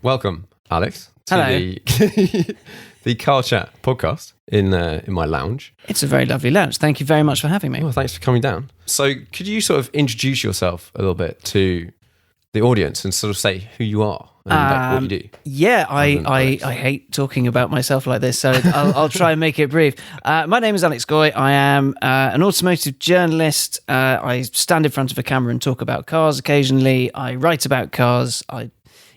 Welcome, Alex, to Hello. the Car Chat podcast in my lounge. It's a very lovely lounge. Thank you very much for having me. Well, thanks for coming down. So could you sort of introduce yourself a little bit to the audience and sort of say who you are and what you do? Yeah, I hate talking about myself like this, so I'll try and make it brief. My name is Alex Goy. I am an automotive journalist. I stand in front of a camera and talk about cars occasionally. I write about cars.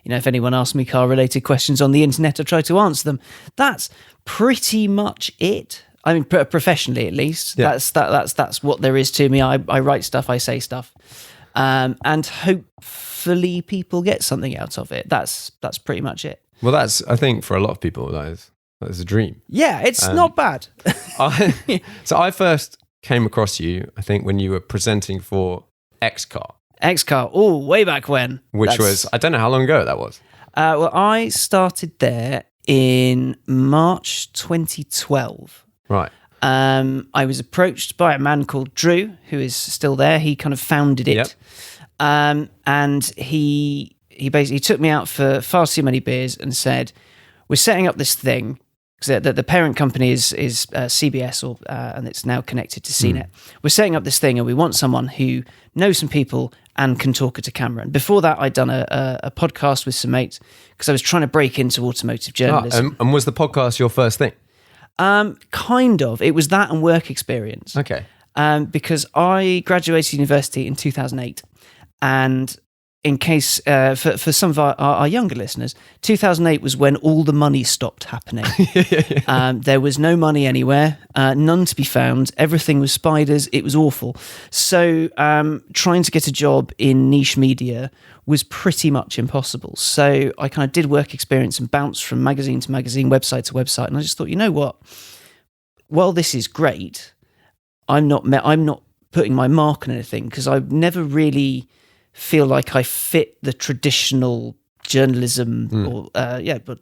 If anyone asks me car-related questions on the internet, I try to answer them. That's pretty much it. I mean, professionally at least. Yeah. That's what there is to me. I write stuff, I say stuff, and hopefully people get something out of it. That's pretty much it. Well, that's, I think, for a lot of people, that is a dream. Yeah, it's not bad. So I first came across you, I think, when you were presenting for X-Car. X-Car, way back when. Which was, I don't know how long ago that was. Well, I started there in March 2012. Right. I was approached by a man called Drew, who is still there. He kind of founded it. Yep. And he basically took me out for far too many beers and said, we're setting up this thing. Because the parent company is CBS, and it's now connected to CNET. We're setting up this thing, and we want someone who knows some people and can talk at a camera. And before that, I'd done a podcast with some mates because I was trying to break into automotive journalism. And was the podcast your first thing? Kind of. It was that and work experience. Okay. Because I graduated university in 2008, and in case for some of our younger listeners, 2008 was when all the money stopped happening. There was no money anywhere, none to be found. Everything was spiders. It was awful. So trying to get a job in niche media was pretty much impossible. So I kind of did work experience and bounced from magazine to magazine, website to website. And I just thought, you know what? Well, this is great. I'm not putting my mark on anything because I've never really feel like I fit the traditional journalism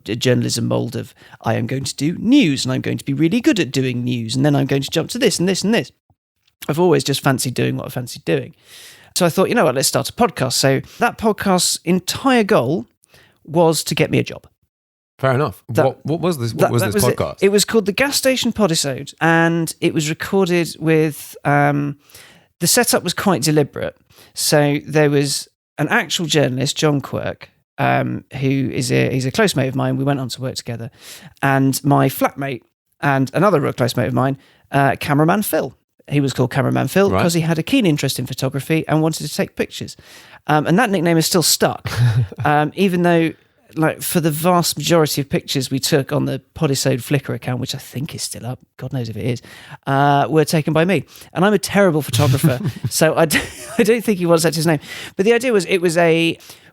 journalism mold of I am going to do news and I'm going to be really good at doing news and then I'm going to jump to this and this and this. I've always just fancied doing what I fancied doing. So I thought, you know what, let's start a podcast. So that podcast's entire goal was to get me a job. Fair enough. What was this podcast? It was called the Gas Station Podisode, and it was recorded with the setup was quite deliberate. So there was an actual journalist, John Quirk, who he's a close mate of mine. We went on to work together. And my flatmate and another real close mate of mine, cameraman Phil. He was called Cameraman Phil because he had a keen interest in photography and wanted to take pictures. And that nickname is still stuck, even though like for the vast majority of pictures we took on the Podisode Flickr account, which I think is still up, God knows if it is, were taken by me. And I'm a terrible photographer, so I don't think he wants that's his name. But the idea was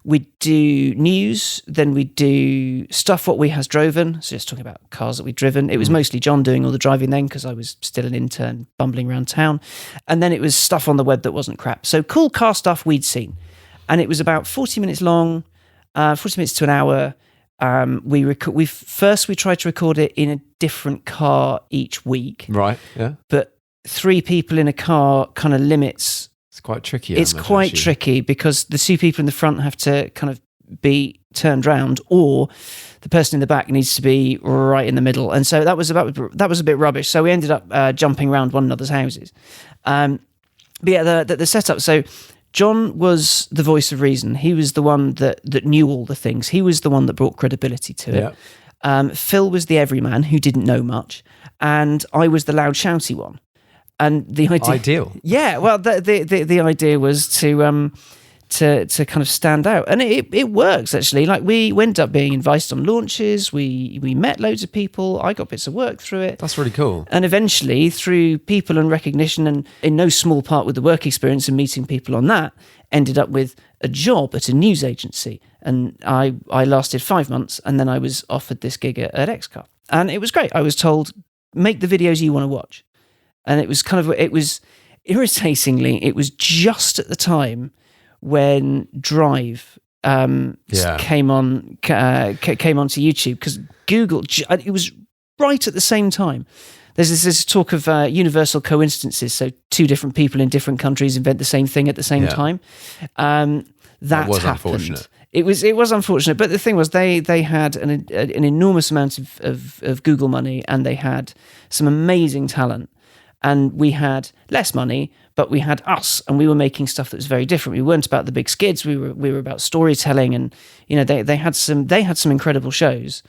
we'd do news, then we'd do stuff what we has driven, so just talking about cars that we'd driven. It was mostly John doing all the driving then because I was still an intern bumbling around town. And then it was stuff on the web that wasn't crap. So cool car stuff we'd seen. And it was about 40 minutes long, 40 minutes to an hour. We tried to record it in a different car each week. Right, yeah. But 3 people in a car kind of limits. It's quite tricky. It's quite tricky because the 2 people in the front have to kind of be turned round, or the person in the back needs to be right in the middle. And so that was a bit rubbish. So we ended up jumping around one another's houses. But yeah, the setup. So John was the voice of reason. He was the one that knew all the things. He was the one that brought credibility to it. Yeah. Phil was the everyman who didn't know much, and I was the loud, shouty one. And the idea, ideal. Yeah, well, the idea was to kind of stand out, and it works actually. Like we ended up being invited on launches. We met loads of people. I got bits of work through it. That's really cool. And eventually, through people and recognition, and in no small part with the work experience and meeting people on that, ended up with a job at a news agency. And I lasted 5 months, and then I was offered this gig at X-Car, and it was great. I was told, make the videos you want to watch. And it was irritatingly, it was just at the time when Drive came onto YouTube, because Google, it was right at the same time. There's this talk of universal coincidences, so 2 different people in different countries invent the same thing at the same time. That was happened. Unfortunate. It was unfortunate, but the thing was they had an enormous amount of Google money, and they had some amazing talent, and we had less money, but we had us, and we were making stuff that was very different. We weren't about the big skids. We were about storytelling, and they had some incredible shows,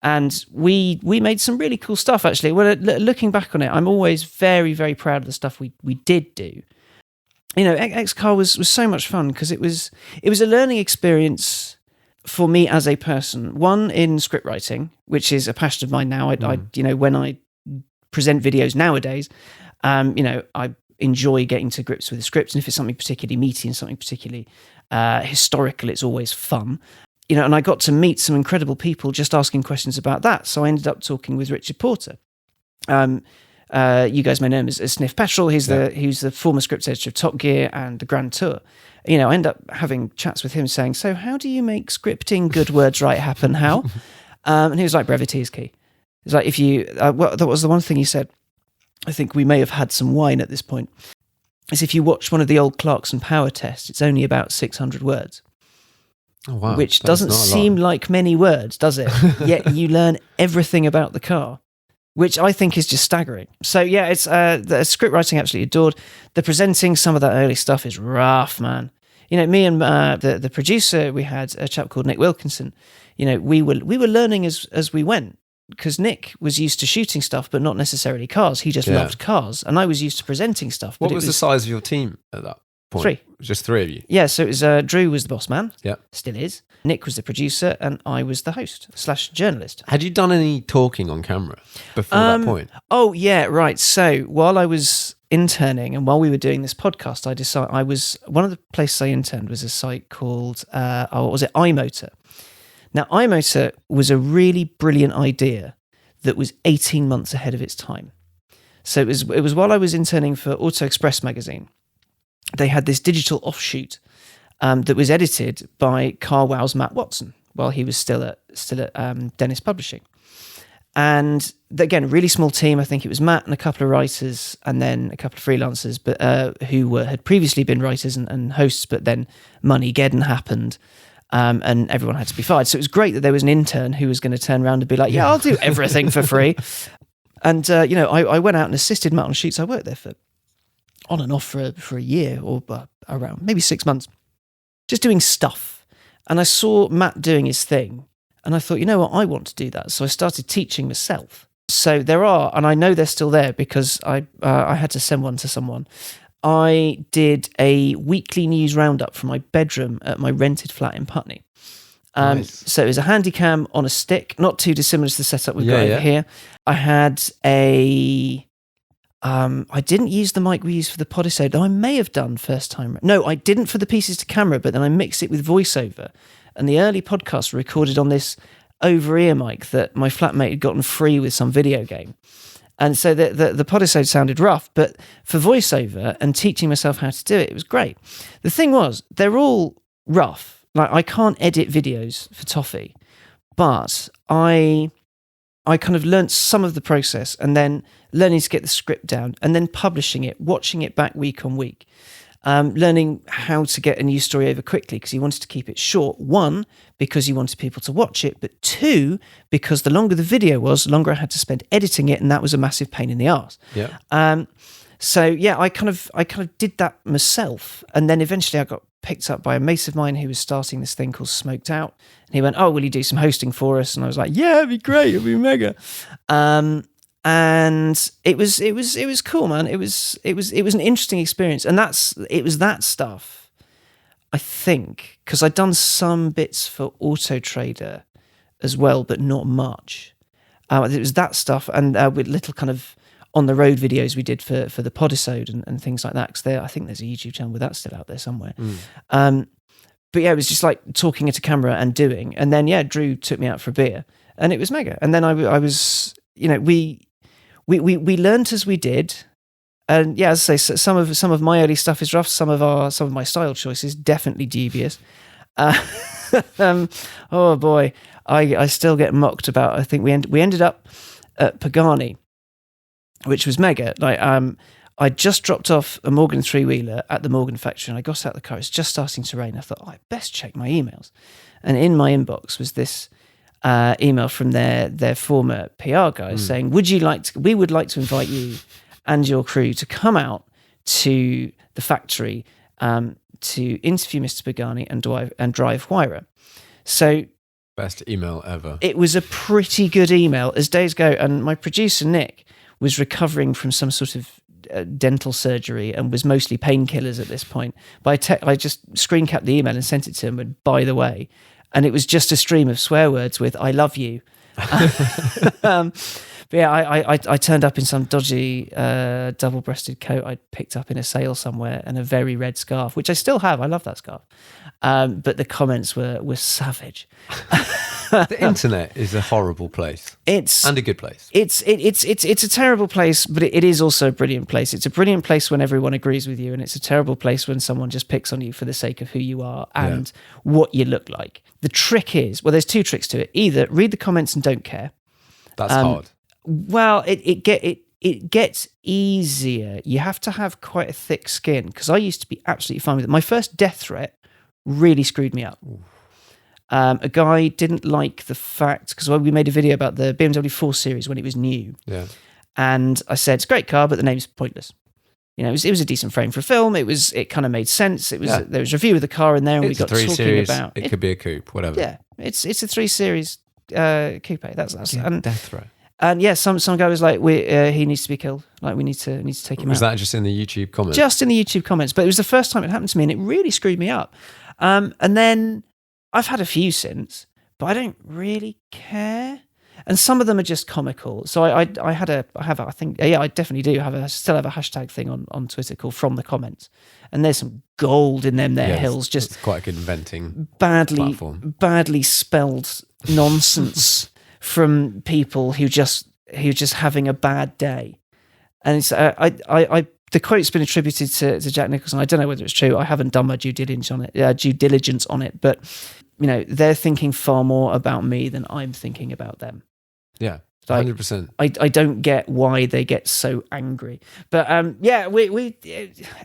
and we made some really cool stuff. Actually, well, looking back on it, I'm always very, very proud of the stuff we did do. XCar was so much fun because it was a learning experience for me as a person. One, in script writing, which is a passion of mine now. I when I present videos nowadays, I enjoy getting to grips with the scripts, and if it's something particularly meaty and something particularly historical, it's always fun. And I got to meet some incredible people just asking questions about that. So I ended up talking with Richard Porter. You guys may know him as Sniff Petrol. He's the former script editor of Top Gear and the Grand Tour. I end up having chats with him saying, so how do you make scripting good words right happen? How? And he was like, brevity is key. It's like, if you, that was the one thing he said. I think we may have had some wine at this point. Is if you watch one of the old Clarkson power tests, it's only about 600 words. Oh, wow. Which doesn't seem like many words, does it? Yet you learn everything about the car, which I think is just staggering. So yeah, it's the script writing absolutely adored. The presenting, some of that early stuff is rough, man. Me and the producer, we had a chap called Nick Wilkinson. We were learning as we went, because Nick was used to shooting stuff, but not necessarily cars. He just loved cars, and I was used to presenting stuff. What was the size of your team at that point? 3. Just 3 of you? Yeah, so it was Drew was the boss man. Yeah. Still is. Nick was the producer, and I was the host / journalist. Had you done any talking on camera before that point? Oh, yeah, right. So while I was interning and while we were doing this podcast, one of the places I interned was a site called, iMotor. Now, iMotor was a really brilliant idea that was 18 months ahead of its time. So it was while I was interning for Auto Express magazine. They had this digital offshoot that was edited by CarWow's Matt Watson while he was still at Dennis Publishing. And again, really small team. I think it was Matt and a couple of writers, and then a couple of freelancers, but who had previously been writers and hosts, but then Moneygeddon happened. And everyone had to be fired. So it was great that there was an intern who was going to turn around and be like, yeah, I'll do everything for free. And, I went out and assisted Matt on shoots. I worked there for on and off for a year or around maybe 6 months, just doing stuff. And I saw Matt doing his thing. And I thought, you know what, I want to do that. So I started teaching myself. So there are, and I know they're still there because I had to send one to someone. I did a weekly news roundup from my bedroom at my rented flat in Putney. Nice. So it was a handycam on a stick, not too dissimilar to the setup we've got over here. I had I didn't use the mic we used for the podisode, though I may have done first time. No, I didn't for the pieces to camera, but then I mixed it with voiceover. And the early podcasts were recorded on this over-ear mic that my flatmate had gotten free with some video game. And so the podisode sounded rough, but for voiceover and teaching myself how to do it, it was great. The thing was, they're all rough. Like, I can't edit videos for Toffee, but I kind of learnt some of the process, and then learning to get the script down, and then publishing it, watching it back week on week, learning how to get a news story over quickly, because you wanted to keep it short. 1, because you wanted people to watch it, but 2, because the longer the video was, the longer I had to spend editing it, and that was a massive pain in the arse. Yeah. So yeah, I kind of did that myself, and then eventually I got picked up by a mate of mine who was starting this thing called Smoked Out, and he went, "Oh, will you do some hosting for us?" And I was like, "Yeah, it'd be great, it'd be mega." And it was cool, man. It was an interesting experience, and it was that stuff, I think, because I'd done some bits for Auto Trader as well, but not much. It was that stuff, and with little kind of on the road videos we did for the podisode and things like that. Because I think there's a YouTube channel with that still out there somewhere. But yeah, it was just like talking into camera and doing. And then yeah, Drew took me out for a beer, and it was mega. And then I was, we learnt as we did. And yeah, as I say, some of my early stuff is rough. Some of my style choices definitely dubious. Oh boy, I still get mocked about. I think we ended up at Pagani, which was mega. Like I just dropped off a Morgan three-wheeler at the Morgan factory, and I got out of the car. It's just starting to rain. I thought, I best check my emails. And in my inbox was this email from their former PR guys saying, we would like to invite you and your crew to come out to the factory to interview Mr. Pagani and drive Huayra. So best email ever. It was a pretty good email as days go. And my producer, Nick, was recovering from some sort of dental surgery and was mostly painkillers at this point. But I just screen capped the email and sent it to him, and by the way, and it was just a stream of swear words with "I love you." But yeah, I turned up in some dodgy double-breasted coat I'd picked up in a sale somewhere, and a very red scarf, which I still have. I love that scarf. But the comments were savage. The internet is a horrible place. And a good place. It's a terrible place, but it is also a brilliant place. It's a brilliant place when everyone agrees with you, and it's a terrible place when someone just picks on you for the sake of who you are and what you look like. The trick is, well, there's two tricks to it. Either read the comments and don't care. That's hard. Well, it gets easier. You have to have quite a thick skin, because I used to be absolutely fine with it. My first death threat really screwed me up. A guy didn't like the fact, because we made a video about the BMW 4 Series when it was new. Yeah. And I said, it's a great car, but the name's pointless. You know, it was a decent frame for a film. It kind of made sense. There was a review of the car in there, and we got talking series, about it. Could be a coupe, whatever. Yeah, it's a 3 Series coupe. That's and death threat. And yeah, some guy was like, he needs to be killed. Like, we need to take him out. Was that just in the YouTube comments? Just in the YouTube comments. But it was the first time it happened to me, and it really screwed me up. And then I've had a few since, but I don't really care. And some of them are just comical. So I definitely do still have a hashtag thing on Twitter called From the Comments. And there's some gold in them hills. Just quite a good inventing platform. Badly spelled nonsense from people who just having a bad day. And it's the quote's been attributed to Jack Nicholson. I don't know whether it's true. I haven't done my due diligence on it, but you know, they're thinking far more about me than I'm thinking about them. Yeah, 100%. I don't get why they get so angry. But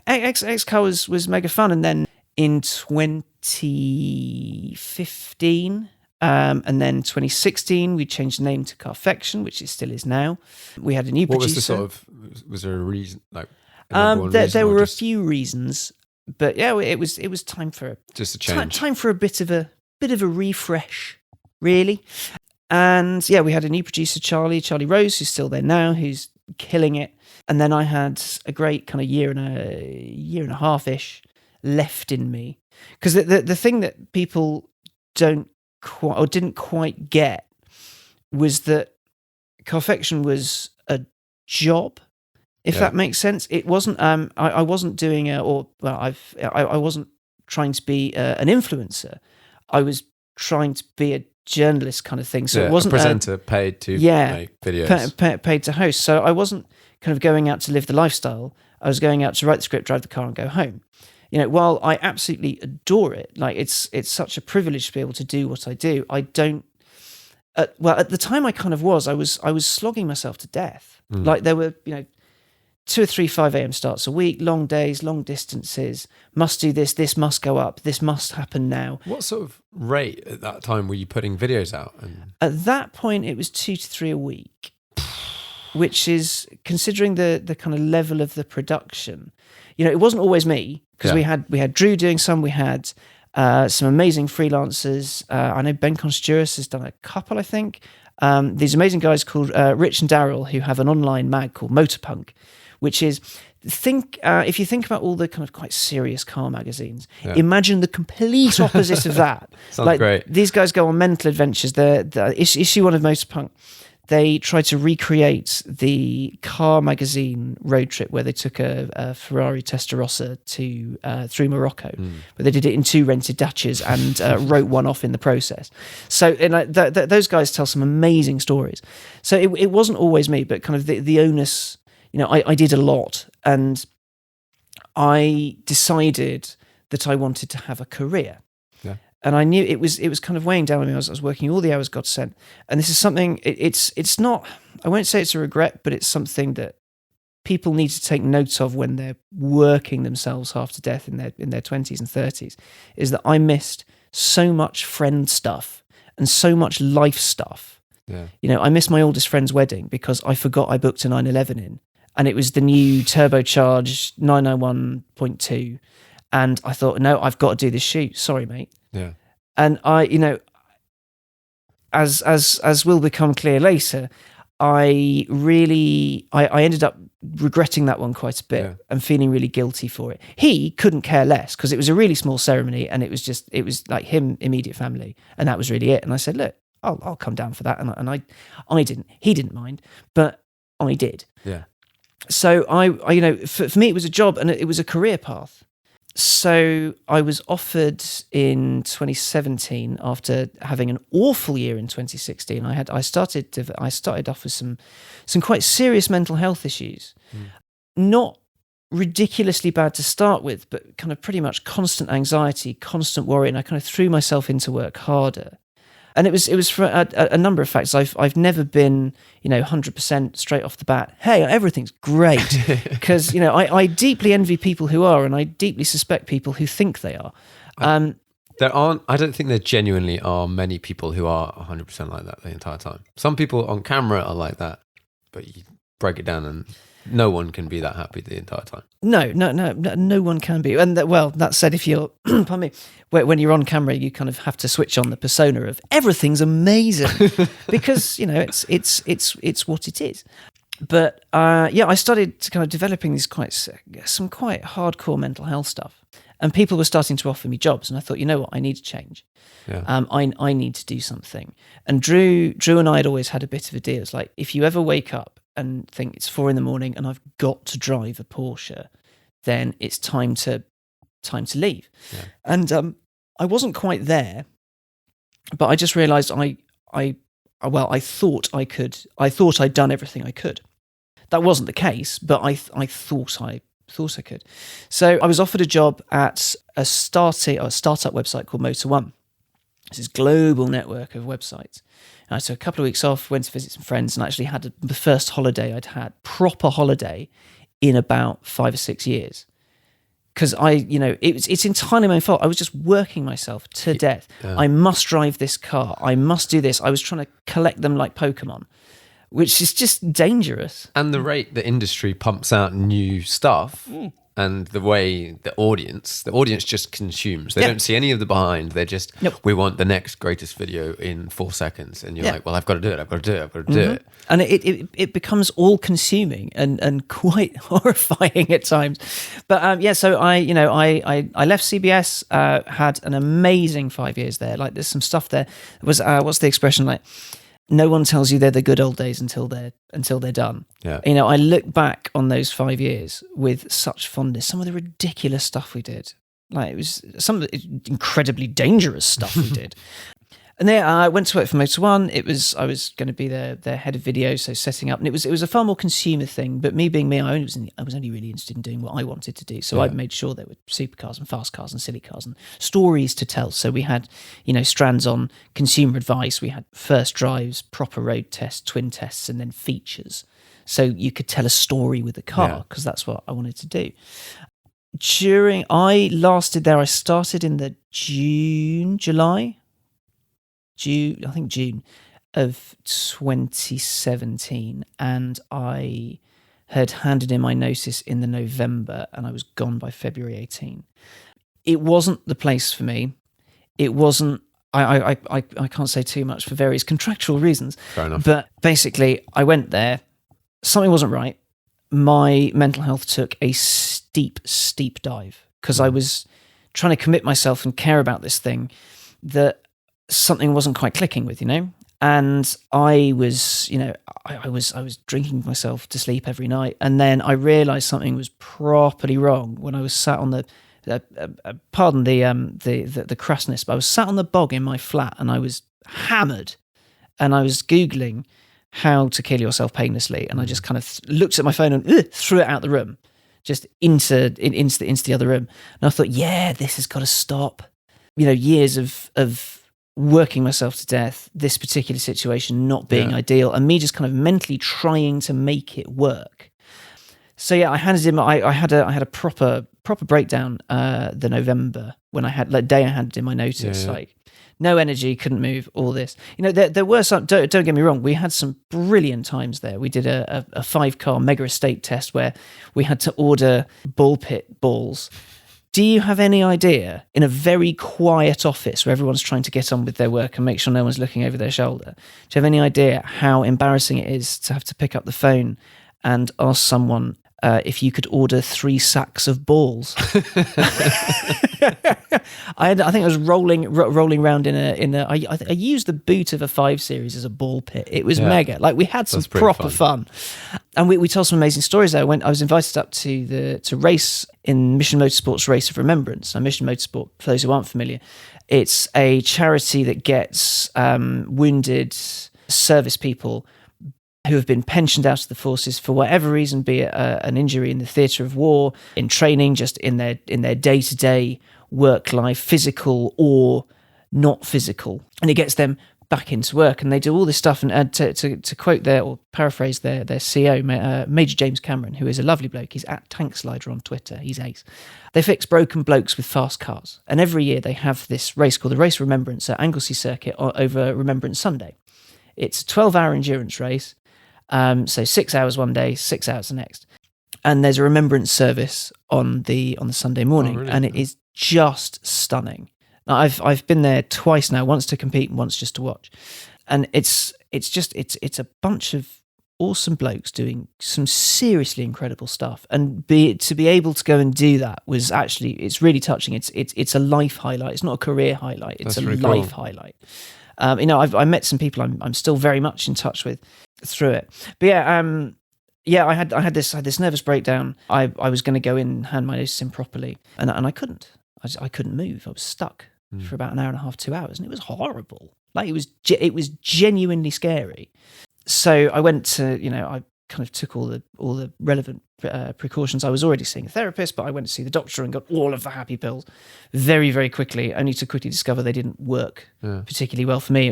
X-Car was mega fun. And then in 2015 and then 2016, we changed the name to Carfection, which it still is now. We had a new producer. What was was there a reason? Like, there were a few reasons, but yeah, it was time for just a change. Time for a bit of a refresh, really. And yeah, we had a new producer, Charlie Rose, who's still there now, who's killing it. And then I had a great kind of year and a half-ish left in me, because the thing that people didn't quite get was that Carfection was a job, if that makes sense. It wasn't. I wasn't doing I wasn't trying to be an influencer. I was trying to be a journalist kind of thing. So it wasn't a presenter paid to make videos, paid to host. So I wasn't kind of going out to live the lifestyle. I was going out to write the script, drive the car, and go home. You know, while I absolutely adore it, like it's such a privilege to be able to do what I do. I don't. At the time, I kind of was. I was slogging myself to death. Like there were, 2 or 3 5 a.m. starts a week, long days, long distances. Must do this. This must go up. This must happen now. What sort of rate at that time were you putting videos out? At that point, it was 2 to 3 a week, which is, considering the kind of level of the production. It wasn't always me, because we had Drew doing some. We had some amazing freelancers. I know Ben Consturis has done a couple, I think. These amazing guys called Rich and Daryl, who have an online mag called Motorpunk, which is, if you think about all the kind of quite serious car magazines, imagine the complete opposite of that. Sounds great. These guys go on mental adventures. The issue 1 of Motorpunk, they tried to recreate the car magazine road trip where they took a Ferrari Testarossa through Morocco, but they did it in 2 rented Dacias and wrote one off in the process. So those guys tell some amazing stories. So it wasn't always me, but kind of the onus. I did a lot, and I decided that I wanted to have a career. Yeah. And I knew it was kind of weighing down on me. I was working all the hours God sent. And this is something, it's not, I won't say it's a regret, but it's something that people need to take note of when they're working themselves half to death in their 20s and 30s is that I missed so much friend stuff and so much life stuff. Yeah. You know, I missed my oldest friend's wedding because I forgot I booked a 911 in, and it was the new turbocharged 991.2, and I thought, no, I've got to do this shoot. Sorry, mate. Yeah. And I, you know, as will become clear later, I ended up regretting that one quite a bit and feeling really guilty for it. He couldn't care less because it was a really small ceremony and it was like him, immediate family, and that was really it. And I said, look, I'll come down for that. And I didn't. He didn't mind, but I did. Yeah. So I you know, for me it was a job and it was a career path. So I was offered in 2017 after having an awful year in 2016. I started off with some quite serious mental health issues, not ridiculously bad to start with, but kind of pretty much constant anxiety, constant worry, and I kind of threw myself into work harder. And it was for a number of factors. I've never been, you know, 100% straight off the bat, hey, everything's great. Because, you know, I deeply envy people who are, and I deeply suspect people who think they are. I don't think there genuinely are many people who are 100% like that the entire time. Some people on camera are like that, but you break it down and no one can be that happy the entire time. No one can be. And that said, if you're, pardon me, when you're on camera, you kind of have to switch on the persona of everything's amazing because, you know, it's what it is. But I started kind of developing some quite hardcore mental health stuff, and people were starting to offer me jobs, and I thought, you know what, I need to change. Yeah. I need to do something. And Drew and I had always had a bit of a deal. It's like, if you ever wake up and think it's 4 a.m. and I've got to drive a Porsche, then it's time to leave. Yeah. And I wasn't quite there, but I just realised I thought I could. I thought I'd done everything I could. That wasn't the case, but I thought I could. So I was offered a job at a startup website called Motor One. It's this global network of websites. And I took a couple of weeks off, went to visit some friends, and actually had the first holiday I'd had, proper holiday, in about 5 or 6 years. Because it's entirely my fault. I was just working myself to death. Yeah. I must drive this car. I must do this. I was trying to collect them like Pokemon, which is just dangerous. And the rate the industry pumps out new stuff and the way the audience just consumes. They don't see any of the behind. They're just, we want the next greatest video in 4 seconds. And you're like, well, I've got to do it. And it becomes all consuming and quite horrifying at times. But so I left CBS, had an amazing 5 years there. Like, there's some stuff there. It was, what's the expression, like, no one tells you they're the good old days until they're done. Yeah. You know, I look back on those 5 years with such fondness. Some of the ridiculous stuff we did, like, it was some of the incredibly dangerous stuff we did. And then I went to work for Motor One. I was going to be their head of video, so setting up, and it was a far more consumer thing. But me being me, I was only really interested in doing what I wanted to do. So I made sure there were supercars and fast cars and silly cars and stories to tell. So we had, you know, strands on consumer advice. We had first drives, proper road tests, twin tests, and then features. So you could tell a story with a car, because that's what I wanted to do. I started in the June of 2017, and I had handed in my notice in the November, and I was gone by February 18. It wasn't the place for me. It wasn't. I can't say too much for various contractual reasons. Fair enough. But basically, I went there. Something wasn't right. My mental health took a steep dive because I was trying to commit myself and care about this thing that something wasn't quite clicking with, you know? And I was, you know, I was drinking myself to sleep every night. And then I realized something was properly wrong when I was sat on pardon the crassness, but I was sat on the bog in my flat and I was hammered, and I was Googling how to kill yourself painlessly. And I just kind of looked at my phone and threw it out the room, just into the other room. And I thought, this has got to stop. You know, years of working myself to death, this particular situation not being ideal, and me just kind of mentally trying to make it work. So yeah, I handed him. I had a proper breakdown. The November when I had day I handed in my notice. Yeah. Like no energy, couldn't move. All this. There were some. Don't get me wrong. We had some brilliant times there. We did a 5-car mega estate test where we had to order ball pit balls. Do you have any idea, in a very quiet office where everyone's trying to get on with their work and make sure no one's looking over their shoulder, do you have any idea how embarrassing it is to have to pick up the phone and ask someone if you could order 3 sacks of balls? I think I was rolling around in a. I used the boot of a 5 Series as a ball pit. It was mega. Like we had some proper fun. And we told some amazing stories there. I was invited up to race in Mission Motorsport's Race of Remembrance. Now, Mission Motorsport, for those who aren't familiar, it's a charity that gets wounded service people who have been pensioned out of the forces for whatever reason, be it an injury in the theatre of war, in training, just in their day-to-day work life, physical or not physical, and it gets them back into work. And they do all this stuff. And to quote or paraphrase their CEO, Major James Cameron, who is a lovely bloke, he's at Tank Slider on Twitter, he's ace. They fix broken blokes with fast cars, and every year they have this race called the Race of Remembrance at Anglesey Circuit over Remembrance Sunday. It's a 12-hour endurance race. So 6 hours one day, 6 hours the next, and there's a remembrance service on the Sunday morning, really? And it is just stunning. Now, I've been there twice now, once to compete and once just to watch, and it's a bunch of awesome blokes doing some seriously incredible stuff, and to be able to go and do that was actually, it's really touching. It's a life highlight. It's not a career highlight. It's That's a really life cool. highlight. I met some people I'm still very much in touch with through it. But I had this nervous breakdown. I was going to go in and hand my notice in properly, and I couldn't. I couldn't move. I was stuck for about an hour and a half, 2 hours, and it was horrible. Like it was genuinely scary. So I went to, I kind of took all the relevant precautions. I was already seeing a therapist, but I went to see the doctor and got all of the happy pills very, very quickly, only to quickly discover they didn't work particularly well for me.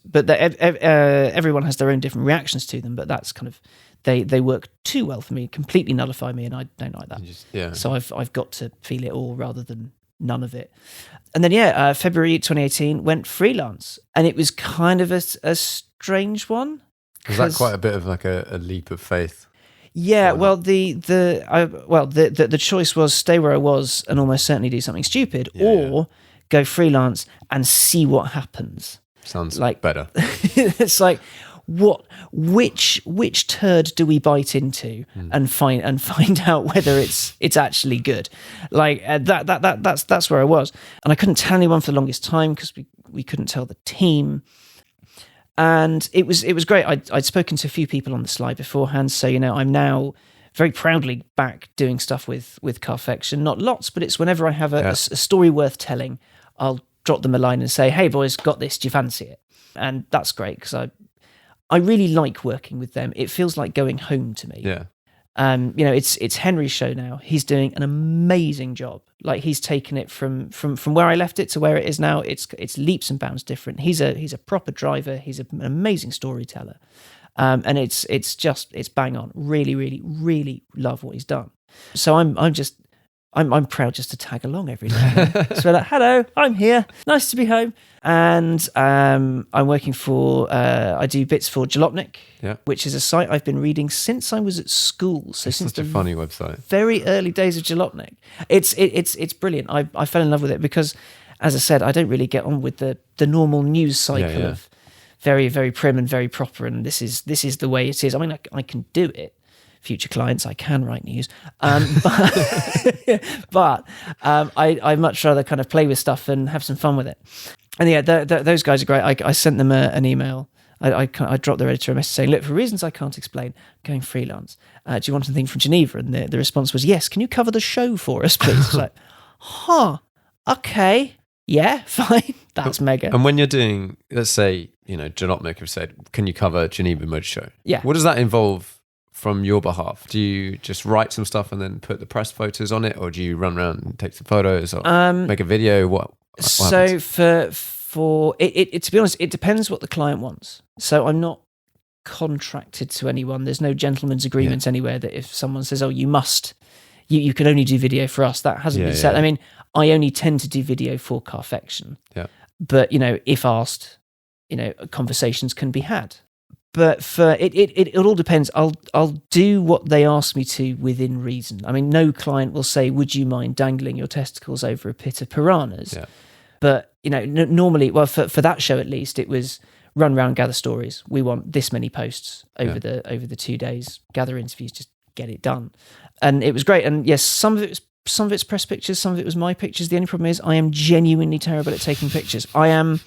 But everyone has their own different reactions to them, but that's kind of, they work too well for me, completely nullify me, and I don't like that. So I've got to feel it all rather than none of it. And then February 2018 went freelance, and it was kind of a strange one. Was that quite a bit of like a leap of faith? Yeah, well, the choice was stay where I was and almost certainly do something stupid, or go freelance and see what happens. Sounds like better. It's like, which turd do we bite into and find out whether it's actually good? Like that's where I was, and I couldn't tell anyone for the longest time because we couldn't tell the team. And it was great. I'd spoken to a few people on the slide beforehand, so I'm now very proudly back doing stuff with Carfection. Not lots, but it's whenever I have a story worth telling, I'll drop them a line and say, "Hey boys, got this? Do you fancy it?" And that's great because I really like working with them. It feels like going home to me. Yeah. It's Henry's show now. He's doing an amazing job. Like he's taken it from where I left it to where it is now. It's leaps and bounds different. He's a proper driver. He's an amazing storyteller, and it's bang on. Really, really, really love what he's done. So I'm proud just to tag along every day. So like, hello, I'm here. Nice to be home. And I'm working for, I do bits for Jalopnik, which is a site I've been reading since I was at school. So it's since such a funny website. Very early days of Jalopnik. It's brilliant. I fell in love with it because, as I said, I don't really get on with the normal news cycle of very, very prim and very proper. And this is the way it is. I mean, I can do it. Future clients, I can write news, but I much rather kind of play with stuff and have some fun with it. And those guys are great. I sent them an email. I dropped their editor a message saying, look, for reasons I can't explain, I'm going freelance. Do you want anything from Geneva? And the response was, yes. Can you cover the show for us, please? It's like, okay, yeah, fine. That's mega. And when you're doing, let's say, Jalopnik have said, can you cover Geneva Motor Show? Yeah. What does that involve? From your behalf, do you just write some stuff and then put the press photos on it, or do you run around and take some photos, or make a video? What so happens? for it, to be honest, it depends what the client wants. So I'm not contracted to anyone. There's no gentleman's agreement anywhere that if someone says, "Oh, you can only do video for us," that hasn't been said. I mean, I only tend to do video for Carfection. Yeah. But, if asked, conversations can be had. But for it all depends. I'll do what they ask me to within reason. I mean, no client will say, "Would you mind dangling your testicles over a pit of piranhas?" Yeah. But normally, well, for that show at least, it was run round, gather stories. We want this many posts over the 2 days. Gather interviews, just get it done. And it was great. And yes, some of it's press pictures, some of it was my pictures. The only problem is I am genuinely terrible at taking pictures. I am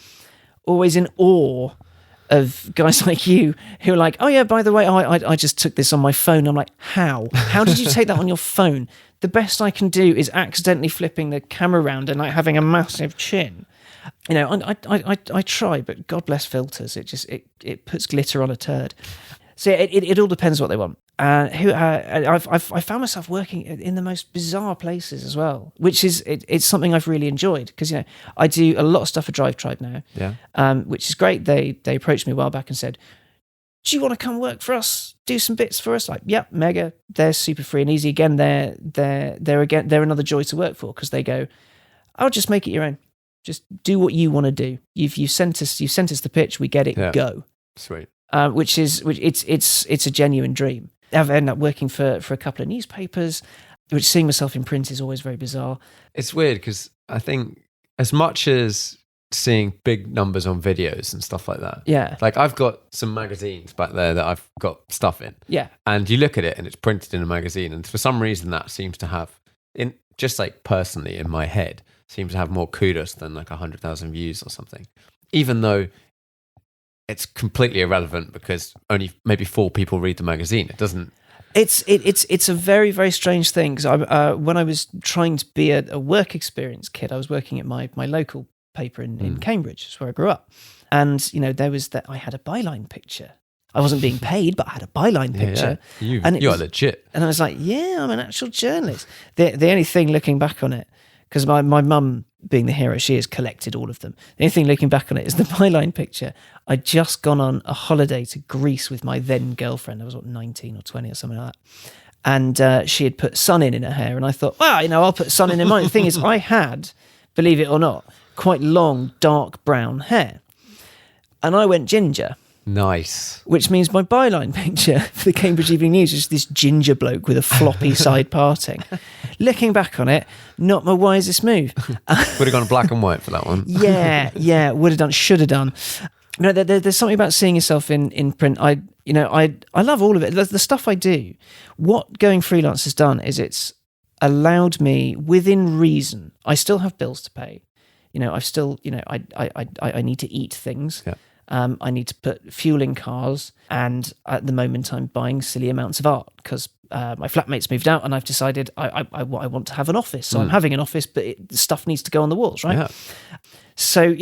always in awe of guys like you who are like, "Oh yeah, by the way, I just took this on my phone." I'm like, how did you take that on your phone? The best I can do is accidentally flipping the camera around and like having a massive chin. I try, but God bless filters. It puts glitter on a turd. So it all depends what they want. I've found myself working in the most bizarre places as well, which is it's something I've really enjoyed because I do a lot of stuff for Drive Tribe now, which is great. They approached me a while back and said, "Do you want to come work for us? Do some bits for us?" Like, yep, mega. They're super free and easy. Again, they're another joy to work for because they go, "I'll just make it your own. Just do what you want to do. You sent us the pitch. We get it. Go." Sweet. It's a genuine dream. I've ended up working for a couple of newspapers, which seeing myself in print is always very bizarre. It's weird because I think as much as seeing big numbers on videos and stuff like that. Yeah. Like I've got some magazines back there that I've got stuff in. Yeah. And you look at it and it's printed in a magazine. And for some reason that seems to have, just like personally in my head, seems to have more kudos than like 100,000 views or something. Even though it's completely irrelevant because only maybe 4 people read the magazine. It doesn't. It's a very, very strange thing. Because when I was trying to be a work experience kid, I was working at my local paper in Cambridge, that's where I grew up. And there was that I had a byline picture. I wasn't being paid, but I had a byline picture. Yeah. You are legit. And I was like, yeah, I'm an actual journalist. The only thing looking back on it, because my mum, being the hero she is, collected all of them. The only thing looking back on it is the byline picture. I'd just gone on a holiday to Greece with my then girlfriend. I was 19 or 20 or something like that. And she had put sun in her hair. And I thought, well, I'll put sun in mine. The thing is, I had, believe it or not, quite long, dark brown hair. And I went ginger. Nice. Which means my byline picture for the Cambridge Evening News is this ginger bloke with a floppy side parting. Looking back on it, not my wisest move. Would have gone black and white for that one. Yeah, would have done, should have done. There's something about seeing yourself in print. I love all of it. The stuff I do. What going freelance has done is it's allowed me, within reason, I still have bills to pay. I've still, I need to eat things. Yeah. I need to put fuel in cars, and at the moment I'm buying silly amounts of art because my flatmate's moved out and I've decided I want to have an office. So I'm having an office, but the stuff needs to go on the walls, right? Yeah. So,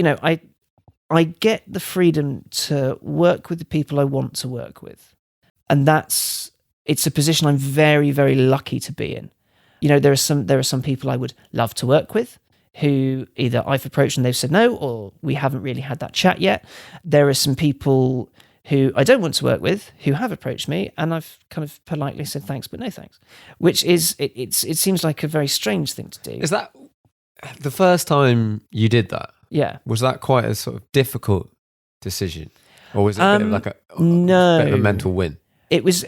I get the freedom to work with the people I want to work with. And it's a position I'm very, very lucky to be in. There are some people I would love to work with, who either I've approached and they've said no, or we haven't really had that chat yet. There are some people who I don't want to work with who have approached me, and I've kind of politely said thanks, but no thanks, which is, it seems like a very strange thing to do. Is that the first time you did that? Yeah. Was that quite a sort of difficult decision? Or was it a bit of like a bit of a mental win? It was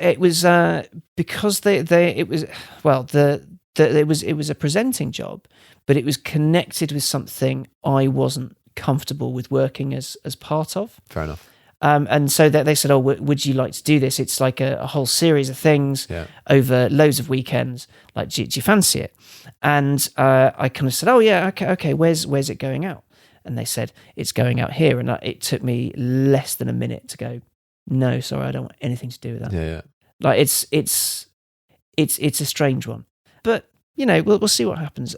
because it was a presenting job, but it was connected with something I wasn't comfortable with working as part of. Fair enough. And so that they said, "Oh, would you like to do this? It's like a whole series of things over loads of weekends. Like, do you fancy it?" And I kind of said, "Oh yeah, okay. Where's it going out?" And they said, "It's going out here." And it took me less than a minute to go, "No, sorry, I don't want anything to do with that." Yeah. Like it's a strange one, but we'll see what happens.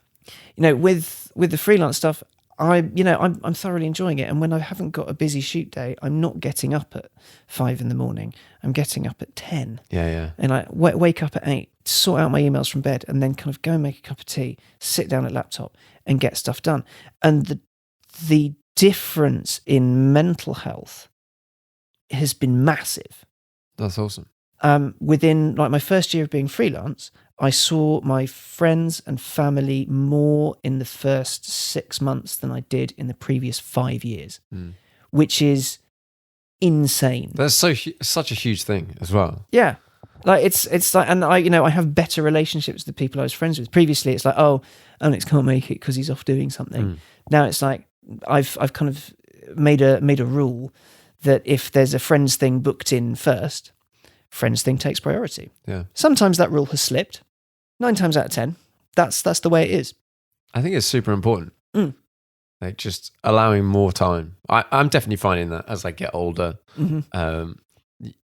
With the freelance stuff, I'm thoroughly enjoying it. And when I haven't got a busy shoot day, I'm not getting up at 5 a.m. I'm getting up at 10. Yeah. And I wake up at 8, sort out my emails from bed, and then kind of go and make a cup of tea, sit down at laptop, and get stuff done. And the difference in mental health has been massive. That's awesome. Within like my first year of being freelance, I saw my friends and family more in the first 6 months than I did in the previous 5 years, which is insane. That's such a huge thing as well. Yeah. Like it's like, and I have better relationships with the people I was friends with. Previously, it's like, oh, Alex can't make it because he's off doing something. Now it's like I've kind of made a rule that if there's a friends thing booked in first, friends thing takes priority. Yeah. Sometimes that rule has slipped. 9 times out of 10, that's the way it is. I think it's super important. Like just allowing more time. I'm definitely finding that as I get older.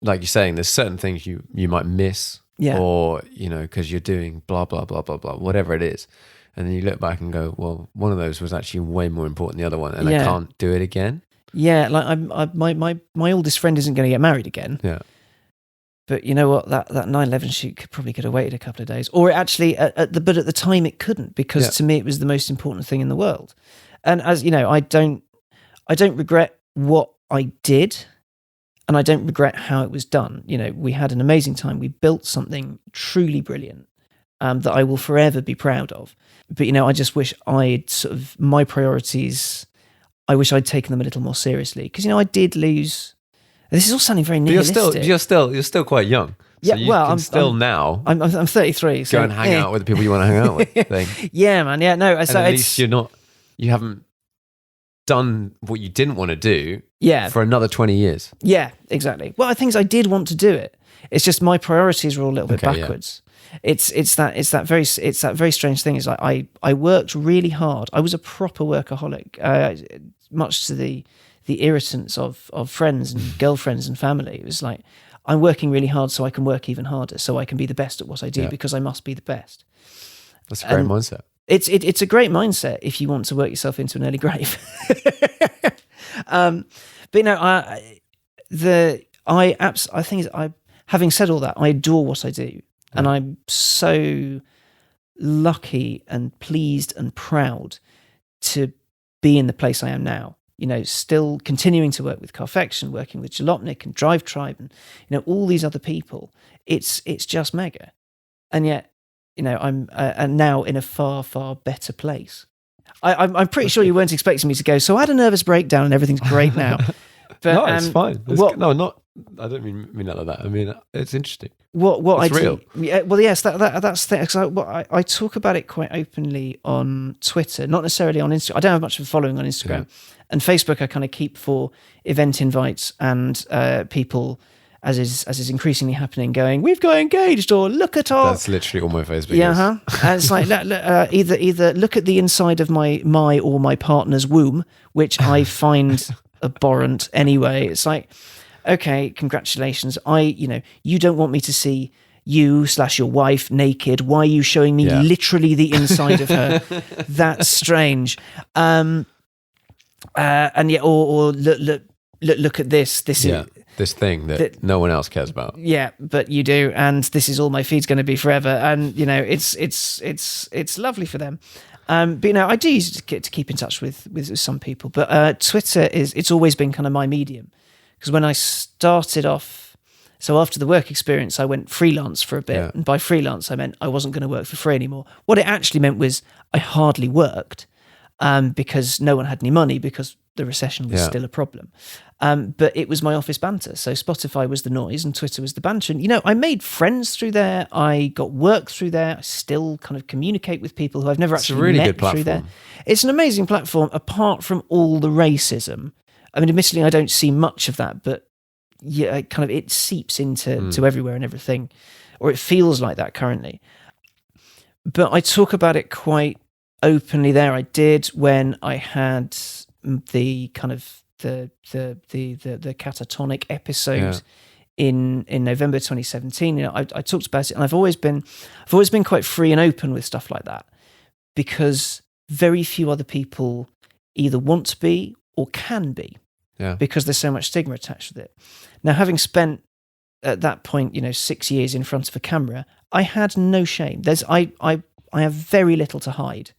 Like you're saying, there's certain things you might miss, or because you're doing blah blah blah blah blah, whatever it is, and then you look back and go, well, one of those was actually way more important than the other one, and I can't do it again. Yeah, like my oldest friend isn't going to get married again. Yeah. But you know what? That 9/11 shoot could have waited a couple of days, or actually, at the time it couldn't, because to me it was the most important thing in the world. And as you know, I don't regret what I did, and I don't regret how it was done. We had an amazing time. We built something truly brilliant that I will forever be proud of. But I just wish I'd sort of my priorities. I wish I'd taken them a little more seriously, because I did lose. This is all sounding very nihilistic. You're still quite young. So I'm 33. So go and hang out with the people you want to hang out with. Yeah, man. Yeah, no. And at least you haven't done what you didn't want to do. For another 20 years. Yeah, exactly. Well, I think I did want to do it. It's just my priorities were all a little bit backwards. Yeah. It's that very strange thing. Is like I worked really hard. I was a proper workaholic, much to the irritants of friends and girlfriends and family. It was like, I'm working really hard so I can work even harder, so I can be the best at what I do, because I must be the best. That's a great mindset. It's a great mindset if you want to work yourself into an early grave. But having said all that, I adore what I do, and I'm so lucky and pleased and proud to be in the place I am now. Still continuing to work with Carfection, working with Jalopnik and Drive Tribe, and all these other people. It's just mega, and yet I'm now in a far, far better place. I'm pretty sure you weren't expecting me to go, so I had a nervous breakdown and everything's great now. But, no, it's fine. I don't mean that like that. I mean, it's interesting. It's real. Yeah, well, yes, that's the thing. I talk about it quite openly on Twitter, not necessarily on Instagram. I don't have much of a following on Instagram. And Facebook I kind of keep for event invites and people, as is increasingly happening, going, we've got engaged, or look at our... That's literally all my Facebook is. And it's like, either look at the inside of my or my partner's womb, which I find abhorrent anyway. It's like, okay, congratulations. You don't want me to see you/your wife naked. Why are you showing me literally the inside of her? That's strange. And yet, or look at this. This is this thing that no one else cares about. Yeah, but you do, and this is all my feed's going to be forever. And it's lovely for them. But I do use it to keep in touch with some people. But Twitter it's always been kind of my medium, because when I started off, so after the work experience, I went freelance for a bit, and by freelance I meant I wasn't going to work for free anymore. What it actually meant was I hardly worked. Because no one had any money, because the recession was still a problem. But it was my office banter. So Spotify was the noise and Twitter was the banter. And, I made friends through there. I got work through there. I still kind of communicate with people who I've never actually met through there. It's an amazing platform, apart from all the racism. I mean, admittedly, I don't see much of that, but it seeps into everywhere and everything, or it feels like that currently. But I talk about it quite openly there. I did when I had the kind of the catatonic episode in November 2017. I talked about it, and I've always been quite free and open with stuff like that, because very few other people either want to be or can be, because there's so much stigma attached with it. Now, having spent at that point 6 years in front of a camera, I had no shame. I have very little to hide.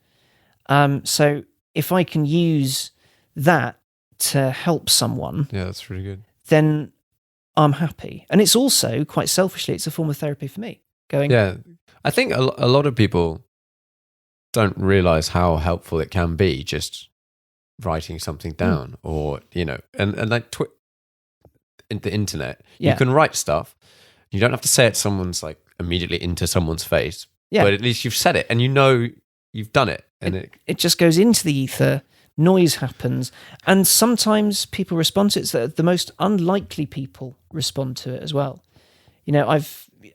So if I can use that to help someone, that's really good. Then I'm happy. And it's also, quite selfishly, it's a form of therapy for me. Going, Yeah. I think a lot of people don't realize how helpful it can be just writing something down or, and like in the internet, you can write stuff. You don't have to say it someone's like immediately into someone's face, but at least you've said it and you've done it. And it just goes into the ether, noise happens, and sometimes people respond to it. So the most unlikely people respond to it as well.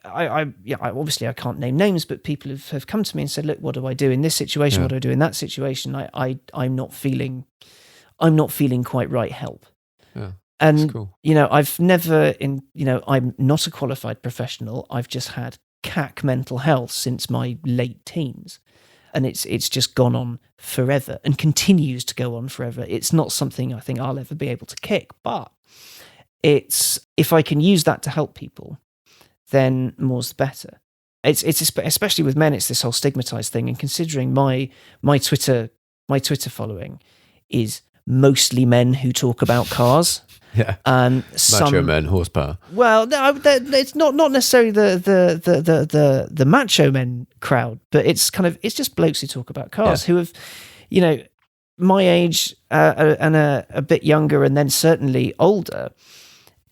Obviously I can't name names, but people have come to me and said, look, what do I do in this situation? What do I do in that situation? I'm not feeling quite right. Help. Yeah. And, cool. I've never I'm not a qualified professional. I've just had CAC mental health since my late teens. And it's just gone on forever and continues to go on forever. It's not something I think I'll ever be able to kick, but it's, if I can use that to help people, then more's the better. It's especially with men, it's this whole stigmatized thing. And considering my Twitter following is mostly men who talk about cars. Yeah. Macho men, horsepower. Well, no, it's not necessarily the macho men crowd, but it's just blokes who talk about cars who have, my age and a bit younger, and then certainly older.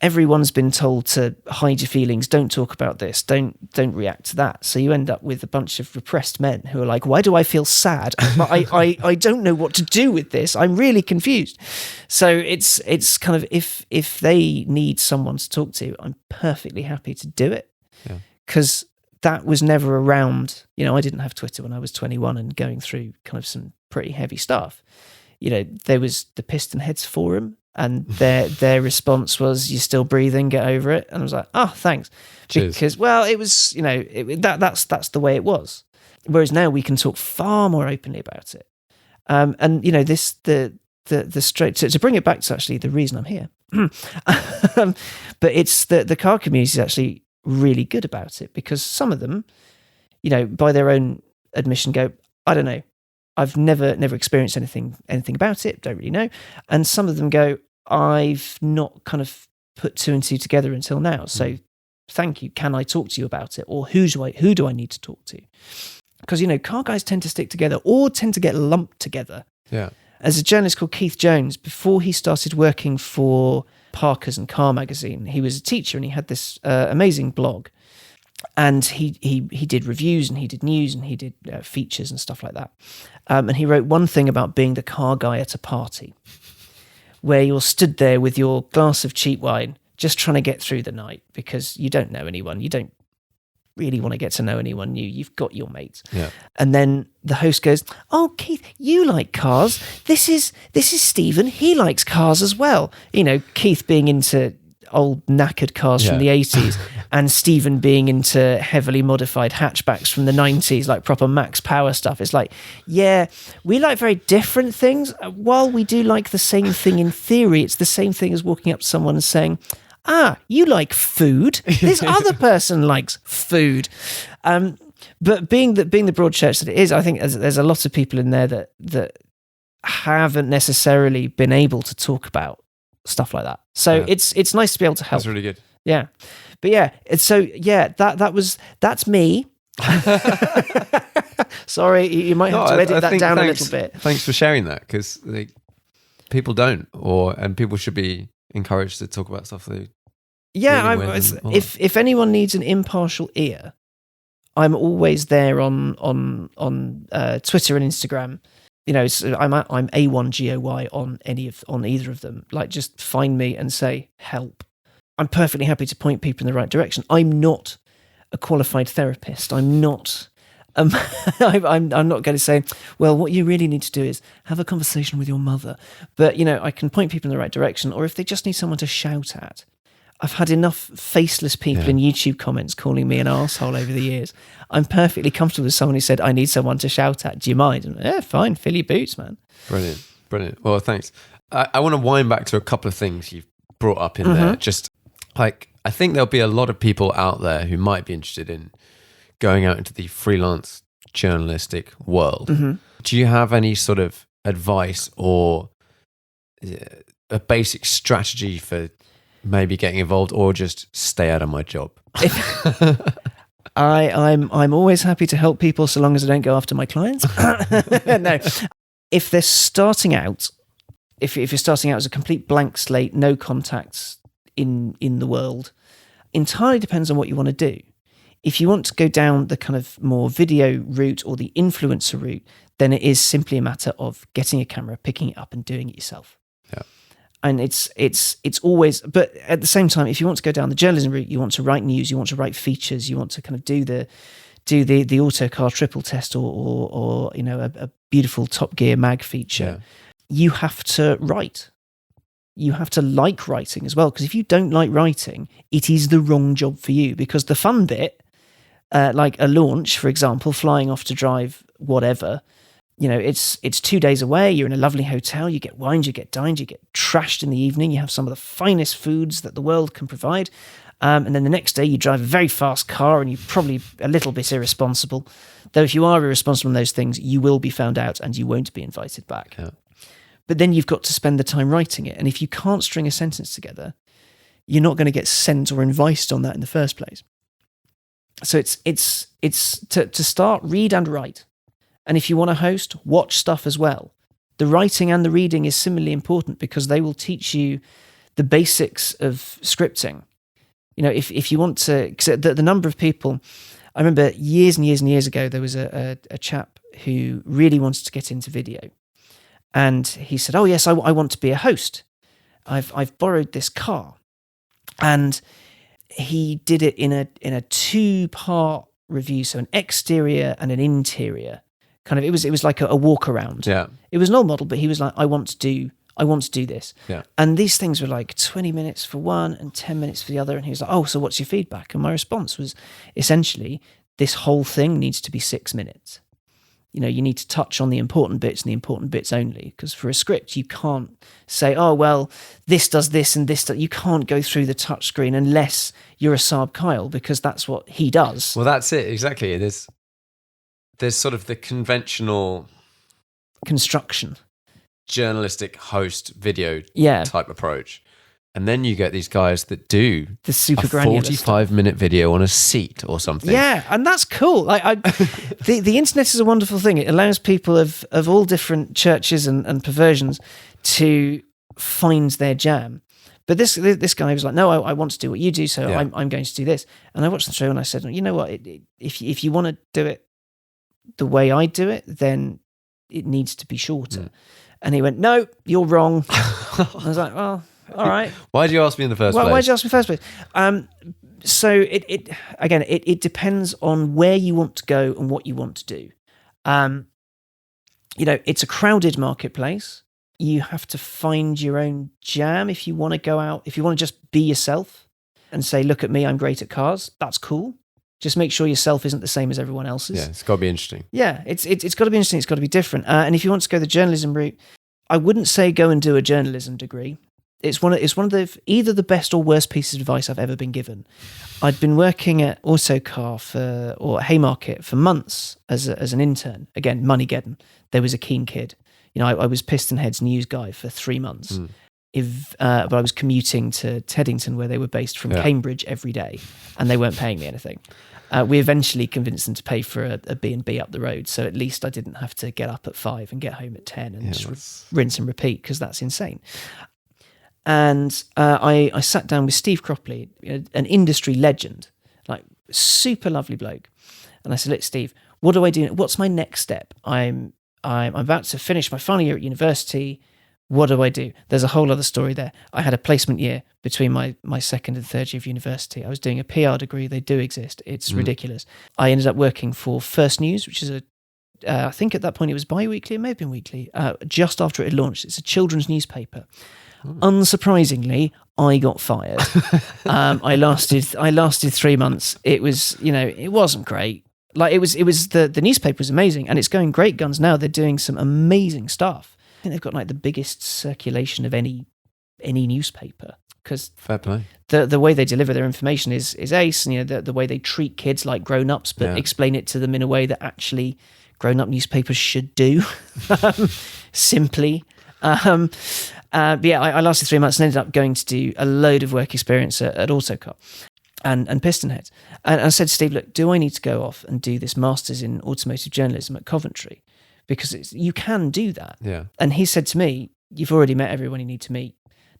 Everyone's been told to hide your feelings, don't talk about this, don't react to that. So you end up with a bunch of repressed men who are like, why do I feel sad? I don't know what to do with this. I'm really confused. So it's kind of, if they need someone to talk to, I'm perfectly happy to do it. Because that was never around. I didn't have Twitter when I was 21 and going through kind of some pretty heavy stuff. There was the Piston Heads forum, and their response was, "You're still breathing, get over it." And I was like, "Oh, thanks." Cheers. Because, well, it was, that's the way it was. Whereas now we can talk far more openly about it. And the straight to bring it back to actually the reason I'm here. But it's the car community is actually really good about it, because some of them, by their own admission, go, "I don't know. I've never experienced anything about it, don't really know." And some of them go, "I've not kind of put two and two together until now. So thank you. Can I talk to you about it? Or who do I need to talk to?" Because, car guys tend to stick together or tend to get lumped together. Yeah. As a journalist called Keith Jones, before he started working for Parker's and Car Magazine, he was a teacher and he had this amazing blog. And he did reviews and he did news and he did features and stuff like that. And he wrote one thing about being the car guy at a party, where you're stood there with your glass of cheap wine, just trying to get through the night because you don't know anyone. You don't really want to get to know anyone new. You've got your mates. Yeah. And then the host goes, "Oh, Keith, you like cars. This is Stephen. He likes cars as well." Keith being into old knackered cars from the 80s and Stephen being into heavily modified hatchbacks from the 90s, like proper max power stuff. It's like, yeah, we like very different things. While we do like the same thing in theory, it's the same thing as walking up to someone and saying, you like food. This other person likes food. But being the broad church that it is, I think there's a lot of people in there that haven't necessarily been able to talk about stuff like that. So it's nice to be able to help. That's really good. Yeah. But that's me. Sorry, you might have to edit that down a little bit. Thanks for sharing that, because people don't, and people should be encouraged to talk about stuff they. Yeah, if anyone needs an impartial ear, I'm always there on Twitter and Instagram. I'm A1GOY on either of them. Like, just find me and say help. I'm perfectly happy to point people in the right direction. I'm not a qualified therapist. I'm not. I'm not going to say, well, what you really need to do is have a conversation with your mother. But I can point people in the right direction. Or if they just need someone to shout at. I've had enough faceless people in YouTube comments calling me an arsehole over the years. I'm perfectly comfortable with someone who said, "I need someone to shout at. Do you mind?" And, yeah, fine. Fill your boots, man. Brilliant. Well, thanks. I want to wind back to a couple of things you've brought up in there. Just like, I think there'll be a lot of people out there who might be interested in going out into the freelance journalistic world. Do you have any sort of advice or a basic strategy for maybe getting involved, or just stay out of my job? I'm always happy to help people so long as I don't go after my clients. No, if they're starting out, if you're starting out as a complete blank slate, no contacts in the world, entirely depends on what you want to do. If you want to go down the kind of more video route or the influencer route, then it is simply a matter of getting a camera, picking it up and doing it yourself. Yeah. And it's always, but at the same time, if you want to go down the journalism route, you want to write news, you want to write features, you want to kind of do the autocar triple test or a beautiful Top Gear mag feature, you have to write. You have to like writing as well, because if you don't like writing, it is the wrong job for you, because the fun bit, like a launch, for example, flying off to drive whatever, it's 2 days away, you're in a lovely hotel, you get wined, you get dined, you get trashed in the evening, you have some of the finest foods that the world can provide, and then the next day you drive a very fast car and you're probably a little bit irresponsible, though if you are irresponsible in those things, you will be found out and you won't be invited back. Yeah. But then you've got to spend the time writing it, and if you can't string a sentence together, you're not going to get sent or invited on that in the first place. So it's to start, read and write. And if you want to host, watch stuff as well. The writing and the reading is similarly important, because they will teach you the basics of scripting. If you want to, because the number of people, I remember years and years and years ago, there was a chap who really wanted to get into video. And he said, oh yes, I want to be a host. I've borrowed this car. And he did it in a 2-part review, so an exterior and an interior. Kind of, it was like a walk around. Yeah. It was an old model, but he was like, I want to do this. Yeah. And these things were like 20 minutes for one and 10 minutes for the other. And he was like, oh, so what's your feedback? And my response was essentially, this whole thing needs to be 6 minutes. You need to touch on the important bits and the important bits only, because for a script, you can't say, oh, well, this does this and this. You can't go through the touch screen unless you're a Saab Kyle, because that's what he does. Well, that's it. Exactly. There's sort of the conventional construction, journalistic host video yeah. type approach. And then you get these guys that do the super a 45-minute video on a seat or something. Yeah, and that's cool. The internet is a wonderful thing. It allows people of all different churches and perversions to find their jam. But this guy was like, no, I want to do what you do, so yeah. I'm going to do this. And I watched the show and I said, you know what? If you want to do it the way I do it, then it needs to be shorter. And he went, no, you're wrong. I was like, well, all right. Why did you ask me in the first place? Why did you ask me in the first place? So it depends on where you want to go and what you want to do. It's a crowded marketplace. You have to find your own jam if you want to go out. If you want to just be yourself and say, look at me, I'm great at cars. That's cool. Just make sure yourself isn't the same as everyone else's. Yeah, it's got to be interesting. Yeah, it's got to be interesting. It's got to be different. And if you want to go the journalism route, I wouldn't say go and do a journalism degree. It's one of the either the best or worst pieces of advice I've ever been given. I'd been working at Autocar or Haymarket for months as an intern. Again, money getting. There was a keen kid. I was Pistonhead's news guy for 3 months. But I was commuting to Teddington, where they were based, from Cambridge every day, and they weren't paying me anything. We eventually convinced them to pay for a B&B up the road, so at least I didn't have to get up at 5 and get home at 10 and just rinse and repeat, because that's insane. And I sat down with Steve Cropley, an industry legend, like super lovely bloke. And I said, look, Steve, what do I do? What's my next step? I'm about to finish my final year at university. What do I do? There's a whole other story there. I had a placement year between my second and third year of university. I was doing a PR degree. They do exist. It's ridiculous. I ended up working for First News, which is I think at that point it was bi-weekly, it may have been weekly, just after it had launched. It's a children's newspaper. Unsurprisingly, I got fired. I lasted 3 months. It was, it wasn't great. Like it was the newspaper was amazing, and it's going great guns now. They're doing some amazing stuff. I think they've got like the biggest circulation of any newspaper, because fair play. The way they deliver their information is ace, and the way they treat kids like grown-ups, but explain it to them in a way that actually grown-up newspapers should do. Simply. But yeah, I lasted 3 months and ended up going to do a load of work experience at Autocar and Pistonhead. And I said to Steve, look, do I need to go off and do this master's in automotive journalism at Coventry? Because you can do that. Yeah. And he said to me, you've already met everyone you need to meet.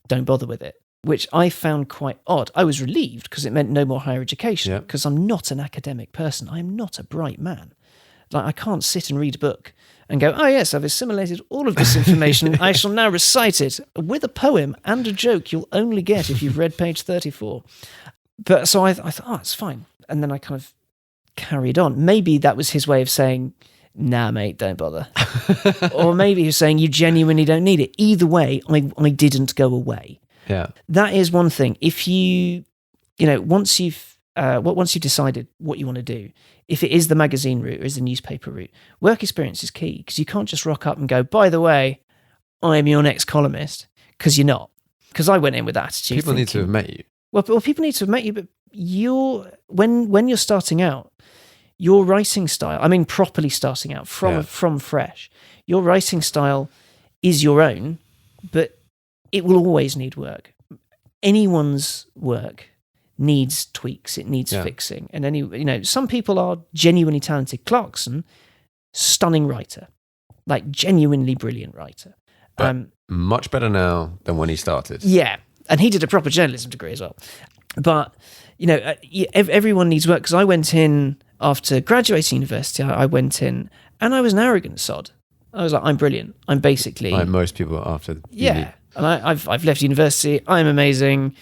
Don't bother with it. Which I found quite odd. I was relieved because it meant no more higher education, because I'm not an academic person. I am not a bright man. Like, I can't sit and read a book and go, oh yes, I've assimilated all of this information. I shall now recite it with a poem and a joke you'll only get if you've read page 34. But so I thought, oh, it's fine. And then I kind of carried on. Maybe that was his way of saying, nah, mate, don't bother. Or maybe he was saying, you genuinely don't need it. Either way, I didn't go away. Yeah. That is one thing. If once you've decided what you want to do, if it is the magazine route or is the newspaper route, work experience is key, because you can't just rock up and go, by the way, I'm your next columnist, because you're not. Because I went in with that attitude. People need to have met you. Well, people need to have met you, but when you're starting out, your writing style, I mean, properly starting out from fresh, your writing style is your own, but it will always need work. Anyone's work needs tweaks, it needs fixing. And some people are genuinely talented. Clarkson, stunning writer, like genuinely brilliant writer. But much better now than when he started. Yeah. And he did a proper journalism degree as well. But, everyone needs work, because I went in after graduating university, I went in and I was an arrogant sod. I was like, I'm brilliant. I'm basically... Like most people after uni. Yeah. And I've left university. I'm amazing.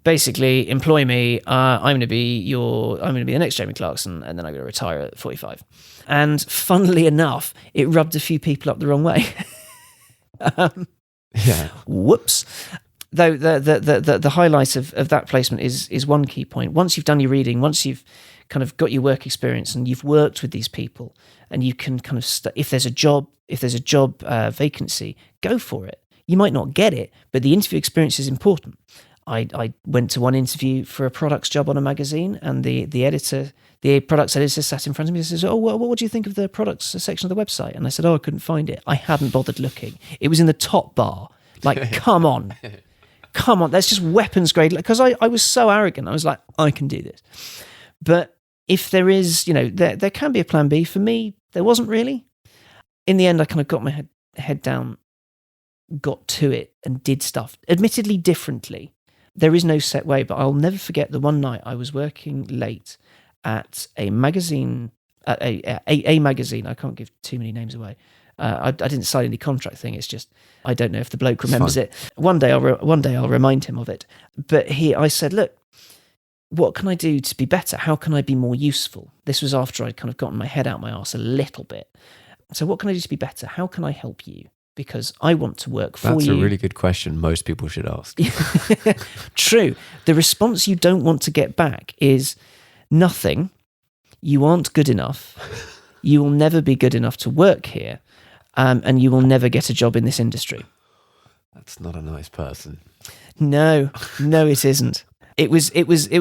Basically, employ me. I'm going to be the next Jamie Clarkson, and then I'm going to retire at 45. And funnily enough, it rubbed a few people up the wrong way. Whoops. Though the highlight of that placement is one key point. Once you've done your reading, once you've kind of got your work experience and you've worked with these people, and you can kind of if there's a job vacancy, go for it. You might not get it, but the interview experience is important. I went to one interview for a products job on a magazine, and the products editor sat in front of me and says, oh, what do you think of the products section of the website? And I said, oh, I couldn't find it. I hadn't bothered looking. It was in the top bar. Like, come on, that's just weapons grade. Because I was so arrogant. I was like, I can do this. But if there is, there can be a plan B. For me, there wasn't really. In the end, I kind of got my head down, got to it, and did stuff, admittedly differently. There is no set way, but I'll never forget the one night I was working late at a magazine, a magazine. I can't give too many names away. I didn't sign any contract thing. It's just, I don't know if the bloke remembers it. One day I'll remind him of it. But I said, look, what can I do to be better? How can I be more useful? This was after I'd kind of gotten my head out my arse a little bit. So what can I do to be better? How can I help you? Because I want to work for you. That's a really good question most people should ask. True. The response you don't want to get back is nothing. You aren't good enough. You will never be good enough to work here. And you will never get a job in this industry. That's not a nice person. No, it isn't. It was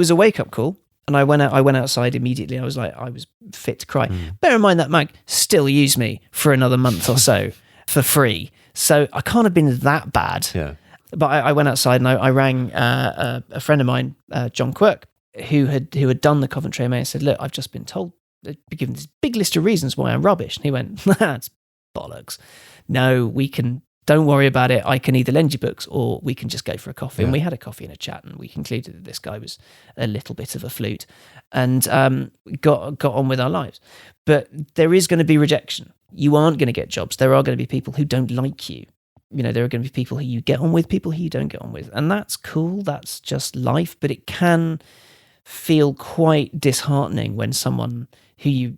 a wake-up call. And I went outside immediately. I was fit to cry. Bear in mind that mag still used me for another month or so. For free, so I can't have been that bad. Yeah. But I went outside and I rang a friend of mine, John Quirk, who had done the Coventry MA, and said, "Look, I've just been told, given this big list of reasons why I'm rubbish." And he went, "That's bollocks. No, don't worry about it. I can either lend you books or we can just go for a coffee." Yeah. And we had a coffee and a chat, and we concluded that this guy was a little bit of a flute, and got on with our lives. But there is going to be rejection. You aren't going to get jobs. There are going to be people who don't like you. There are going to be people who you get on with, people who you don't get on with. And that's cool. That's just life. But it can feel quite disheartening when someone who you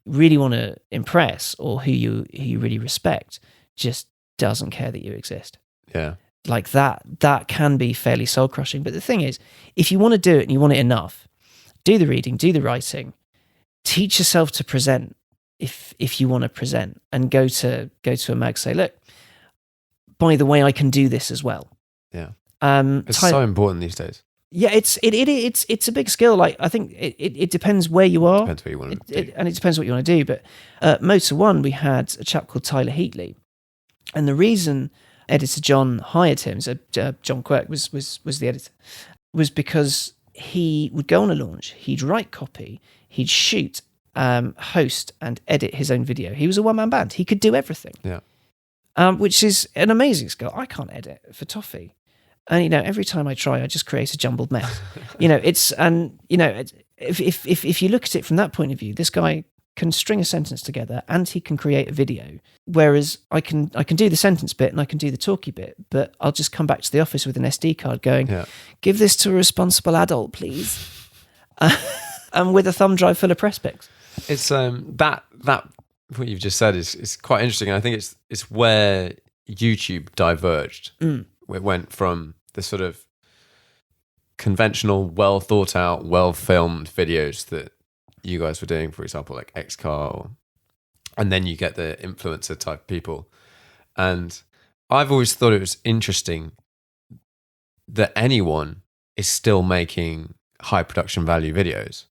really want to impress or who you really respect just doesn't care that you exist. Yeah. Like that can be fairly soul crushing. But the thing is, if you want to do it and you want it enough, do the reading, do the writing, teach yourself to present. If you want to present, and go to a mag, say, look, by the way, I can do this as well. Yeah. It's so important these days. Yeah, it's a big skill. Like, I think it depends where you are. Depends what you want to do. And it depends what you want to do. But Motor One, we had a chap called Tyler Heatley. And the reason editor John hired him, so John Quirk was the editor, was because he would go on a launch, he'd write copy, he'd shoot, host and edit his own video. He was a one-man band. He could do everything. Yeah. Which is an amazing skill. I can't edit for toffee. And, every time I try, I just create a jumbled mess. If you look at it from that point of view, this guy can string a sentence together and he can create a video. Whereas I can do the sentence bit and I can do the talky bit, but I'll just come back to the office with an SD card going, give this to a responsible adult, please. And with a thumb drive full of press pics. It's that what you've just said is quite interesting. And I think it's where YouTube diverged. It went from the sort of conventional, well thought out, well filmed videos that you guys were doing, for example, like XCar, and then you get the influencer type people. And I've always thought it was interesting that anyone is still making high production value videos.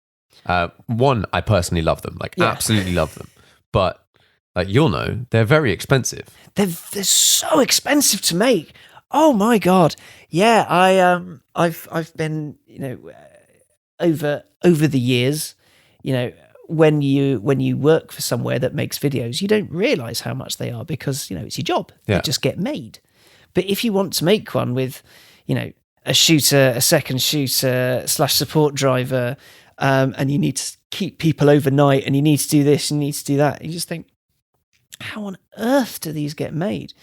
One, I personally love them, absolutely love them. But you'll know, they're very expensive. They're so expensive to make. Oh my God. Yeah, I've been, over the years, when you work for somewhere that makes videos, you don't realize how much they are because, it's your job. They just get made. But if you want to make one with, a shooter, a second shooter / support driver, and you need to keep people overnight and you need to do this and you need to do that, you just think, how on earth do these get made?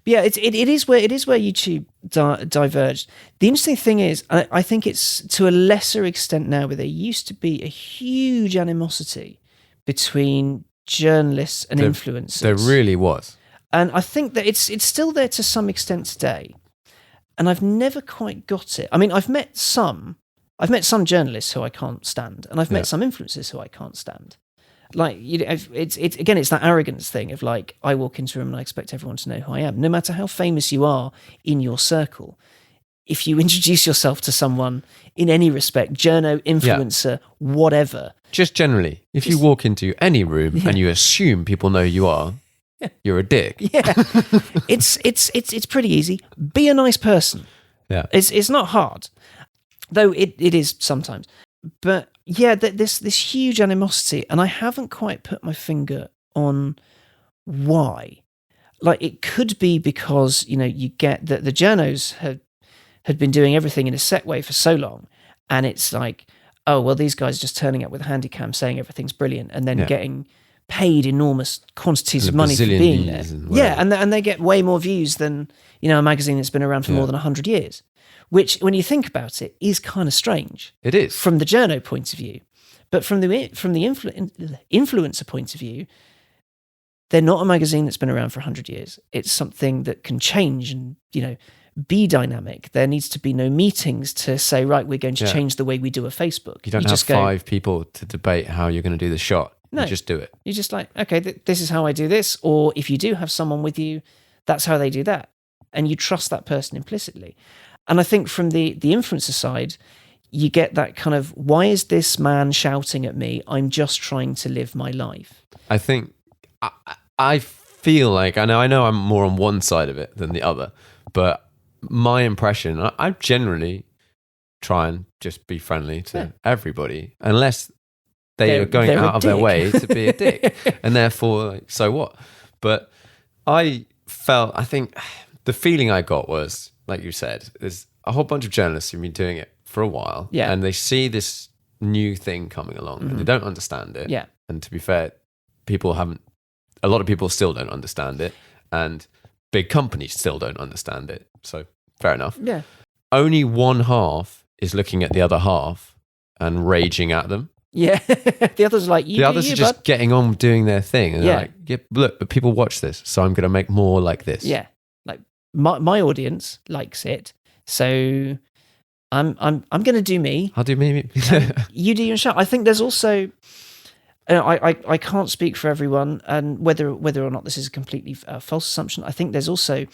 But yeah, it is where YouTube diverged. The interesting thing is, I think it's to a lesser extent now, but there used to be a huge animosity between journalists and influencers. There really was, and I think that it's still there to some extent today. And I've never quite got it. I mean, I've met some journalists who I can't stand, and I've met some influencers who I can't stand. It's that arrogance thing of I walk into a room and I expect everyone to know who I am, no matter how famous you are in your circle. If you introduce yourself to someone in any respect, journo, influencer, whatever, just generally, if you walk into any room and you assume people know who you are, you're a dick. Yeah, it's pretty easy. Be a nice person. Yeah, it's not hard, though it is sometimes. But yeah, this huge animosity, and I haven't quite put my finger on why. It could be because you get that the journos had been doing everything in a set way for so long, and it's oh well, these guys are just turning up with a handy cam saying everything's brilliant, and then getting paid enormous quantities of money for being there. And they get way more views than a magazine that's been around for more than 100 years. Which, when you think about it, is kind of strange. It is. From the journo point of view. But from the influencer point of view, they're not a magazine that's been around for 100 years. It's something that can change and, be dynamic. There needs to be no meetings to say, right, we're going to change the way we do a Facebook. You don't have five people to debate how you're going to do the shot. No. You just do it. You're just okay, this is how I do this. Or if you do have someone with you, that's how they do that. And you trust that person implicitly. And I think from the influencer side, you get that kind of, why is this man shouting at me? I'm just trying to live my life. I think, I feel I know I'm more on one side of it than the other, but my impression, I generally try and just be friendly to everybody, unless they are going out of their way to be a dick. And therefore, so what? But I think the feeling I got was, like you said, there's a whole bunch of journalists who've been doing it for a while, and they see this new thing coming along, and they don't understand it. Yeah. And to be fair, a lot of people still don't understand it, and big companies still don't understand it. So fair enough. Yeah. Only one half is looking at the other half and raging at them. Yeah. The others are the others are just getting on with doing their thing, and they're look, but people watch this, so I'm going to make more like this. Yeah. My audience likes it, so I'm going to do me. I'll do me. You do your show. I think there's also, I can't speak for everyone, and whether or not this is a completely false assumption. I think there's also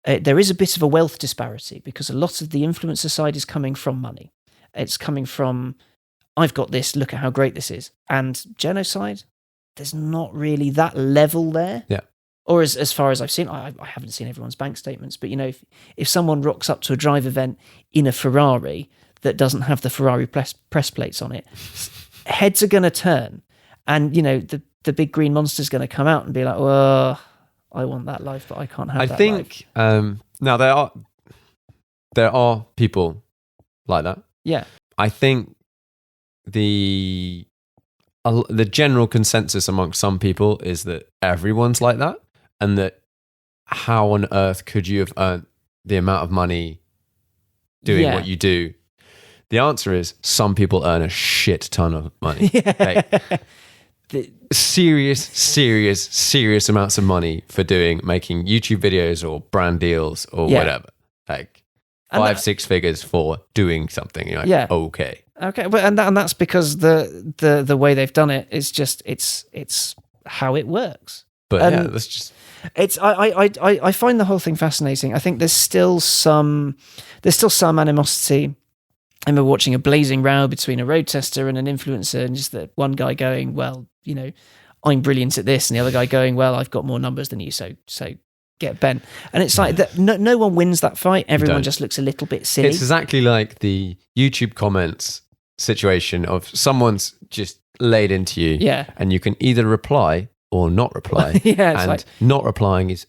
there is a bit of a wealth disparity, because a lot of the influencer side is coming from money. It's coming from, I've got this, look at how great this is, and journo side, there's not really that level there. Yeah. or as far as I've seen, I haven't seen everyone's bank statements, but if someone rocks up to a drive event in a Ferrari that doesn't have the Ferrari press plates on it, heads are going to turn, and the big green monster's going to come out and be like, "Well, I want that life, but I can't have that life." I think now there are people like that. Yeah. I think the general consensus amongst some people is that everyone's like that, and that how on earth could you have earned the amount of money doing what you do? The answer is some people earn a shit ton of money. Serious amounts of money for making YouTube videos or brand deals or whatever. Like 5-6 figures for doing something. You're like, okay, but and that's because the way they've done it is just it's how it works. But that's just I find the whole thing fascinating. I think there's still some animosity. I remember watching a blazing row between a road tester and an influencer, and just that one guy going, "Well, I'm brilliant at this," and the other guy going, "Well, I've got more numbers than you, so get bent." And it's like that. No one wins that fight. Everyone just looks a little bit silly. It's exactly like the YouTube comments situation of someone's just laid into you, and you can either reply or not reply. And not replying is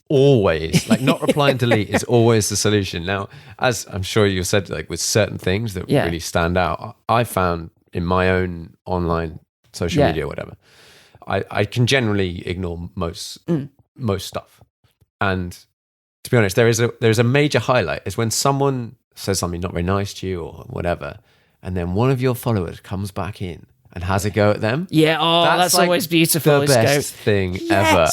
always like not replying to delete is always the solution. Now, as I'm sure you said, like with certain things that really stand out, I found in my own online social media or whatever, I can generally ignore most stuff. And to be honest, there is a major highlight is when someone says something not very nice to you or whatever, and then one of your followers comes back in and has a go at them. Yeah, that's like always beautiful. The best thing ever.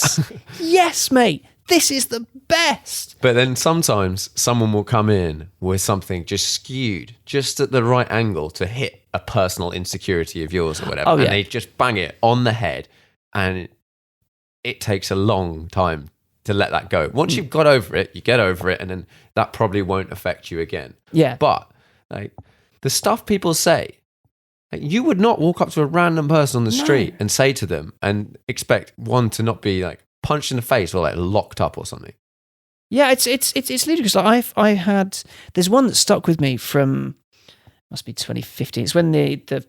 Yes, mate. This is the best. But then sometimes someone will come in with something just skewed, just at the right angle to hit a personal insecurity of yours or whatever. And they just bang it on the head. And it takes a long time to let that go. Once you've got over it, you get over it, and then that probably won't affect you again. Yeah. But like the stuff people say, like, you would not walk up to a random person on the street and say to them and expect one to not be like punched in the face or like locked up or something. Yeah, it's ludicrous. Like there's one that stuck with me from must be 2015. It's when the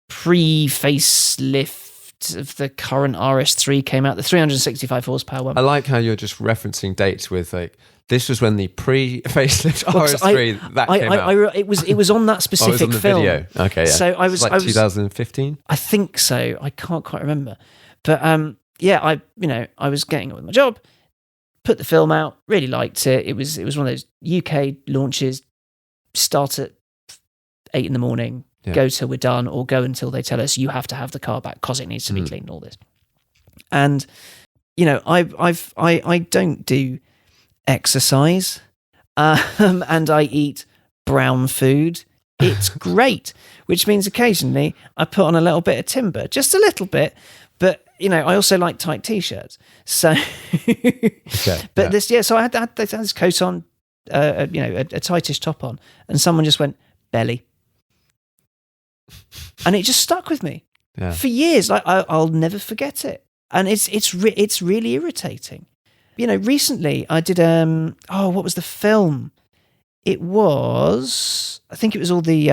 pre-facelift of the current RS3 came out, the 365 horsepower one. I like how you're just referencing dates with like this was when the pre-facelift RS3 came out. It was on that specific on the film. Video. Okay, yeah. So I was 2015. I think so. I can't quite remember, but I was getting on with my job, put the film out, really liked it. It was one of those UK launches, start at 8 a.m, go till we're done, or go until they tell us you have to have the car back because it needs to be cleaned and all this. And I don't do exercise, and I eat brown food. It's great, which means occasionally I put on a little bit of timber, just a little bit. But I also like tight t-shirts. So, so I had this coat on, a tightish top on, and someone just went belly, and it just stuck with me for years. Like I'll never forget it, and it's really irritating. Recently I did what was the film? It was, I think it was all the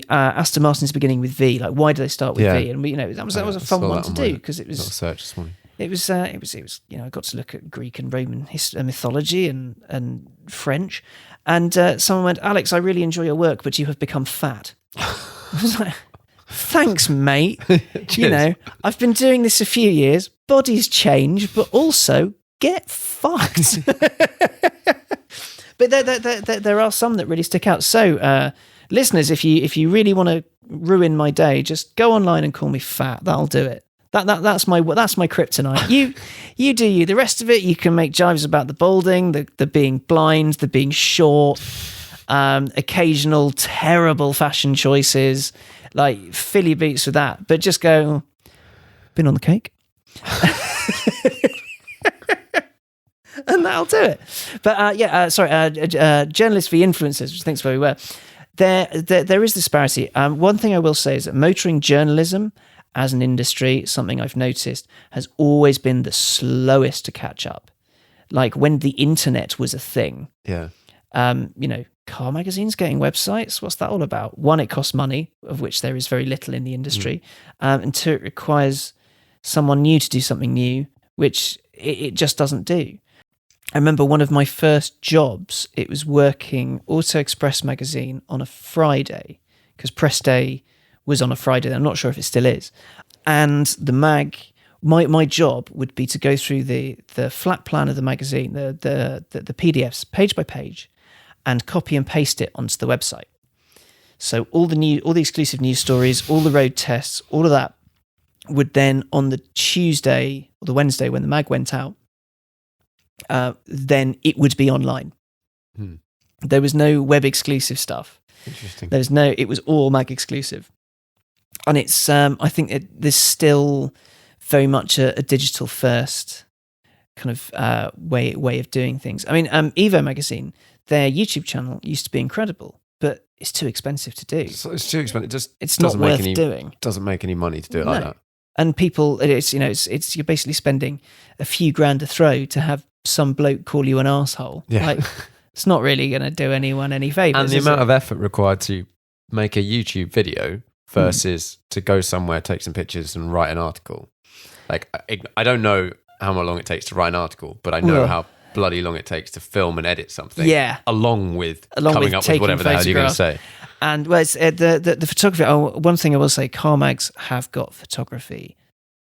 Aston Martins beginning with V. Like, why do they start with V? And that was a fun one to do because it was search this morning. It was I got to look at Greek and Roman mythology and French, and someone went, "Alex, I really enjoy your work, but you have become fat." I was like, "Thanks, mate." I've been doing this a few years. Bodies change, but also get fucked. But there are some that really stick out. So, listeners, if you really want to ruin my day, just go online and call me fat. That'll do it. That's my kryptonite. You do you. The rest of it, you can make jibes about the balding, the being blind, the being short, occasional terrible fashion choices. Like, fill your beats with that. But just go, been on the cake. And that'll do it. But journalists v influencers, which I think is where we were. There is disparity. One thing I will say is that motoring journalism as an industry, something I've noticed, has always been the slowest to catch up. Like when the internet was a thing, Yeah. Car magazines getting websites, what's that all about? One, it costs money, of which there is very little in the industry. And two, it requires someone new to do something new, which it just doesn't do. I remember one of my first jobs, it was working Auto Express magazine on a Friday, because press day was on a Friday. I'm not sure if it still is. And the mag, my job would be to go through the flat plan of the magazine, the PDFs, page by page, and copy and paste it onto the website. So all the exclusive news stories, all the road tests, all of that would then, on the Tuesday or the Wednesday when the mag went out, then it would be online. There was no web exclusive stuff. Interesting. It was all mag exclusive. And it's, I think there's still very much a digital first kind of way of doing things. I mean, Evo magazine, their YouTube channel used to be incredible, but it's too expensive to do. So it's too expensive. It's not worth doing. Doesn't make any money to do it like that. And people, it's you're basically spending a few grand a throw to have some bloke call you an arsehole. Yeah. Like, it's not really going to do anyone any favours. And the amount of effort required to make a YouTube video versus to go somewhere, take some pictures and write an article. Like, I don't know how long it takes to write an article, but I know how bloody long it takes to film and edit something. Yeah. Along with coming up with whatever the hell you're going to say. And well, it's, the photography, one thing I will say, car mags have got photography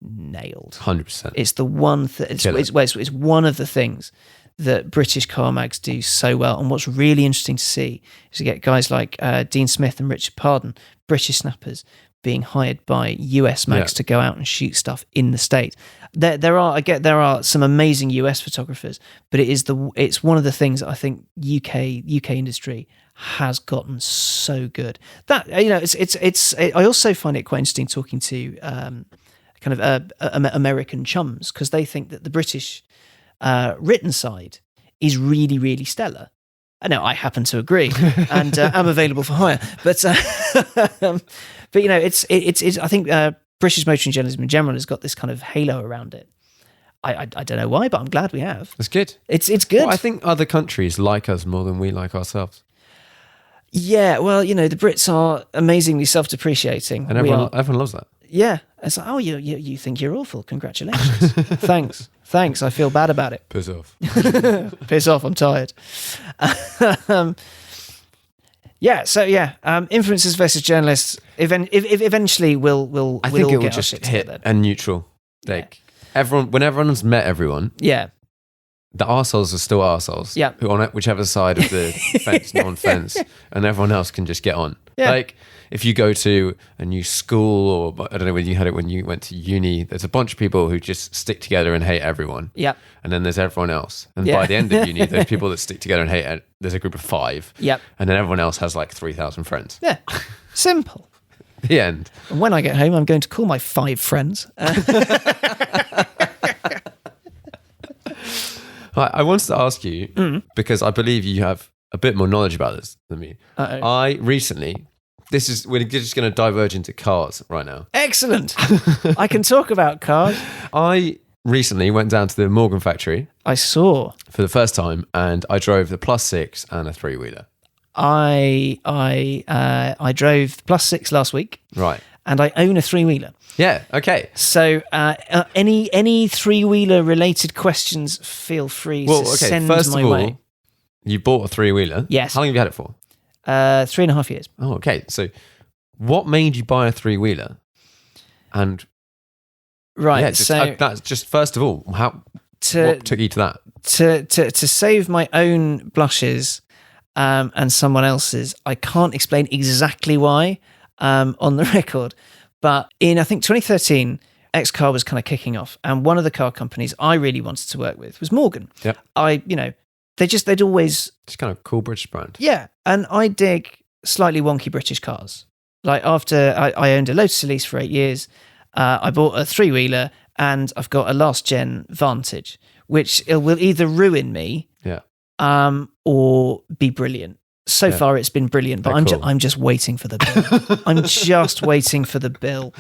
nailed. 100%. It's the one it's one of the things that British car mags do so well. And what's really interesting to see is to get guys like Dean Smith and Richard Pardon, British snappers, being hired by US mags to go out and shoot stuff in the States. There are some amazing US photographers, but it's one of the things that I think UK industry has gotten so good that I also find it quite interesting talking to kind of American chums, because they think that the British written side is really, really stellar. I know I happen to agree, and I'm available for hire. But it's I think British motoring journalism in general has got this kind of halo around it. I don't know why, but I'm glad we have. It's good. It's good. Well, I think other countries like us more than we like ourselves. Yeah, well, the Brits are amazingly self-depreciating, and everyone loves that. Yeah, it's like, oh, you think you're awful? Congratulations. Thanks. I feel bad about it. Piss off. Piss off. I'm tired. Influencers versus journalists. Eventually, we'll. I think all it will get just our shit hit together. and neutral. Like when everyone's met everyone. Yeah. The arseholes are still arseholes. Yeah. Who on whichever side of the fence, non-fence, and everyone else can just get on. Yeah. Like if you go to a new school, or I don't know whether you had it when you went to uni, there's a bunch of people who just stick together and hate everyone. Yeah. And then there's everyone else. And by the end of uni, there's people that stick together and hate. There's a group of 5. Yep. And then everyone else has like 3,000 friends. Yeah. Simple. The end. And when I get home, I'm going to call my 5 friends. I wanted to ask you, because I believe you have a bit more knowledge about this than me. Uh-oh. we're just going to diverge into cars right now. Excellent. I can talk about cars. I recently went down to the Morgan factory. I saw. For the first time, and I drove the Plus 6 and a 3-wheeler. I drove the Plus 6 last week. Right. And I own a 3-wheeler. Yeah, okay. So any 3-wheeler related questions, feel free to send first my of all, way. You bought a 3-wheeler. Yes. How long have you had it for? 3.5 years. Oh, okay. So what made you buy a 3-wheeler? And right, that's just first of all, what took you to that? To save my own blushes and someone else's, I can't explain exactly why on the record. But in, I think, 2013, X-Car was kind of kicking off. And one of the car companies I really wanted to work with was Morgan. Yep. They'd always... It's kind of a cool British brand. Yeah. And I dig slightly wonky British cars. Like after I owned a Lotus Elise for 8 years, I bought a 3-wheeler and I've got a last gen Vantage, which it will either ruin me or be brilliant. So far, it's been brilliant, but I'm just waiting for the bill. I'm just waiting for the bill.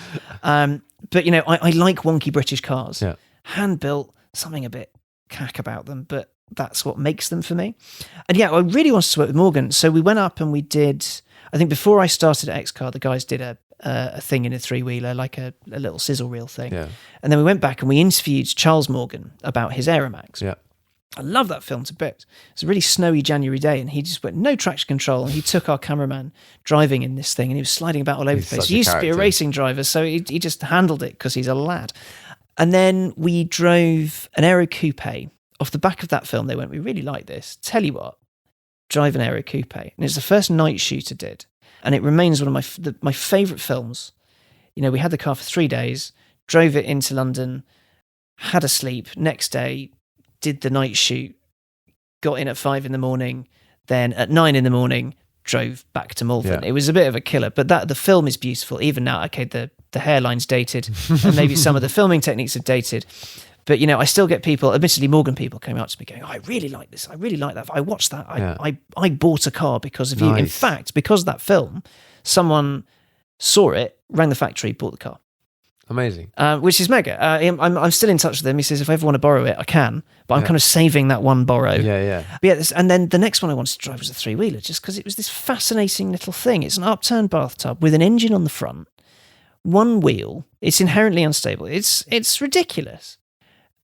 But, I like wonky British cars. Yeah. Hand-built, something a bit cack about them, but that's what makes them for me. And yeah, I really wanted to work with Morgan. So we went up and we did, I think before I started at XCar, the guys did a thing in a three-wheeler, like a little sizzle reel thing. Yeah. And then we went back and we interviewed Charles Morgan about his Aeromax. Yeah. I love that film to bits. It was a really snowy January day and he just went, no traction control. And he took our cameraman driving in this thing and he was sliding about all over the place. He used to be a racing driver, so he just handled it because he's a lad. And then we drove an Aero Coupe. Off the back of that film, they went, we really like this. Tell you what, drive an Aero Coupe. And it's the first night shoot I did. And it remains one of my favourite films. We had the car for 3 days, drove it into London, had a sleep. Next day, did the night shoot, got in at 5 a.m, then at 9 a.m, drove back to Malvern. Yeah. It was a bit of a killer, but the film is beautiful. Even now, okay, the hairline's dated and maybe some of the filming techniques are dated. But, I still get people, admittedly Morgan people, coming up to me going, oh, I really like this. I really like that. I watched that. I bought a car because of you. In fact, because of that film, someone saw it, rang the factory, bought the car. Amazing. Which is mega. I'm still in touch with him. He says, if I ever want to borrow it, I can. But I'm kind of saving that one borrow. Yeah. But yeah, and then the next one I wanted to drive was a three-wheeler, just because it was this fascinating little thing. It's an upturned bathtub with an engine on the front, one wheel. It's inherently unstable. It's ridiculous.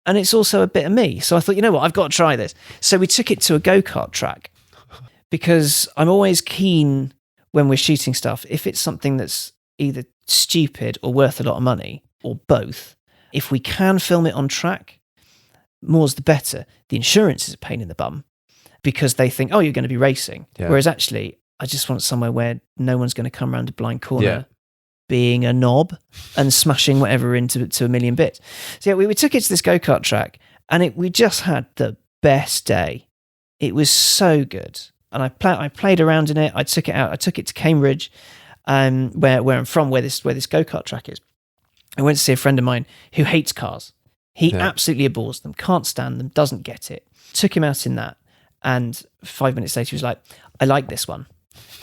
And it's also a bit of me. So I thought, you know what, I've got to try this. So we took it to a go-kart track because I'm always keen when we're shooting stuff, if it's something that's either stupid or worth a lot of money or both, if we can film it on track, more's the better. The insurance is a pain in the bum because they think, oh, you're going to be racing. Yeah. Whereas actually, I just want somewhere where no one's going to come around a blind corner being a knob and smashing whatever into a million bits. So yeah, we took it to this go-kart track and we just had the best day. It was so good. And I played around in it. I took it out. I took it to Cambridge, where I'm from, where this go-kart track is. I went to see a friend of mine who hates cars. He absolutely abhors them, can't stand them, doesn't get it. Took him out in that. And 5 minutes later, he was like, I like this one.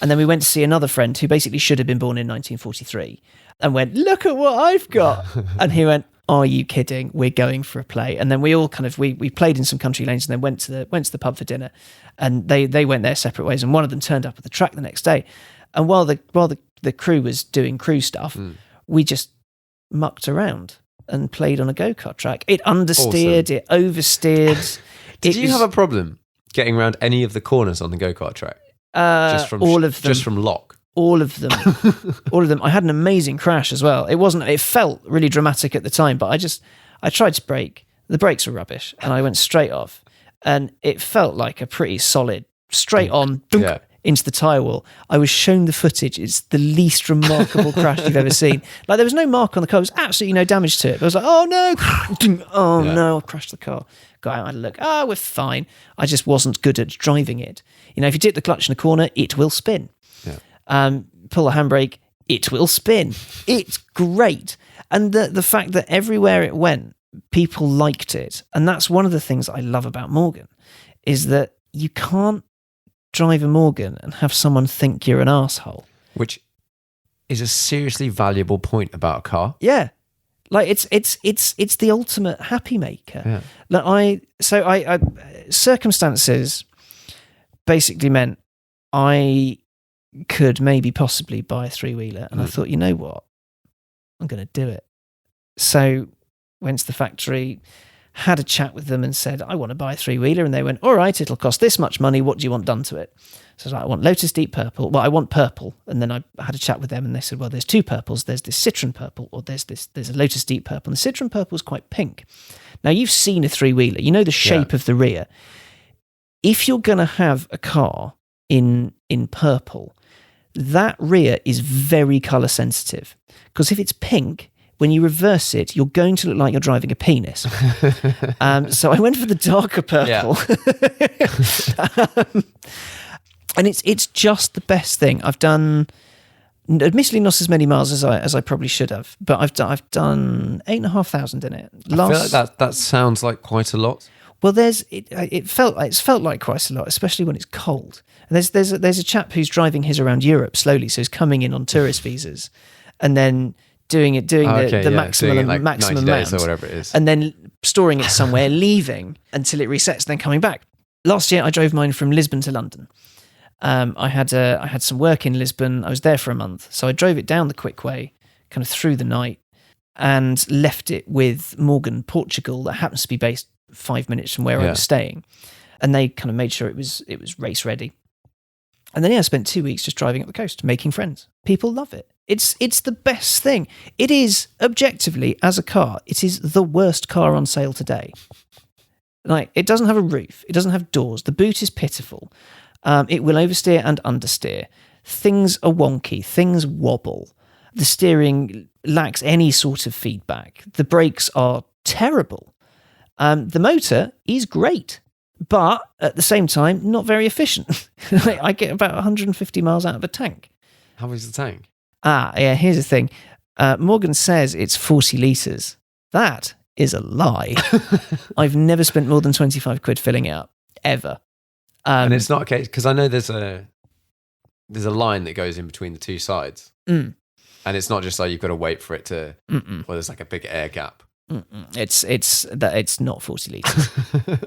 And then we went to see another friend who basically should have been born in 1943 and went, look at what I've got. And he went, are you kidding? We're going for a play. And then we all we played in some country lanes and then went to the pub for dinner. And they went their separate ways. And one of them turned up at the track the next day. And while the crew was doing crew stuff, we just mucked around and played on a go-kart track. It understeered, awesome. It oversteered. Did you have a problem getting around any of the corners on the go-kart track? All of them. Just from lock? All of them. All of them. I had an amazing crash as well. It felt really dramatic at the time, but I tried to brake. The brakes were rubbish and I went straight off and it felt like a pretty solid straight on dunk, into the tyre wall. I was shown the footage. It's the least remarkable crash you've ever seen. Like there was no mark on the car. There was absolutely no damage to it. But I was like, oh no. No, I crashed the car. Got out, had a look. We're fine. I just wasn't good at driving it. If you dip the clutch in a corner, it will spin. Yeah. Pull the handbrake, it will spin. It's great. And the fact that everywhere it went, people liked it. And that's one of the things I love about Morgan, is that you can't drive a Morgan and have someone think you're an arsehole. Which is a seriously valuable point about a car. Yeah. Like it's the ultimate happy maker. Yeah. Like I circumstances basically meant I could maybe possibly buy a three-wheeler, and I thought, you know what, I'm going to do it. So went to the factory, had a chat with them, and said, I want to buy a three-wheeler, and they went, all right, it'll cost this much money. What do you want done to it? So I was like, I want Lotus Deep Purple. Well, I want purple. And then I had a chat with them and they said, well, there's two purples. There's this Citron purple or there's a Lotus Deep Purple. And the Citron purple is quite pink. Now, you've seen a three-wheeler. You know the shape of the rear. If you're going to have a car in purple, that rear is very colour sensitive. Because if it's pink, when you reverse it, you're going to look like you're driving a penis. So I went for the darker purple. Yeah. And it's just the best thing. I've done, admittedly, not as many miles as I probably should have, but I've done 8,500 in it. I feel like that sounds like quite a lot. Well, it's felt like quite a lot, especially when it's cold. And there's a chap who's driving his around Europe slowly, so he's coming in on tourist visas, and then doing Okay, the yeah, maximum doing it like maximum 90 days amount, or whatever it is. and then storing it somewhere, leaving until it resets, then coming back. Last year, I drove mine from Lisbon to London. I had some work in Lisbon. I was there for a month, so I drove it down the quick way, kind of through the night, and left it with Morgan, Portugal, that happens to be based 5 minutes from where I was staying, and they kind of made sure it was race ready. And then I spent 2 weeks just driving up the coast, making friends. People love it. It's the best thing. It is, objectively, as a car, it is the worst car on sale today. Like, it doesn't have a roof. It doesn't have doors. The boot is pitiful. It will oversteer and understeer. Things are wonky. Things wobble. The steering lacks any sort of feedback. The brakes are terrible. The motor is great, but at the same time, not very efficient. I get about 150 miles out of a tank. How big is the tank? Yeah, here's the thing. Morgan says it's 40 litres. That is a lie. I've never spent more than 25 quid filling it up, ever. And it's not okay, because I know there's a line that goes in between the two sides. And it's not just like you've got to wait for it to, well, there's like a big air gap. It's not 40 litres.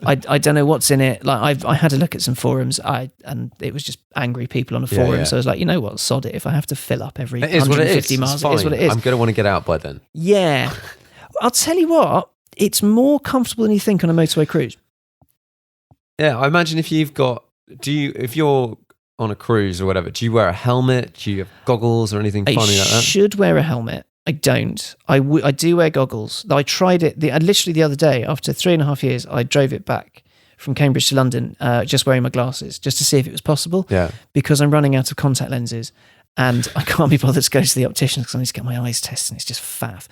I don't know what's in it. Like I had a look at some forums, and it was just angry people on a forum. So I was like, you know what, sod it. If I have to fill up every 150 miles, it is what it is. I'm going to want to get out by then. Yeah. I'll tell you what, it's more comfortable than you think on a motorway cruise. Yeah, I imagine if you're on a cruise or whatever, do you wear a helmet? Do you have goggles or anything funny like that? I should wear a helmet. I don't. I do wear goggles. I tried it literally the other day. After 3.5 years, I drove it back from Cambridge to London just wearing my glasses, just to see if it was possible. Yeah. Because I'm running out of contact lenses and I can't be bothered to go to the optician because I need to get my eyes tested and it's just faff.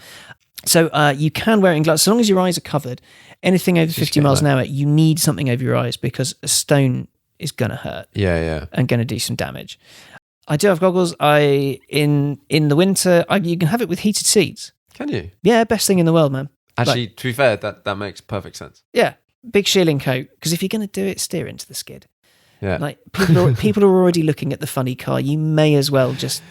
So you can wear it in glasses. So long as your eyes are covered, anything over 50 miles an hour, you need something over your eyes because a stone is going to hurt. Yeah. And going to do some damage. I do have goggles. In the winter, you can have it with heated seats. Can you? Yeah, best thing in the world, man. Actually, to be fair, that makes perfect sense. Yeah, big shearling coat, because if you're going to do it, steer into the skid. Yeah. Like, people are already looking at the funny car. You may as well just...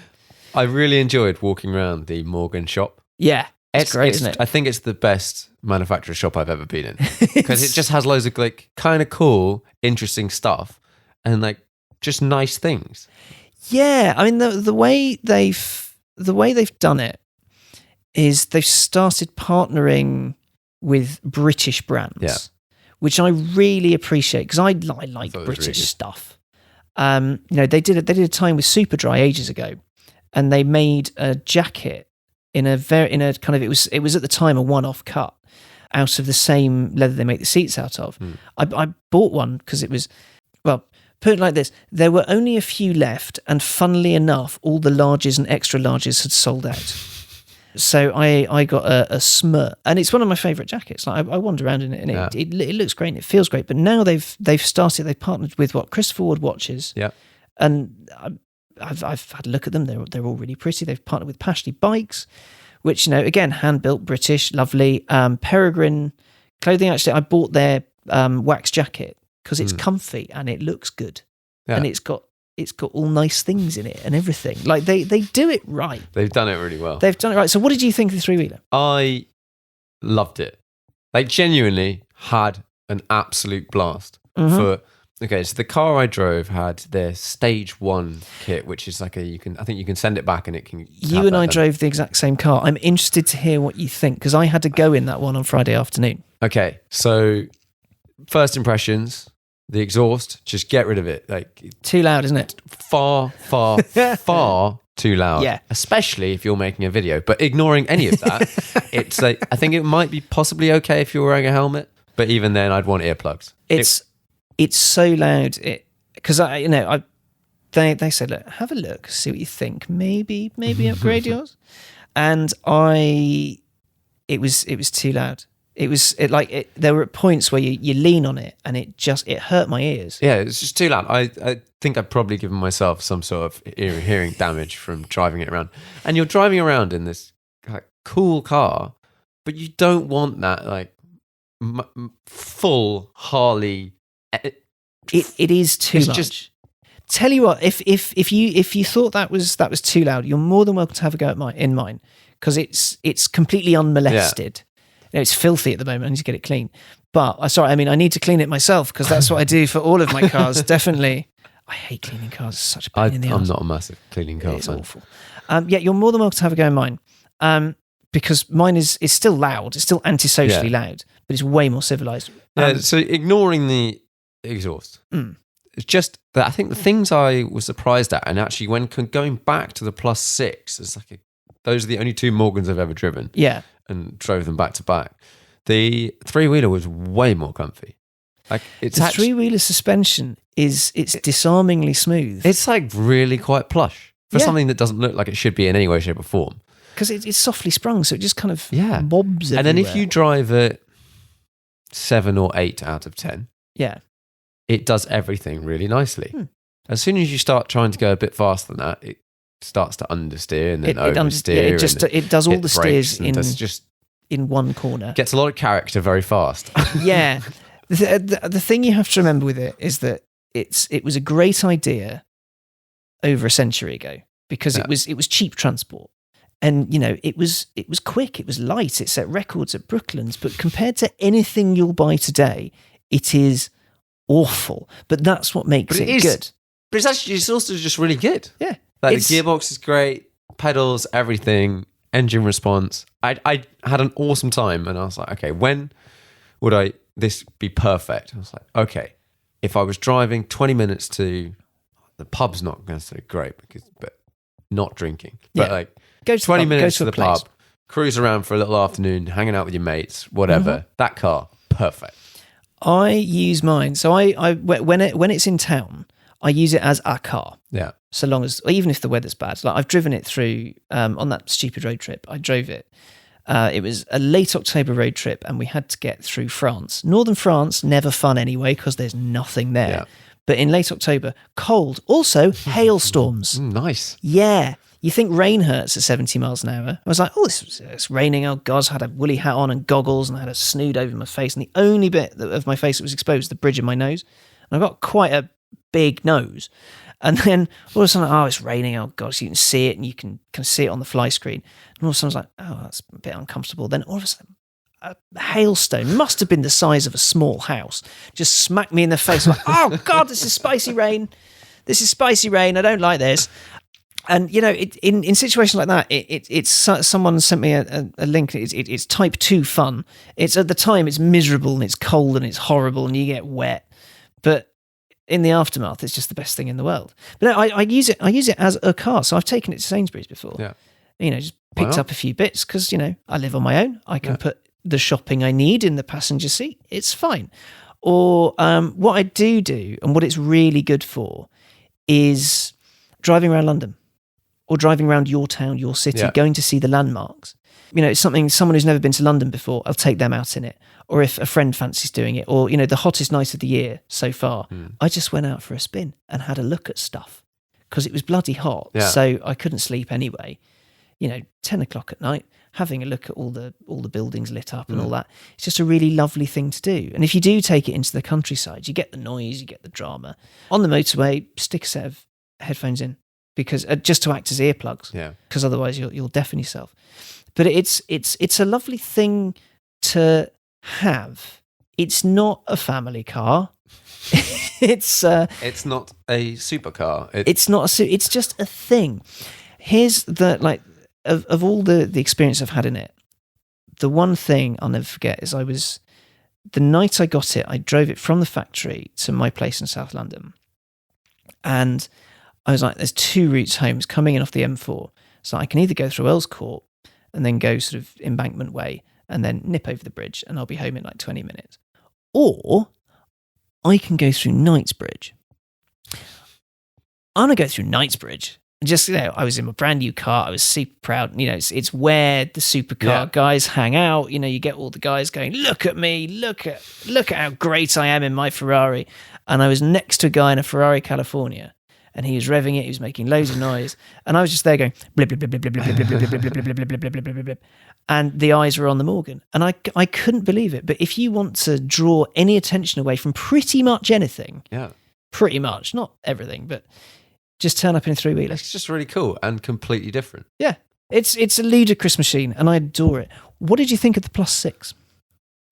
I really enjoyed walking around the Morgan shop. Yeah, it's great, isn't it? I think it's the best manufacturer shop I've ever been in. Because it just has loads of like kind of cool, interesting stuff and like just nice things. Yeah, I mean the way they've done it is they've started partnering with British brands, which I really appreciate because I like British really stuff. They did a time with Superdry ages ago, and they made a jacket in a kind of it was at the time a one-off cut out of the same leather they make the seats out of. I bought one because it was put it like this, there were only a few left, and funnily enough, all the larges and extra larges had sold out. So I got a smut, and it's one of my favourite jackets. Like I wander around in it, and it looks great, and it feels great. But now they've partnered with Christopher Ward watches, and I've had a look at them. They're all really pretty. They've partnered with Pashley bikes, which again hand built, British, lovely. Peregrine clothing. Actually, I bought their wax jacket because it's comfy and it looks good, and it's got all nice things in it and everything. Like they do it right. They've done it really well. They've done it right. So what did you think of the three-wheeler? I loved it. Like genuinely had an absolute blast. So the car I drove had their stage 1 kit, which is like I think you can send it back and it can. You and I drove the exact same car. I'm interested to hear what you think because I had to go in that one on Friday afternoon. Okay. So first impressions. The exhaust, just get rid of it. Like too loud, isn't it? Far too loud. Yeah. Especially if you're making a video. But ignoring any of that, it's like I think it might be possibly okay if you're wearing a helmet. But even then, I'd want earplugs. It's so loud. Because they said, look, have a look, see what you think. Maybe upgrade yours. And it was too loud. There were points where you lean on it and it hurt my ears. Yeah, it's just too loud. I think I've probably given myself some sort of hearing damage from driving it around. And you're driving around in this cool car, but you don't want that full Harley. It is too much. Tell you what, if you thought that was too loud, you're more than welcome to have a go at in mine. because it's completely unmolested. It's filthy at the moment. I need to get it clean. But I need to clean it myself because that's what I do for all of my cars. Definitely. I hate cleaning cars. It's such a pain in the I'm arse. not a massive cleaning car It's fan. awful. You're more than welcome to have a go in mine. Because mine is still loud. It's still antisocially loud, but it's way more civilized. So ignoring the exhaust, it's just that I think the things I was surprised at, and actually when going back to the Plus 6, it's like those are the only two Morgans I've ever driven. Yeah. And drove them back to back. The three-wheeler was way more comfy. Like The three-wheeler suspension it's disarmingly smooth. It's like really quite plush for something that doesn't look like it should be in any way, shape, or form. Because it's softly sprung, so it just kind of bobs everywhere. And then if you drive it 7 or 8 out of 10, it does everything really nicely. As soon as you start trying to go a bit faster than that, it starts to understeer and then oversteer. It does all the steers in one corner. Gets a lot of character very fast. Yeah. The thing you have to remember with it is that it was a great idea over a century ago because it was cheap transport. And, it was quick, it was light, it set records at Brooklands, but compared to anything you'll buy today, it is awful. But that's what makes it good. But it's also just really good. Yeah. Like the gearbox is great, pedals, everything, engine response. I had an awesome time and I was like, okay, when would this be perfect? I was like, okay, if I was driving 20 minutes to the pub's not necessarily great but not drinking. But like go to 20 the pub, minutes go to the pub, cruise around for a little afternoon, hanging out with your mates, whatever. That car, perfect. I use mine. So when it's in town, I use it as a car. Yeah. So long as, even if the weather's bad, like I've driven it through on that stupid road trip. I drove it. It was a late October road trip, and we had to get through France. Northern France, never fun anyway because there's nothing there. Yeah. But in late October, cold. Also, hailstorms. Nice. Yeah. You think rain hurts at 70 miles an hour. I was like, it's raining. Oh, God, I had a woolly hat on and goggles, and I had a snood over my face. And the only bit of my face that was exposed was the bridge of my nose. And I've got quite a big nose. And then all of a sudden, it's raining. Oh, God, so you can see it, and you can see it on the fly screen. And all of a sudden, I was like, that's a bit uncomfortable. Then all of a sudden, a hailstone, must have been the size of a small house, just smacked me in the face. Like, oh, God, this is spicy rain. This is spicy rain. I don't like this. And, in situations like that, it's someone sent me a link. It's type 2 fun. It's at the time, it's miserable and it's cold and it's horrible and you get wet. But in the aftermath, it's just the best thing in the world. But no, I use it as a car. So I've taken it to Sainsbury's before. Yeah. Just picked up a few bits because, I live on my own. I can put the shopping I need in the passenger seat. It's fine. Or what I do and what it's really good for is driving around London or driving around your town, your city, going to see the landmarks. It's someone who's never been to London before, I'll take them out in it. Or if a friend fancies doing it, or, the hottest night of the year so far, I just went out for a spin and had a look at stuff because it was bloody hot. Yeah. So I couldn't sleep anyway. 10 o'clock at night, having a look at all the buildings lit up and all that. It's just a really lovely thing to do. And if you do take it into the countryside, you get the noise, you get the drama. On the motorway, stick a set of headphones in because just to act as earplugs. Yeah. Because otherwise you'll deafen yourself. But it's a lovely thing to have. It's not a family car. It's not a supercar. It's just a thing. Here's the of all the experience I've had in it. The one thing I'll never forget is the night I got it, I drove it from the factory to my place in South London, and I was like, "There's 2 routes home. It's coming in off the M4, so I can either go through Earls Court and then go sort of Embankment way." And then nip over the bridge and I'll be home in like 20 minutes. Or I can go through Knightsbridge. I'm going to go through Knightsbridge. Just, I was in my brand new car. I was super proud. It's where the supercar guys hang out. You get all the guys going, look at me, look at how great I am in my Ferrari. And I was next to a guy in a Ferrari California. And he was revving it. He was making loads of noise. And I was just there going, blip, blip, blip, blip, blip, blip, blip, blip, blip, blip, blip, blip, blip, blip, blip, blip. And the eyes were on the Morgan. And I couldn't believe it. But if you want to draw any attention away from pretty much anything, pretty much, not everything, but just turn up in a 3-wheeler. It's just really cool and completely different. Yeah. It's a ludicrous machine, and I adore it. What did you think of the Plus 6?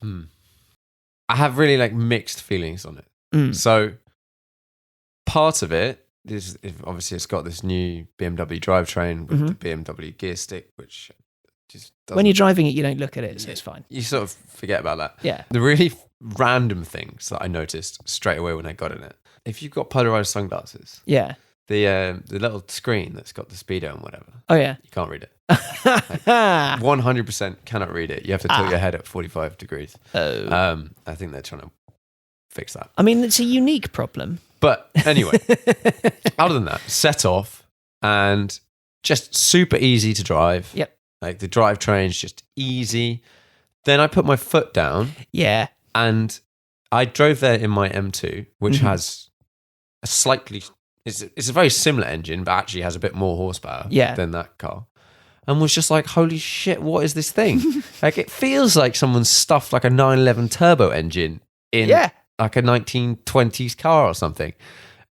I have really like mixed feelings on it. So part of it is obviously it's got this new BMW drivetrain with the BMW gear stick, which just doesn't, when you're driving it, you don't look at it, so it's fine. You sort of forget about that. Yeah. The really random things that I noticed straight away when I got in it. If you've got polarized sunglasses, Yeah. the little screen that's got the speedo and whatever, Oh yeah. you can't read it. 100% cannot read it. You have to tilt your head at 45 degrees. Oh. I think they're trying to fix that. I mean, it's a unique problem. But anyway, other than that, set off and just super easy to drive. Yep. Like the drivetrain's just easy. Then I put my foot down. Yeah. And I drove there in my M2, which has a slightly... It's a very similar engine, but actually has a bit more horsepower than that car. And was just like, holy shit, what is this thing? Like, it feels like someone stuffed like a 911 turbo engine in like a 1920s car or something.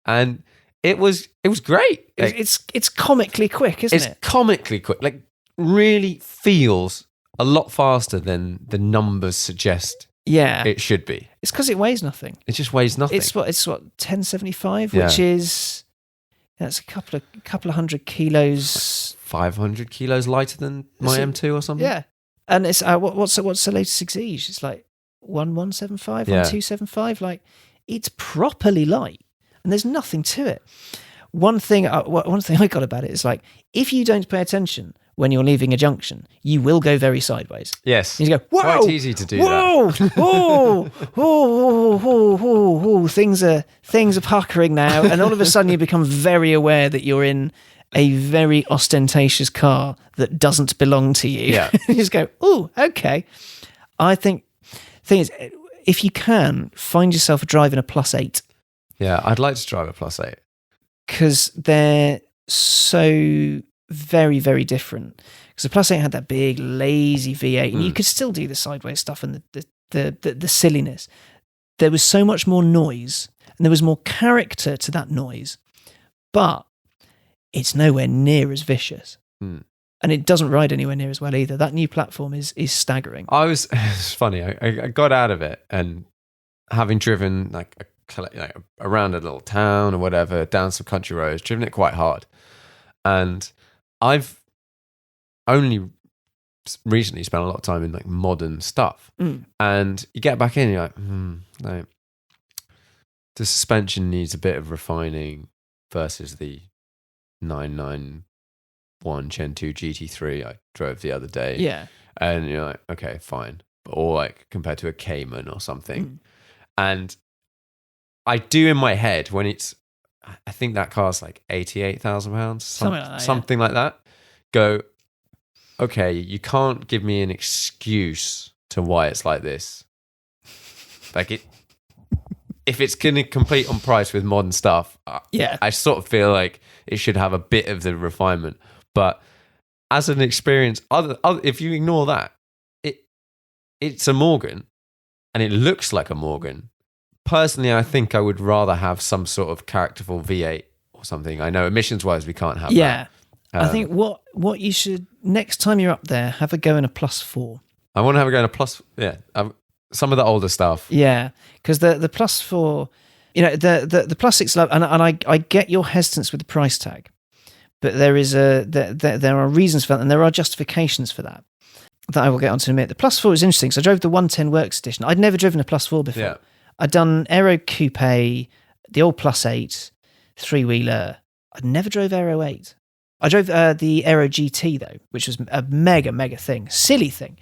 And it was great. Like, it's comically quick, isn't it? It's comically quick. Like, really feels a lot faster than the numbers suggest it should be. It's because it weighs nothing. It just weighs nothing. It's what 1075, which is that's a couple of hundred kilos, 500 kilos lighter than my M2 or something. Yeah, and it's what's the latest Exige? It's like 1175, 1275. Like, it's properly light, and there's nothing to it. One thing I got about it is, like, if you don't pay attention when you're leaving a junction, you will go very sideways. Yes. You go, whoa! Quite easy to do whoa, that. Whoa! Things are puckering now, and all of a sudden you become very aware that you're in a very ostentatious car that doesn't belong to you. Yeah. You just go, oh, okay. I think thing is, if you can find yourself driving a Plus 8. Yeah, I'd like to drive a Plus 8 because they're so very, very different. Because the Plus 8 had that big lazy V8, and you could still do the sideways stuff and the silliness. There was so much more noise, and there was more character to that noise, but it's nowhere near as vicious. And it doesn't ride anywhere near as well either. That new platform is staggering. It's funny. I got out of it, and having driven like around a little town or whatever, down some country roads, driven it quite hard. And I've only recently spent a lot of time in like modern stuff. And you get back in, you're like, no, the suspension needs a bit of refining versus the 991 Gen 2 GT3 I drove the other day. Yeah. And you're like, okay, fine. Or like compared to a Cayman or something. And I do in my head when it's, I think that car's like £88,000, something like that. Go, okay, you can't give me an excuse to why it's like this. Like if it's going to compete on price with modern stuff, I sort of feel like it should have a bit of the refinement. But as an experience, other if you ignore that, it's a Morgan, and it looks like a Morgan. Personally, I think I would rather have some sort of characterful V8 or something. I know emissions-wise we can't have that. Yeah. I think what you should, next time you're up there, have a go in a Plus 4. I want to have a go in a Plus, some of the older stuff. Yeah, because the Plus 4, the Plus 6, and I get your hesitance with the price tag, but there are reasons for that, and there are justifications for that I will get on to in a minute. The Plus 4 is interesting, because I drove the 110 Works Edition. I'd never driven a Plus 4 before. Yeah. I'd done Aero Coupe, the old Plus 8, three-wheeler. I'd never drove Aero 8. I drove the Aero GT, though, which was a mega, mega thing. Silly thing.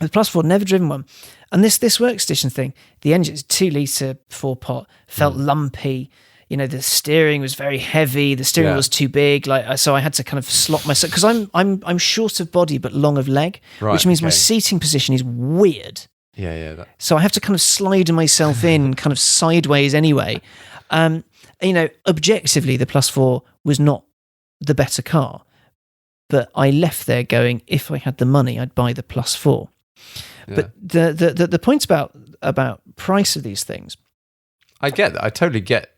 The Plus 4, never driven one. And this Works Edition thing, the engine is 2-litre 4-pot, felt lumpy. The steering was very heavy. The steering wheel was too big. So I had to kind of slot myself, because I'm short of body but long of leg, which means my seating position is weird. Yeah. So I have to kind of slide myself in kind of sideways anyway. Objectively, the Plus 4 was not the better car, but I left there going, if I had the money, I'd buy the Plus 4. Yeah. But the points about price of these things, I get that. I totally get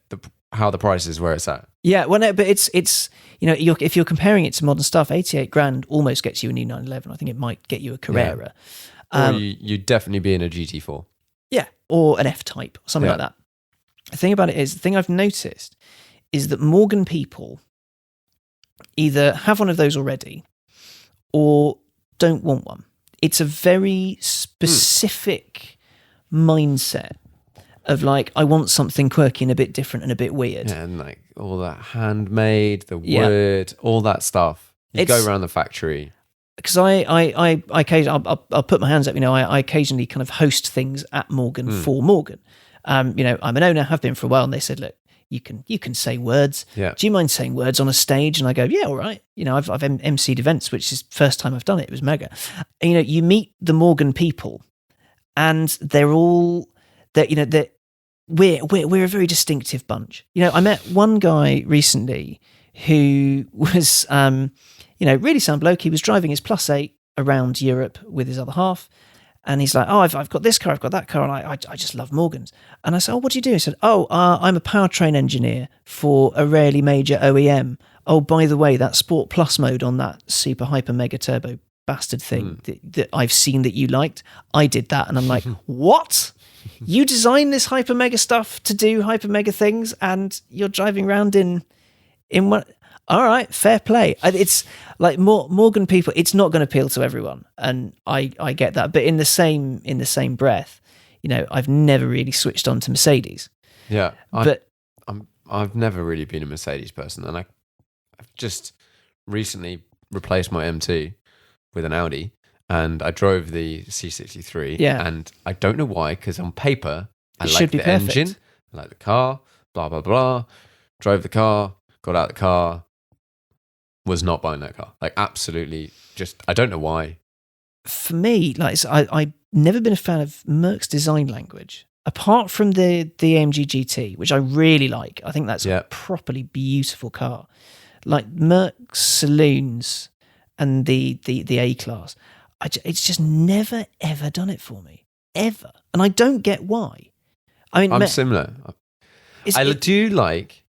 how the price is where it's at. Yeah, well, no, but it's if you're comparing it to modern stuff, 88 grand almost gets you a new 911. I think it might get you a Carrera. Or you'd definitely be in a GT4. Yeah, or an F-Type, or something like that. The thing about it is, the thing I've noticed is that Morgan people either have one of those already or don't want one. It's a very specific mindset of like, I want something quirky and a bit different and a bit weird. Yeah, and like all that handmade, the wood, all that stuff. You go around the factory. Because I occasionally, I'll put my hands up, I occasionally kind of host things at Morgan for Morgan. I'm an owner, have been for a while, and they said, look, you can say words. Yeah. Do you mind saying words on a stage? And I go, yeah, all right. I've emceed events, which is the first time I've done it. It was mega. And, you meet the Morgan people, and we're a very distinctive bunch. I met one guy recently who was, really sound bloke. He was driving his Plus 8 around Europe with his other half. And he's like, oh, I've got this car, I've got that car, and I just love Morgans. And I said, oh, what do you do? He said, I'm a powertrain engineer for a rarely major OEM. Oh, by the way, that Sport Plus mode on that super hyper mega turbo bastard thing that I've seen that you liked, I did that. And I'm like, what? You designed this hyper mega stuff to do hyper mega things, and you're driving around in what? All right, fair play. It's like Morgan people. It's not going to appeal to everyone, and I get that. But in the same breath, I've never really switched on to Mercedes. Yeah, I've never really been a Mercedes person, and I've just recently replaced my M2 with an Audi, and I drove the C63. Yeah, and I don't know why, because on paper I it like should be the perfect. engine, I like the car, blah blah blah. Drove the car, got out the car. Was not buying that car. Like, absolutely, just I don't know why. For me, like I've never been a fan of Merc's design language, apart from the AMG GT, which I really like. I think that's a properly beautiful car. Like Merc's saloons and the A class, it's just never ever done it for me, ever, and I don't get why. I mean, I'm similar. Do like.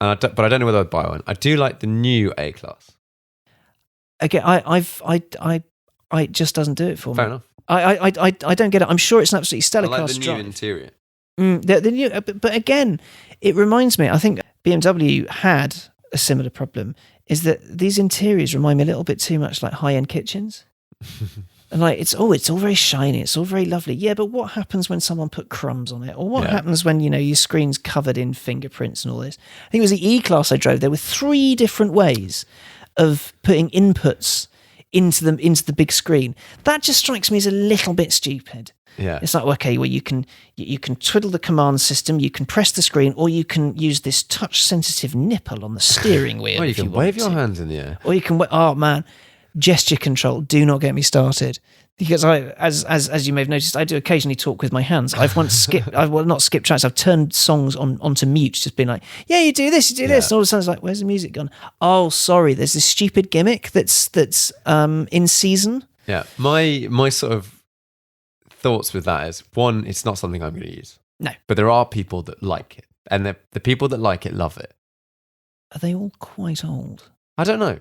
But I don't know whether I'd buy one. I do like the new A class. Okay, it just doesn't do it for me. Fair enough. I don't get it. I'm sure it's an absolutely stellar car. I like the new interior. The new, but again, it reminds me. I think BMW had a similar problem. Is that these interiors remind me a little bit too much like high-end kitchens. And like it's all very shiny, it's all very lovely. Yeah, but what happens when someone put crumbs on it? Or what happens when, your screen's covered in fingerprints and all this? I think it was the E-Class I drove. There were 3 different ways of putting inputs into the big screen. That just strikes me as a little bit stupid. Yeah. It's like, okay, well, you can twiddle the command system, you can press the screen, or you can use this touch-sensitive nipple on the steering wheel. Well, you can wave your hands in the air. Or you can, oh man, gesture control, do not get me started. Because as you may have noticed, I do occasionally talk with my hands. I've once not skipped tracks. I've turned songs onto mute, just been like, yeah, you do this, this. And all of a sudden it's like, where's the music gone? Oh, sorry, there's this stupid gimmick that's in season. Yeah, my sort of thoughts with that is, one, it's not something I'm going to use. No. But there are people that like it, and the people that like it love it. Are they all quite old? I don't know.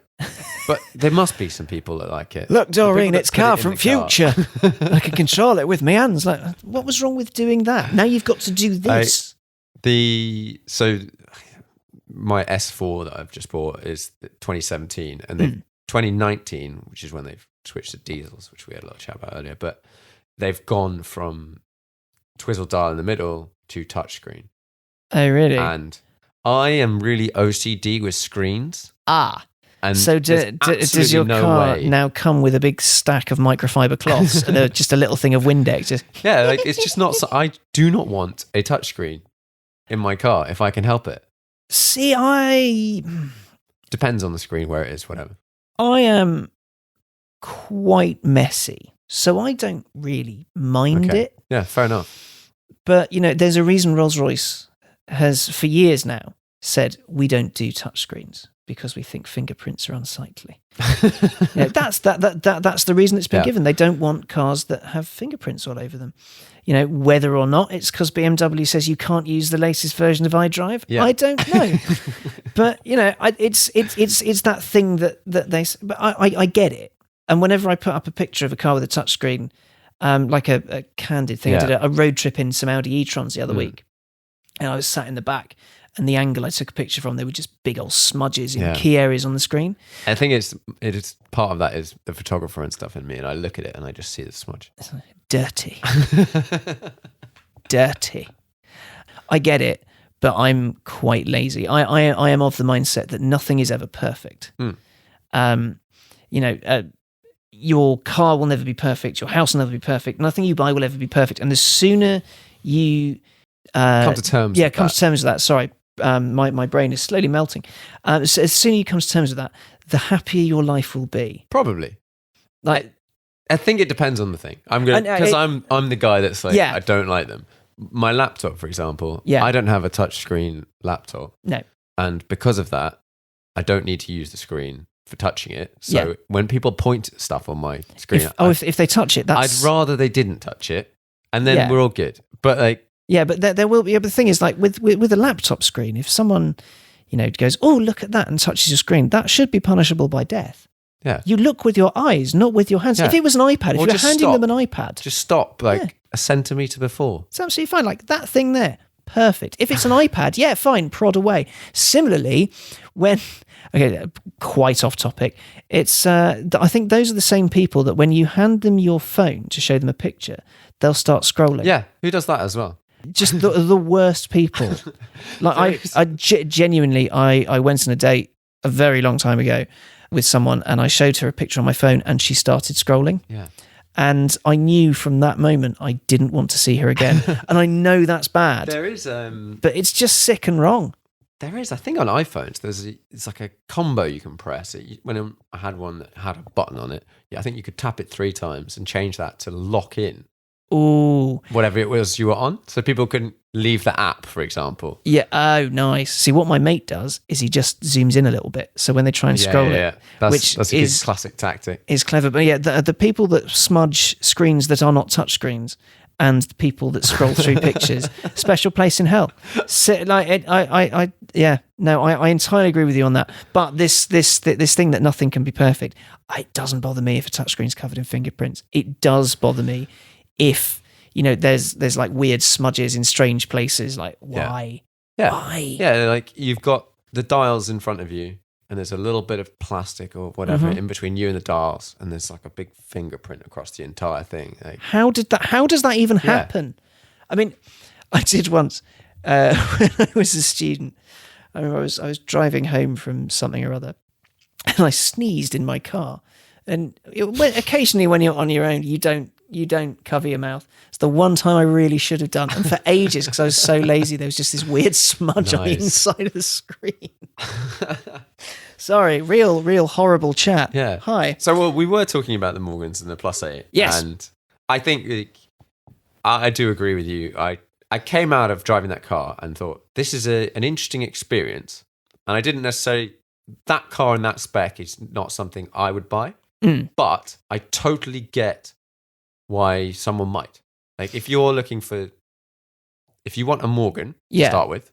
But there must be some people that like it. Look, Doreen, it's car from future. I can control it with my hands. Like, what was wrong with doing that? Now you've got to do this. So my S4 that I've just bought is 2017, and then 2019, which is when they've switched to diesels, which we had a lot of chat about earlier. But they've gone from twizzle dial in the middle to touchscreen. Oh, really? And I am really OCD with screens. And so does your car now come with a big stack of microfiber cloths and just a little thing of Windex? Yeah, like it's just not. I do not want a touchscreen in my car if I can help it. See, depends on the screen where it is, whatever. I am quite messy, so I don't really mind it. Yeah, fair enough. But there's a reason Rolls-Royce has for years now said we don't do touchscreens. because we think fingerprints are unsightly. That's the reason it's been given. They don't want cars that have fingerprints all over them. Whether or not it's because BMW says you can't use the latest version of iDrive, I don't know. But it's that thing that they. But I get it. And whenever I put up a picture of a car with a touchscreen, like a candid thing, I did a road trip in some Audi e-trons the other week, and I was sat in the back. And the angle I took a picture from, they were just big old smudges in key areas on the screen. I think it's part of that is the photographer and stuff in me, and I look at it and I just see the smudge. Dirty. Dirty. I get it, but I'm quite lazy. I am of the mindset that nothing is ever perfect. Your car will never be perfect. Your house will never be perfect. Nothing you buy will ever be perfect. And the sooner you come to terms with to terms with that. Sorry. My brain is slowly melting. So as soon as you come to terms with that, the happier your life will be. Probably. I think it depends on the thing. I'm the guy that's like, I don't like them. My laptop, for example, I don't have a touchscreen laptop. No. And because of that, I don't need to use the screen for touching it. So when people point at stuff on my screen, if they touch it, I'd rather they didn't touch it, and then we're all good. But but there will be. But the thing is, like with a laptop screen, if someone, goes, "Oh, look at that," and touches your screen, that should be punishable by death. Yeah. You look with your eyes, not with your hands. Yeah. If it was an iPad, if you're handing them an iPad, just stop a centimetre before. It's absolutely fine. Like that thing there, perfect. If it's an iPad, fine, prod away. Similarly, quite off topic. It's I think those are the same people that when you hand them your phone to show them a picture, they'll start scrolling. Yeah, who does that as well? Just the worst people. Like I genuinely, I went on a date a very long time ago with someone, and I showed her a picture on my phone, and she started scrolling. Yeah. And I knew from that moment I didn't want to see her again. And I know that's bad. There is, but it's just sick and wrong. There is, I think, on iPhones. It's like a combo you can press. When I had one that had a button on it, I think you could tap it 3 times and change that to lock in. Ooh. Whatever it was you were on. So people couldn't leave the app, for example. Yeah. Oh, nice. See, what my mate does is he just zooms in a little bit. So when they try and scroll it, that's a good classic tactic. Is clever. But the people that smudge screens that are not touch screens and the people that scroll through pictures, special place in hell. So, I entirely agree with you on that. But this thing that nothing can be perfect, it doesn't bother me if a touchscreen's covered in fingerprints. It does bother me if there's like weird smudges in strange places. Like why? Why? Yeah, like you've got the dials in front of you, and there's a little bit of plastic or whatever in between you and the dials, and there's like a big fingerprint across the entire thing. Like, how does that even happen? I mean, I did once when I was a student. I remember I was driving home from something or other, and I sneezed in my car. And occasionally, when you're on your own, you don't cover your mouth. It's the one time I really should have done, and for ages because I was so lazy, there was just this weird smudge on the inside of the screen. Sorry, real horrible chat. Yeah. Hi. So we were talking about the Morgans and the Plus 8. Yes. And I think I do agree with you. I came out of driving that car and thought this is an interesting experience, and I didn't necessarily. That car and that spec is not something I would buy. But I totally get why someone might. Like if you want a Morgan to start with,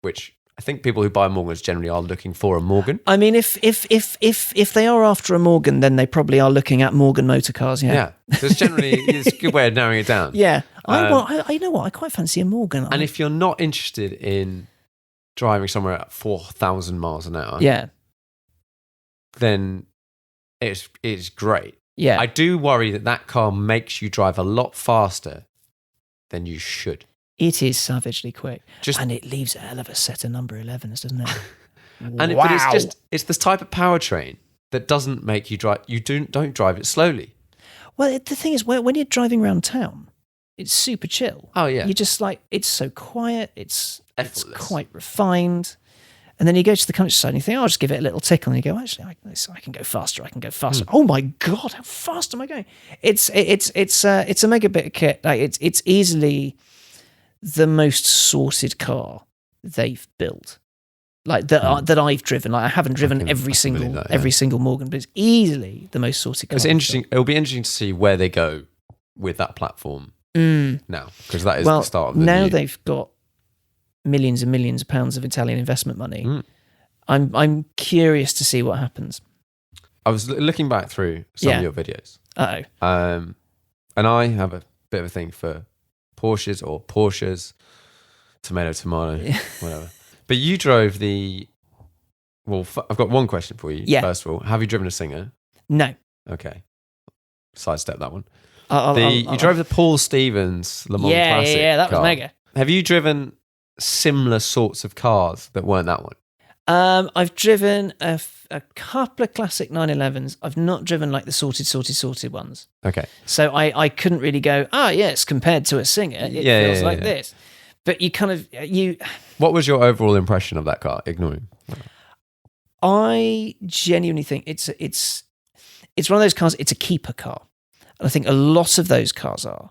which I think people who buy Morgans generally are looking for a Morgan. I mean, if they are after a Morgan, then they probably are looking at Morgan motor cars. Yeah. So it's generally it's a good way of narrowing it down. Yeah, I know what I quite fancy a Morgan. And if you're not interested in driving somewhere at 4,000 miles an hour, then it's great. Yeah. I do worry that car makes you drive a lot faster than you should. It is savagely quick. And it leaves a hell of a set of number 11s, doesn't it? But it's this type of powertrain that doesn't make you drive. You don't drive it slowly. Well, the thing is, when you're driving around town, it's super chill. Oh, yeah. You're just like, it's so quiet. It's effortless. Quite refined. And then you go to the countryside and you think, I'll just give it a little tickle. And you go, actually, I can go faster. I can go faster. Oh my God, how fast am I going? It's a megabit kit. Like it's easily the most sorted car they've built. like that I've driven. Like I haven't driven can every believe that, every single Morgan, but it's easily the most sorted car. It's interesting. It'll be interesting to see where they go with that platform now, because that is the start of the now new. They've got millions and millions of pounds of Italian investment money. I'm curious to see what happens. I was looking back through some of your videos. And I have a bit of a thing for Porsches or Porsches, tomato, whatever. But you drove the... Well, I've got one question for you. Yeah. First of all, have you driven a Singer? No. Okay. Sidestep that one. You drove the Paul Stevens Le Mans Classic. Yeah, that was mega. Have you driven similar sorts of cars that weren't that one? I've driven a couple of classic 911s. I've not driven like the sorted ones. Okay. So I couldn't really go, yes, compared to a Singer, it feels like this. But you kind of... What was your overall impression of that car, ignoring? I genuinely think it's one of those cars, it's a keeper car. And I think a lot of those cars are.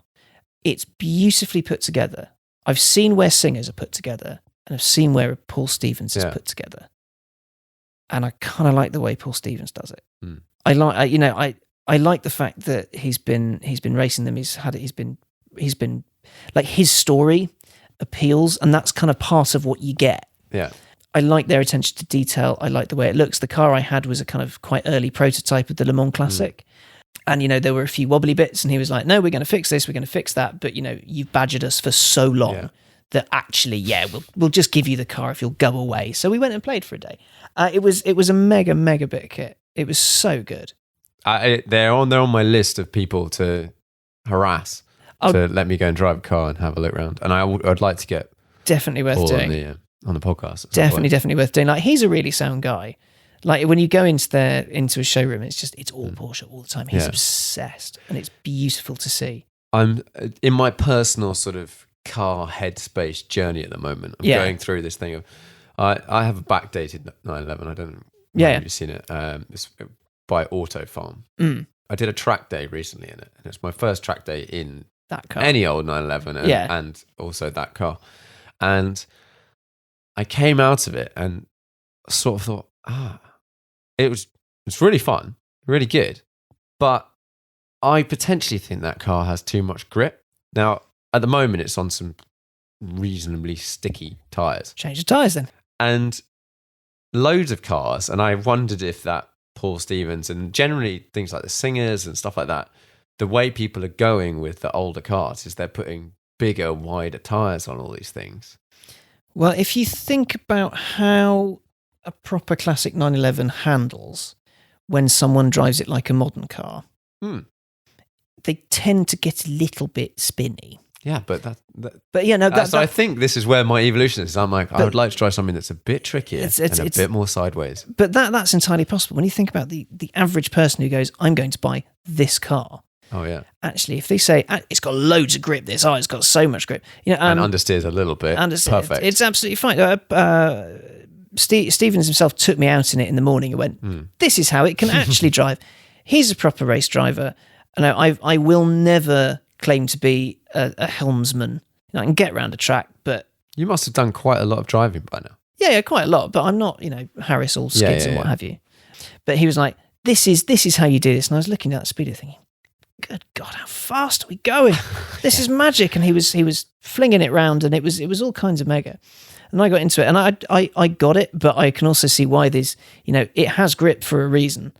It's beautifully put together. I've seen where Singers are put together, and I've seen where Paul Stevens is put together. And I kind of like the way Paul Stevens does it. I like the fact that he's been racing them. He's been like, his story appeals, and that's kind of part of what you get. Yeah. I like their attention to detail. I like the way it looks. The car I had was a kind of quite early prototype of the Le Mans Classic. And, there were a few wobbly bits, and he was like, no, we're going to fix this, we're going to fix that. But, you've badgered us for so long that actually, we'll just give you the car if you'll go away. So we went and played for a day. It was a mega, mega bit of kit. It was so good. They're on my list of people to harass, to let me go and drive a car and have a look around. And I'd like to get definitely worth doing on the podcast. Definitely worth doing. Like, he's a really sound guy. Like, when you go into a showroom, it's all Porsche all the time. He's obsessed, and it's beautiful to see. I'm in my personal sort of car headspace journey at the moment. I'm going through this thing of I have a backdated 911. I don't know if you've seen it. It's by Auto Farm. I did a track day recently in it, and it's my first track day in that car, any old 911, and also that car. And I came out of it and sort of thought, it's really fun, really good, but I potentially think that car has too much grip. Now, at the moment, it's on some reasonably sticky tyres. Change the tyres then. And loads of cars, and I wondered if that Paul Stevens and generally things like the Singers and stuff like that, the way people are going with the older cars is they're putting bigger, wider tyres on all these things. Well, if you think about how a proper classic 911 handles when someone drives it like a modern car, they tend to get a little bit spinny. Yeah, but so I think this is where my evolution is. I'm like, I would like to try something that's a bit trickier and a bit more sideways. But that's entirely possible. When you think about the average person who goes, I'm going to buy this car. Oh, yeah. Actually, if they say, it's got loads of grip, it's got so much grip. And understeers a little bit. Perfect. It's absolutely fine. Stevens himself took me out in it in the morning and went, this is how it can actually drive. He's a proper race driver. And I will never claim to be a helmsman. I can get around a track, but... You must have done quite a lot of driving by now. Yeah, quite a lot, but I'm not, Harris all skids and what have you. But he was like, this is how you do this. And I was looking at that speedo thinking, good God, how fast are we going? This is magic. And he was flinging it round, and it was all kinds of mega. And I got into it, and I got it, but I can also see why there's, it has grip for a reason.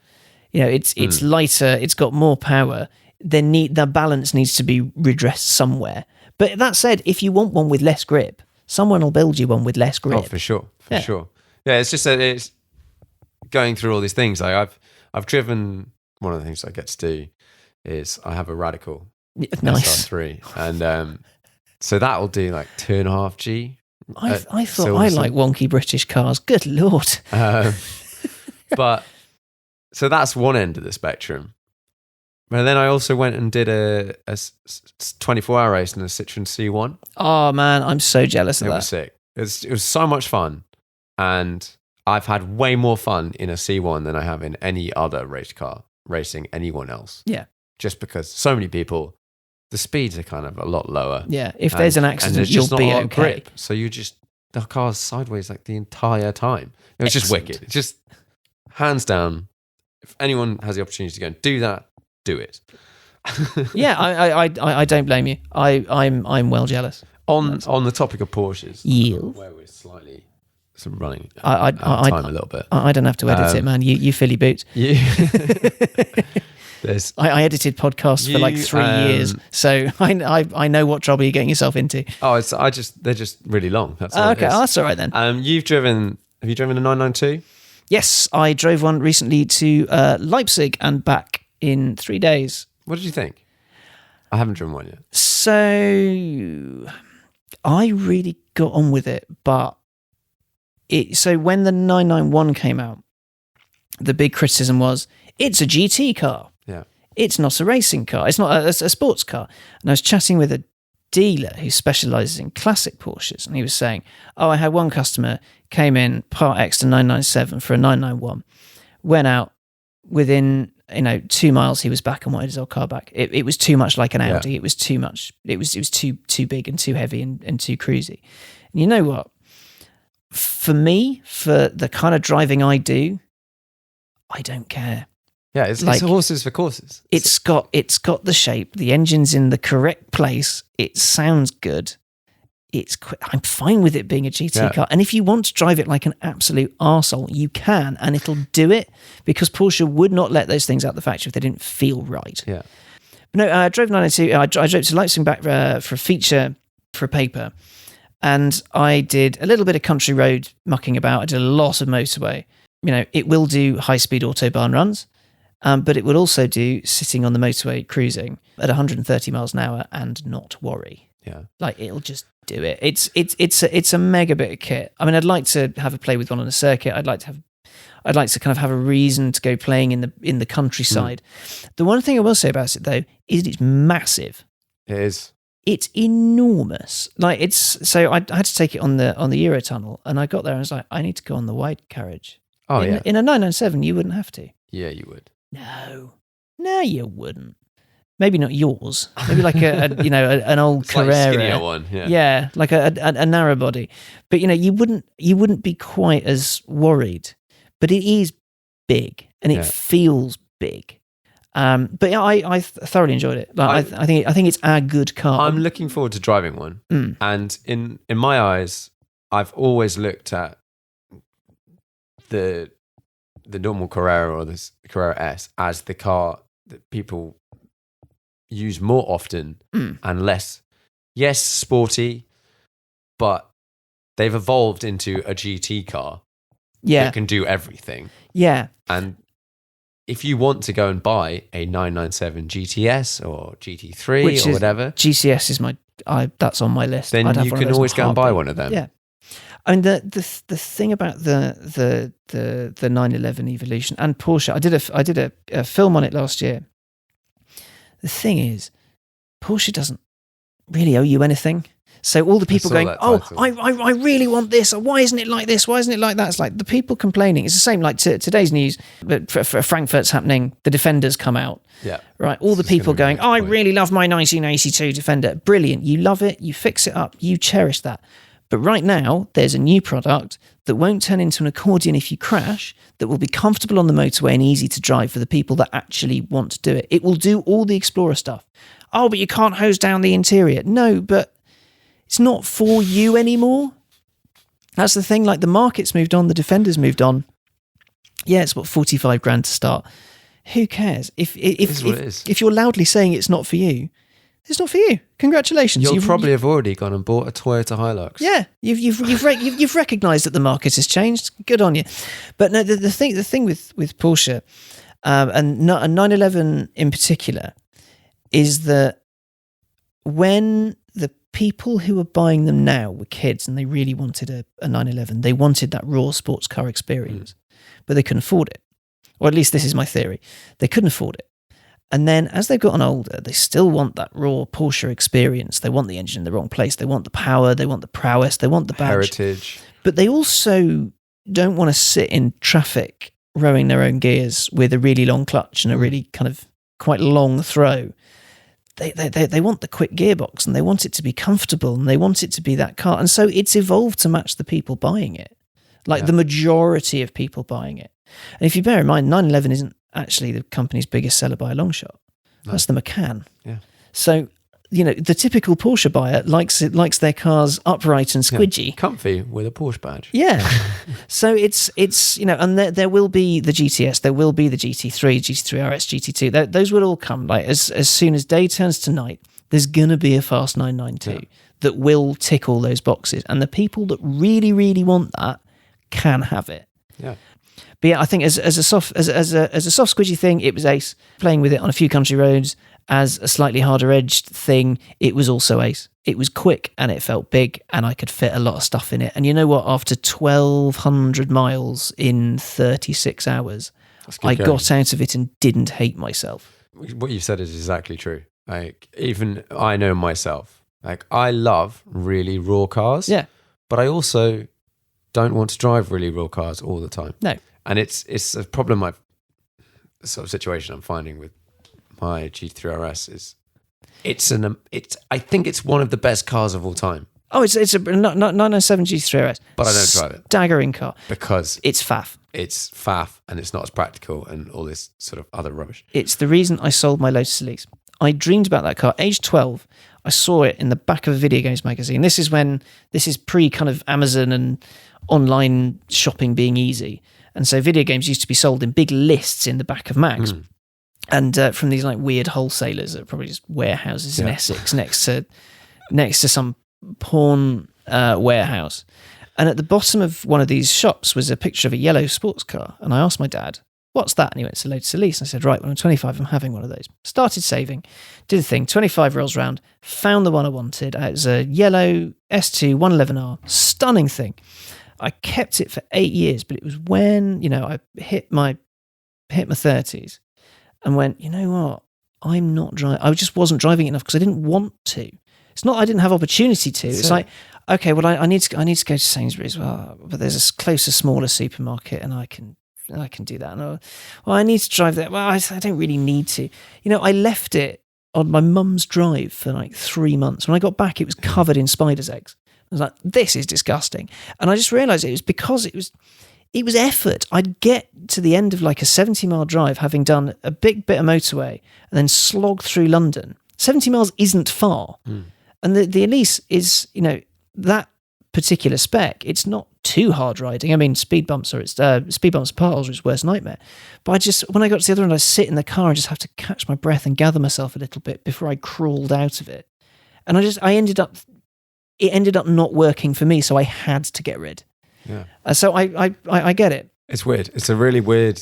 It's lighter, it's got more power. The balance needs to be redressed somewhere. But that said, if you want one with less grip, someone will build you one with less grip. Oh, for sure, sure. Yeah, it's just that it's going through all these things. Like I've driven. One of the things I get to do is I have a Radical SR3, and so that will do like 2.5 G. I thought I like wonky British cars. Good Lord. But so that's one end of the spectrum. But then I also went and did a 24-hour race in a Citroen C1. Oh man, I'm so jealous of that. It was sick. It was so much fun, and I've had way more fun in a C1 than I have in any other race car racing anyone else. Yeah, just because so many people, the speeds are kind of a lot lower. Yeah, if there's an accident, you'll be okay. Grip, so you just the car's sideways like the entire time. It was just wicked. It's just hands down. If anyone has the opportunity to go and do that, do it. Yeah, I don't blame you. I'm well jealous. On the topic of Porsches, Yield. where we're slightly sort of running out of time a little bit. I don't have to edit it, man. You Philly boot. I edited podcasts for like 3 years, so I know what trouble you're getting yourself into. Oh, they're just really long. That's all okay. That's all right then. Have you driven a 992? Yes, I drove one recently to Leipzig and back in 3 days. What did you think? I haven't driven one yet. So I really got on with it, but so when the 991 came out, the big criticism was it's a GT car. Yeah. It's not a racing car. It's not a sports car. And I was chatting with a dealer who specializes in classic Porsches, and he was saying, I had one customer came in Part X to 997 for a 991, went out within 2 miles, he was back and wanted his old car back. It was too much like an Audi. Yeah. It was too much. It was too big and too heavy and too cruisy. And you know what? For me, for the kind of driving I do, I don't care. Yeah, it's horses for courses. It's got the shape. The engine's in the correct place. It sounds good. I'm fine with it being a GT car. And if you want to drive it like an absolute arsehole, you can, and it'll do it, because Porsche would not let those things out the factory if they didn't feel right. Yeah. But no, I drove 992. I drove to Leipzig back for a feature for a paper, and I did a little bit of country road mucking about. I did a lot of motorway. It will do high-speed autobahn runs, but it will also do sitting on the motorway cruising at 130 miles an hour and not worry. Yeah. Like, it'll just do it. It's a mega bit of kit. I mean, I'd like to have a play with one on a circuit. I'd like to kind of have a reason to go playing in the countryside. The one thing I will say about it though is it's massive. It is. It's enormous. So I had to take it on the Eurotunnel, and I got there and I was like, I need to go on the wide carriage. Oh, in a 997, you wouldn't have to. Yeah, you would. No, you wouldn't. Maybe not yours. Maybe like an old Carrera, skinnier one. Yeah, like a narrow body. But you wouldn't be quite as worried. But it is big, and it feels big. But yeah, I thoroughly enjoyed it. I think it's a good car. I'm looking forward to driving one. And in my eyes, I've always looked at the normal Carrera or this Carrera S as the car that people use more often and less. Yes, sporty, but they've evolved into a GT car that can do everything. Yeah. And if you want to go and buy a 997 GTS or GT3 or whatever, GCS is that's on my list. Then you can always go and buy one of them. Yeah. I mean, the thing about the 911 Evolution and Porsche, I did a film on it last year. The thing is, Porsche doesn't really owe you anything. So all the people going, I really want this. Why isn't it like this? Why isn't it like that? It's like the people complaining. It's the same like today's news, but for Frankfurt's happening, the Defenders come out. Yeah. Right. All the people going, I really love my 1982 Defender. Brilliant. You love it. You fix it up. You cherish that. But right now, there's a new product that won't turn into an accordion if you crash, that will be comfortable on the motorway and easy to drive for the people that actually want to do it. It will do all the Explorer stuff. Oh, but you can't hose down the interior. No, but it's not for you anymore. That's the thing. Like, the market's moved on, the Defender's moved on. Yeah, it's what, 45 grand to start. Who cares? If you're loudly saying it's not for you, it's not for you. Congratulations. You'll probably have already gone and bought a Toyota Hilux. Yeah, you've recognised that the market has changed. Good on you. But no, the thing with Porsche and 911 in particular is that when the people who were buying them now were kids and they really wanted a 911, they wanted that raw sports car experience, but they couldn't afford it. Or at least this is my theory. They couldn't afford it. And then as they've gotten older, they still want that raw Porsche experience. They want the engine in the wrong place. They want the power. They want the prowess. They want the badge. Heritage. But they also don't want to sit in traffic rowing their own gears with a really long clutch and a really kind of quite long throw. they want the quick gearbox, and they want it to be comfortable, and they want it to be that car. And so it's evolved to match the people buying it, like the majority of people buying it. And if you bear in mind, 911 isn't actually the company's biggest seller by a long shot. No. That's the Macan. Yeah. So, the typical Porsche buyer likes their cars upright and squidgy. Yeah, comfy with a Porsche badge. Yeah. So it's and there will be the GTS, there will be the GT3, GT3 RS, GT2. Those will all come. Like as soon as day turns to night, there's going to be a fast 992 that will tick all those boxes. And the people that really, really want that can have it. Yeah. But yeah, I think as a soft squidgy thing, it was ace. Playing with it on a few country roads as a slightly harder edged thing, it was also ace. It was quick and it felt big, and I could fit a lot of stuff in it. And you know what? After 1,200 miles in 36 hours, I got out of it and didn't hate myself. What you said is exactly true. Like, even I know myself. Like, I love really raw cars. Yeah. But I also don't want to drive really raw cars all the time. No. And it's a problem the sort of situation I'm finding with my GT3 RS is I think it's one of the best cars of all time. Oh, it's a 997 GT3 RS. But I don't drive it. Staggering car. Because it's faff. It's faff and it's not as practical and all this sort of other rubbish. It's the reason I sold my Lotus Elise. I dreamed about that car. Age 12, I saw it in the back of a video games magazine. This is pre kind of Amazon and online shopping being easy. And so video games used to be sold in big lists in the back of mags. And from these like weird wholesalers that are probably just warehouses in Essex next to some porn warehouse. And at the bottom of one of these shops was a picture of a yellow sports car. And I asked my dad, what's that? And he went, it's a Lotus Elise. And I said, right, when I'm 25, I'm having one of those. Started saving, did the thing, 25 rolls round, found the one I wanted. It was a yellow S2 111R, stunning thing. I kept it for 8 years, but it was when, I hit my 30s and went, you know what? I'm not driving. I just wasn't driving enough because I didn't want to. It's not I didn't have opportunity to. It's like, okay, well, I need to go to Sainsbury's. Well, but there's a closer, smaller supermarket, and I can do that. And I need to drive there. Well, I don't really need to. I left it on my mum's drive for like 3 months. When I got back, it was covered in spiders' eggs. I was like, this is disgusting. And I just realised it was because it was effort. I'd get to the end of like a 70-mile drive, having done a big bit of motorway, and then slog through London. 70 miles isn't far. And the Elise is, that particular spec, it's not too hard riding. I mean, speed bumps and potholes are its worst nightmare. But when I got to the other end, I'd sit in the car and just have to catch my breath and gather myself a little bit before I crawled out of it. And it ended up not working for me, so I had to get rid. Yeah. So I get it. It's weird. It's a really weird,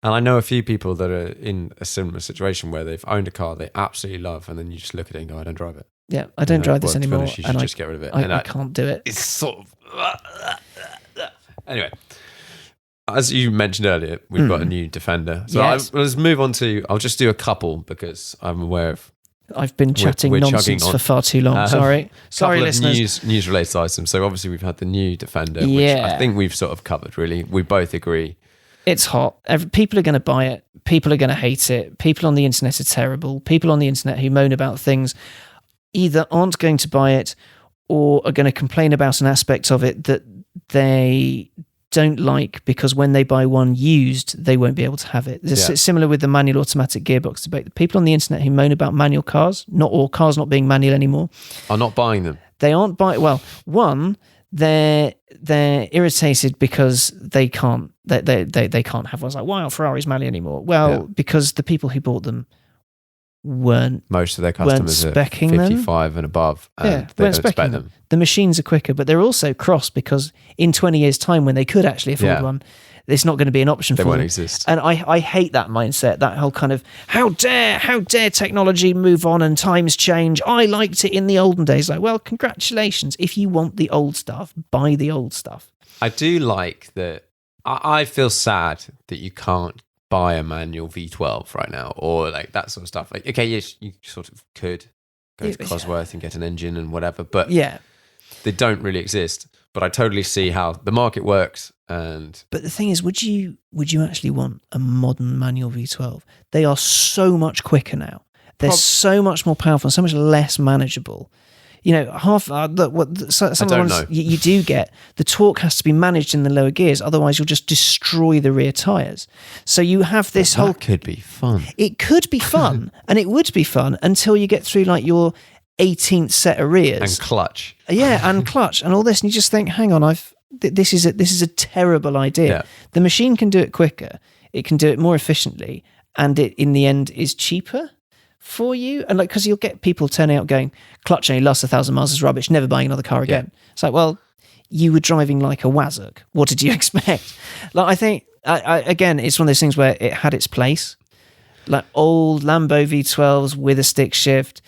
and I know a few people that are in a similar situation where they've owned a car they absolutely love, and then you just look at it and go, I don't drive it. Yeah, I don't drive this anymore. You should just get rid of it. I can't do it. It's sort of... Anyway, as you mentioned earlier, we've got a new Defender. So let's move on to... I'll just do a couple because I'm aware of... I've been chatting nonsense for far too long. Sorry, listeners. News-related items. So obviously we've had the new Defender, which I think we've sort of covered, really. We both agree. It's hot. People are going to buy it. People are going to hate it. People on the internet are terrible. People on the internet who moan about things either aren't going to buy it or are going to complain about an aspect of it that they don't like because when they buy one used, they won't be able to have it. It's similar with the manual automatic gearbox debate. The people on the internet who moan about manual cars, cars not being manual anymore, are not buying them. They aren't buying. Well, one, they're irritated because they can't can't have one. It's like, why aren't Ferraris manual anymore? Well, because the people who bought them most of their customers are 55 and above, and they don't expect them. The machines are quicker, but they're also cross because in 20 years' time, when they could actually afford one, it's not going to be an option for them. They won't exist. And I hate that mindset, that whole kind of, how dare technology move on and times change. I liked it in the olden days. Like, well, congratulations. If you want the old stuff, buy the old stuff. I do like that. I feel sad that you can't buy a manual V12 right now, or like that sort of stuff. Like, okay, yes, you sort of could go to Cosworth and get an engine and whatever, but they don't really exist. But I totally see how the market works. But the thing is, would you actually want a modern manual V12? They are so much quicker now. They're so much more powerful and so much less manageable. You know, some of the ones you do get, the torque has to be managed in the lower gears, otherwise you'll just destroy the rear tyres. So you have this that could be fun. It could be fun, and it would be fun until you get through like your 18th set of rears. And clutch. Yeah, and clutch and all this, and you just think, hang on, this is a terrible idea. Yeah. The machine can do it quicker, it can do it more efficiently, and it in the end is cheaper for you. And like, because you'll get people turning out going, clutch only lasts 1,000 miles, is rubbish, never buying another car again. Yeah. It's like, well, you were driving like a Wazzock. What did you expect? Like, I think again, it's one of those things where it had its place. Like old Lambo V12s with a stick shift,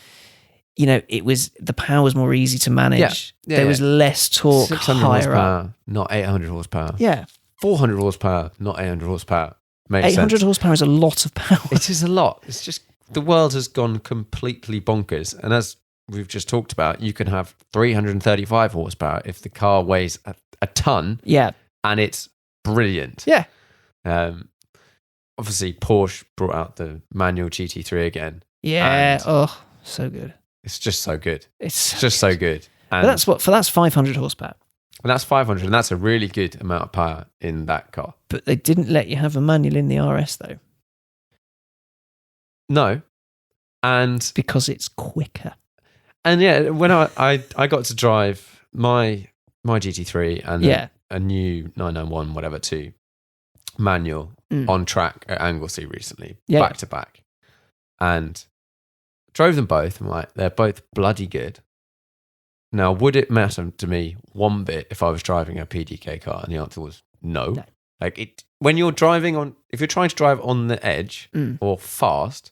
you know, the power was more easy to manage. There was less torque, 600 higher horsepower, up. not 800 horsepower. Yeah. 400 horsepower, not 800 horsepower. Makes 800 sense. horsepower is a lot of power. It is a lot. It's just the world has gone completely bonkers. And as we've just talked about, you can have 335 horsepower if the car weighs a ton. Yeah. And it's brilliant. Yeah. Obviously, Porsche brought out the manual GT3 again. Yeah. Oh, so good. It's just so good. It's just so good. And but that's 500 horsepower. And that's 500, and that's a really good amount of power in that car. But they didn't let you have a manual in the RS, though. No. And because it's quicker. And yeah, when I got to drive my GT3 and a new 991, whatever, 2 manual on track at Anglesey recently, back to back. And drove them both. I'm like, they're both bloody good. Now, would it matter to me one bit if I was driving a PDK car? And the answer was no. Like when you're driving if you're trying to drive on the edge or faster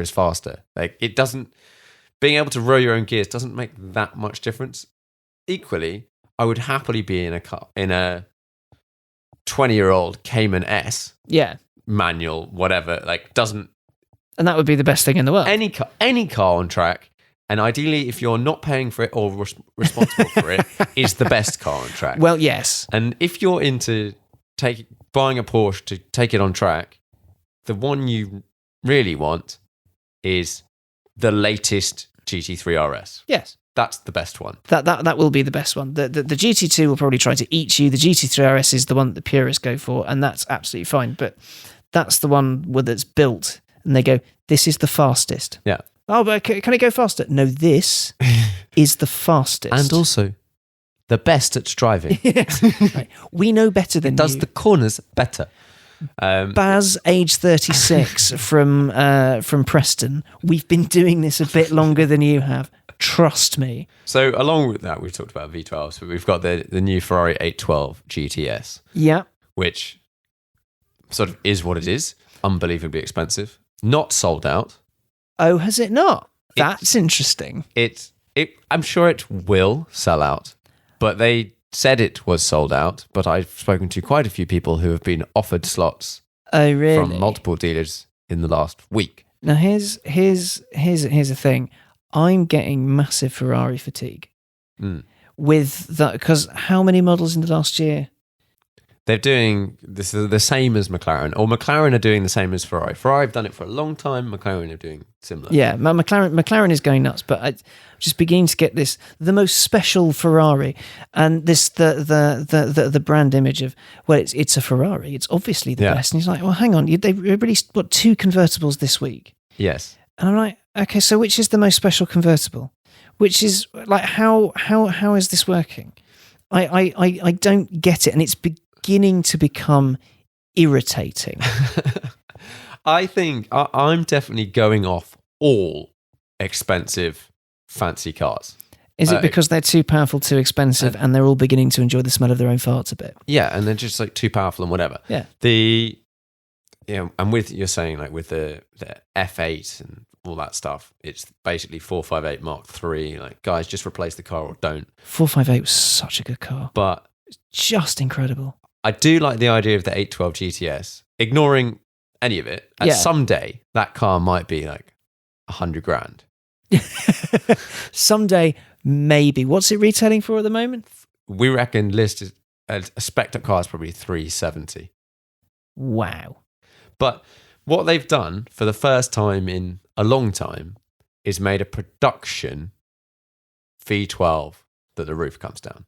is faster. Like it doesn't, being able to row your own gears doesn't make that much difference. Equally, I would happily be in a 20-year-old Cayman S. Yeah. Manual, whatever, like doesn't. And that would be the best thing in the world. Any car on track. And ideally, if you're not paying for it or responsible for it, is the best car on track. Well, yes. And if you're into buying a Porsche to take it on track, the one you really want is the latest GT3 RS. Yes. That's the best one. That will be the best one. The GT2 will probably try to eat you. The GT3 RS is the one that the purists go for, and that's absolutely fine. But that's the one that's built, and they go, this is the fastest. Yeah. Oh, but can it go faster? No, this is the fastest. And also, the best at driving. Right. We know better than it does the corners better. Baz, age 36, from Preston. We've been doing this a bit longer than you have. Trust me. So along with that, we've talked about V12s, but we've got the new Ferrari 812 GTS. Yeah. Which sort of is what it is. Unbelievably expensive. Not sold out. Oh, has it not? That's interesting. I'm sure it will sell out, but they said it was sold out. But I've spoken to quite a few people who have been offered slots. Oh, really? From multiple dealers in the last week. Now, here's the thing. I'm getting massive Ferrari fatigue with that, because how many models in the last year? They're doing this the same as McLaren, or McLaren are doing the same as Ferrari. Ferrari have done it for a long time. McLaren are doing similar. Yeah, McLaren is going nuts, but I'm just beginning to get this, the most special Ferrari, and this the brand image of, well, it's a Ferrari. It's obviously the best. And he's like, well, hang on, they released 2 convertibles this week. Yes. And I'm like, okay, so which is the most special convertible? Which is like, how is this working? I don't get it, and it's beginning to become irritating. I think I'm definitely going off all expensive, fancy cars. Is it because they're too powerful, too expensive, and they're all beginning to enjoy the smell of their own farts a bit? Yeah, and they're just like too powerful and whatever. Yeah. And with you're saying like with the F8 and all that stuff, it's basically 458 Mark III. Like, guys, just replace the car or don't. 458 was such a good car, but just incredible. I do like the idea of the 812 GTS. Ignoring any of it, someday that car might be like 100 grand. Someday, maybe. What's it retailing for at the moment? We reckon listed a spec'd up car is probably 370. Wow. But what they've done for the first time in a long time is made a production V12 that the roof comes down.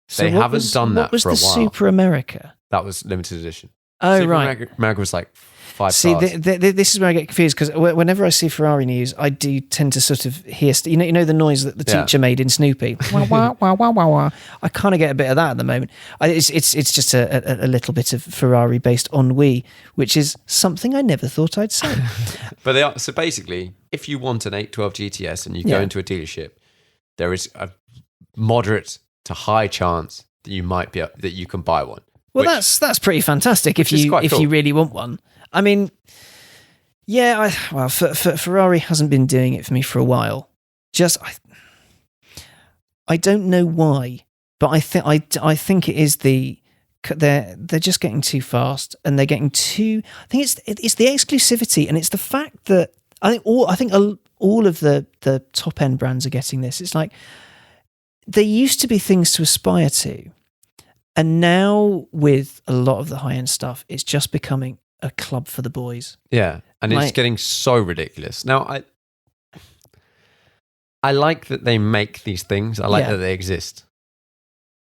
So They what haven't was- done that What was for a the while. Super America? That was limited edition. Oh, Super right. America was like 5 See, cars. this is where I get confused because whenever I see Ferrari news, I do tend to sort of hear, you know the noise that the teacher made in Snoopy. Wah, wah, wah, wah, wah, wah. I kind of get a bit of that at the moment. It's just a little bit of Ferrari based ennui, which is something I never thought I'd say. But they are, so basically, if you want an 812 GTS and you go into a dealership, there is a moderate to high chance that you can buy one. Well, that's pretty fantastic if you really want one. I mean, yeah, Ferrari hasn't been doing it for me for a while. I don't know why, but I think it is they're just getting too fast and they're getting too. I think it's the exclusivity and it's the fact that I think all of the top end brands are getting this. It's like there used to be things to aspire to. And now, with a lot of the high-end stuff, it's just becoming a club for the boys. Yeah, and it's getting so ridiculous. Now, I like that they make these things. I like that they exist.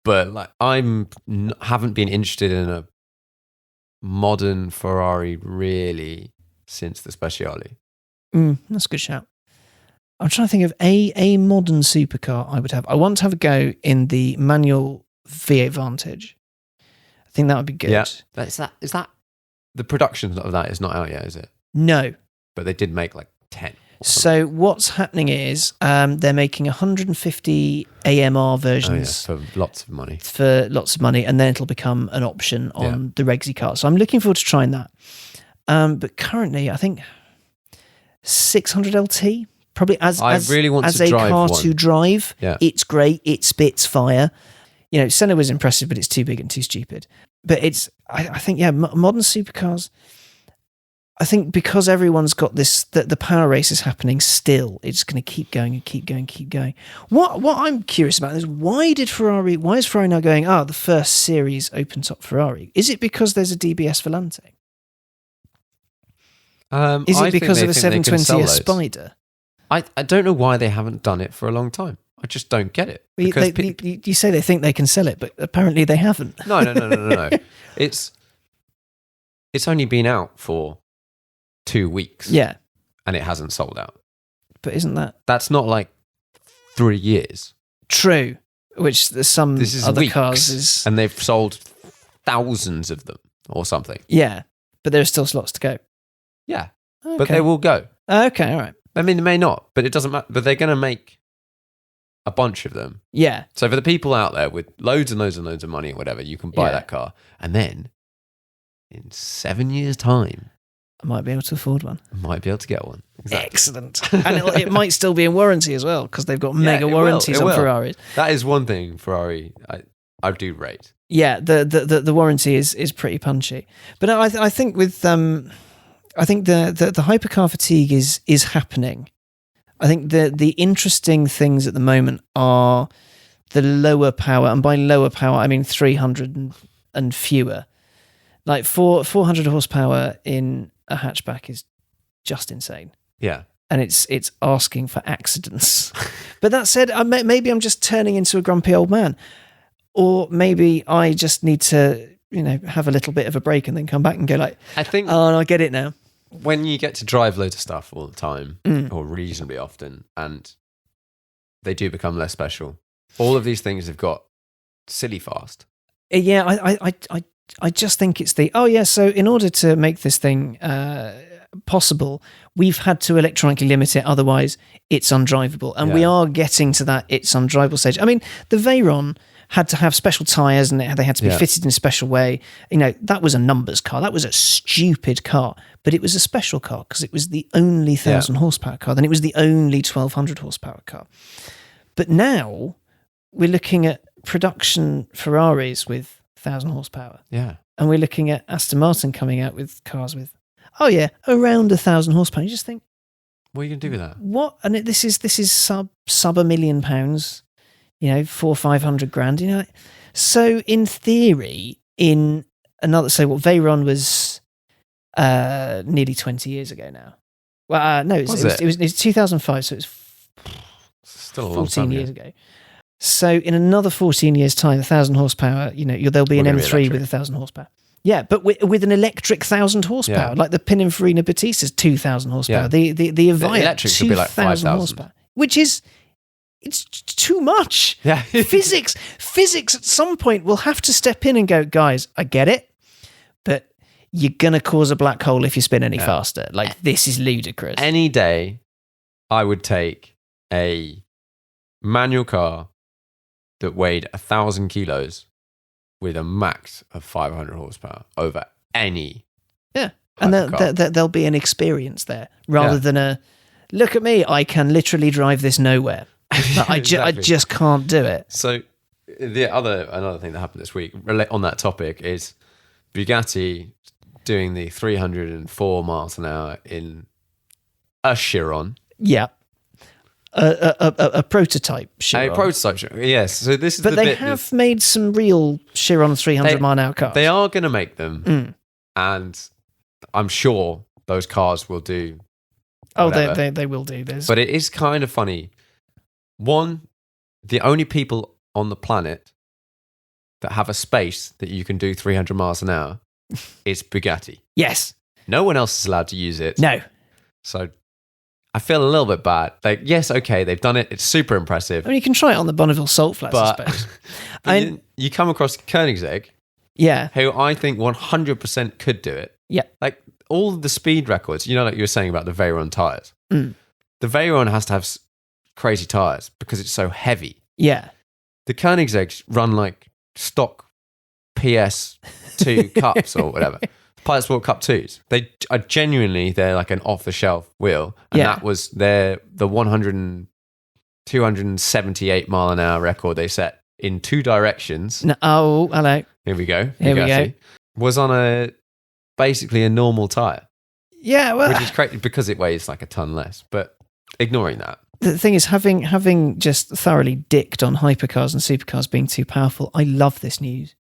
But like, haven't been interested in a modern Ferrari really since the Speciale. That's a good shout. I'm trying to think of a modern supercar I would have. I want to have a go in the manual V8 Vantage. I think that would be good. Yeah. Is that the production of that is not out yet, is it? No. But they did make like 10. So what's happening is they're making 150 AMR versions for lots of money. And then it'll become an option on the Regsy car. So I'm looking forward to trying that. But currently, I think 600 LT probably as really want as to a drive car one. to drive. Yeah. It's great. It spits fire. You know, Senna was impressive, but it's too big and too stupid. But I think, modern supercars, I think because everyone's got this, the power race is happening still, it's going to keep going and keep going and keep going. What I'm curious about is why is Ferrari now going, the first series open top Ferrari? Is it because there's a DBS Volante? Is it because of a 720S Spider? I don't know why they haven't done it for a long time. I just don't get it. Because you say they think they can sell it, but apparently they haven't. No. It's only been out for 2 weeks. Yeah. And it hasn't sold out. But isn't that... That's not like 3 years. True. Which some other weeks, cars is... And they've sold thousands of them or something. Yeah. But there are still slots to go. Yeah. Okay. But they will go. Okay, all right. I mean, they may not, but it doesn't matter. But they're going to make a bunch of them. Yeah. So for the people out there with loads and loads and loads of money or whatever, you can buy that car. And then in 7 years' time, I might be able to afford one. I might be able to get one. Exactly. Excellent. And it might still be in warranty as well because they've got mega warranties on Ferraris. That is one thing Ferrari I do rate. Yeah, the warranty is pretty punchy. But I think with I think the hypercar fatigue is happening. I think the interesting things at the moment are the lower power, and by lower power I mean 300 and fewer. Like 400 horsepower in a hatchback is just insane. Yeah. And it's asking for accidents. But that said, maybe I'm just turning into a grumpy old man. Or maybe I just need to, have a little bit of a break and then come back and go like, I think I get it now. When you get to drive loads of stuff all the time, or reasonably often, and they do become less special, all of these things have got silly fast. Yeah, I just think it's so in order to make this thing possible, we've had to electronically limit it, otherwise it's undrivable. And we are getting to that it's undrivable stage. I mean, the Veyron had to have special tyres and they had to be fitted in a special way. That was a numbers car. That was a stupid car, but it was a special car because it was the only 1,000 horsepower car. Then it was the only 1,200 horsepower car. But now we're looking at production Ferraris with 1,000 horsepower. Yeah. And we're looking at Aston Martin coming out with cars with, around 1,000 horsepower. You just think, what are you going to do with that? What? And this is sub £1 million, 400-500 grand, So in theory, in another, so what Veyron was nearly 20 years ago now. Well, no, it Was was 2005, so it's Still a long 14 time years ago. So in another 14 years' time, 1,000 horsepower, there'll be an We're gonna be M3 with electric. 1,000 horsepower. Yeah, but with an electric 1,000 horsepower, Yeah. like the Pininfarina Batista's 2,000 horsepower. Yeah. The Evija, electrics will be like 2,000 5,000. horsepower, which is it's too much. Yeah. Physics at some point will have to step in and go, guys, I get it, but you're gonna cause a black hole if you spin any faster. Like, this is ludicrous. Any day, I would take a manual car that weighed 1,000 kilos with a max of 500 horsepower over any. Yeah, and there'll be an experience there rather than a look at me. I can literally drive this nowhere. But I just can't do it. So another thing that happened this week on that topic is Bugatti doing the 304 miles an hour in a Chiron. Yeah. A prototype Chiron. A prototype Chiron, yes. So this is but they have made some real Chiron 300 mile an hour cars. They are going to make them, and I'm sure those cars will do. Oh, whatever. they will do this. But it is kind of funny. One, the only people on the planet that have a space that you can do 300 miles an hour is Bugatti. Yes. No one else is allowed to use it. No. So I feel a little bit bad. Like, yes, okay, they've done it. It's super impressive. I mean, you can try it on the Bonneville Salt Flats, I suppose. But you come across Koenigsegg, who I think 100% could do it. Yeah. Like, all the speed records, like you were saying about the Veyron tyres. The Veyron has to have crazy tyres because it's so heavy. Yeah. The Koenigsegg's run like stock PS2 cups or whatever. Pilot Sport Cup 2s. They are they're like an off-the-shelf wheel. And that was the 278 mile an hour record they set in two directions. No, oh, hello. Here we go. Here we go. Was on basically a normal tyre. Yeah, well, which is crazy because it weighs like a ton less. But ignoring that. The thing is, having just thoroughly dicked on hypercars and supercars being too powerful, I love this news.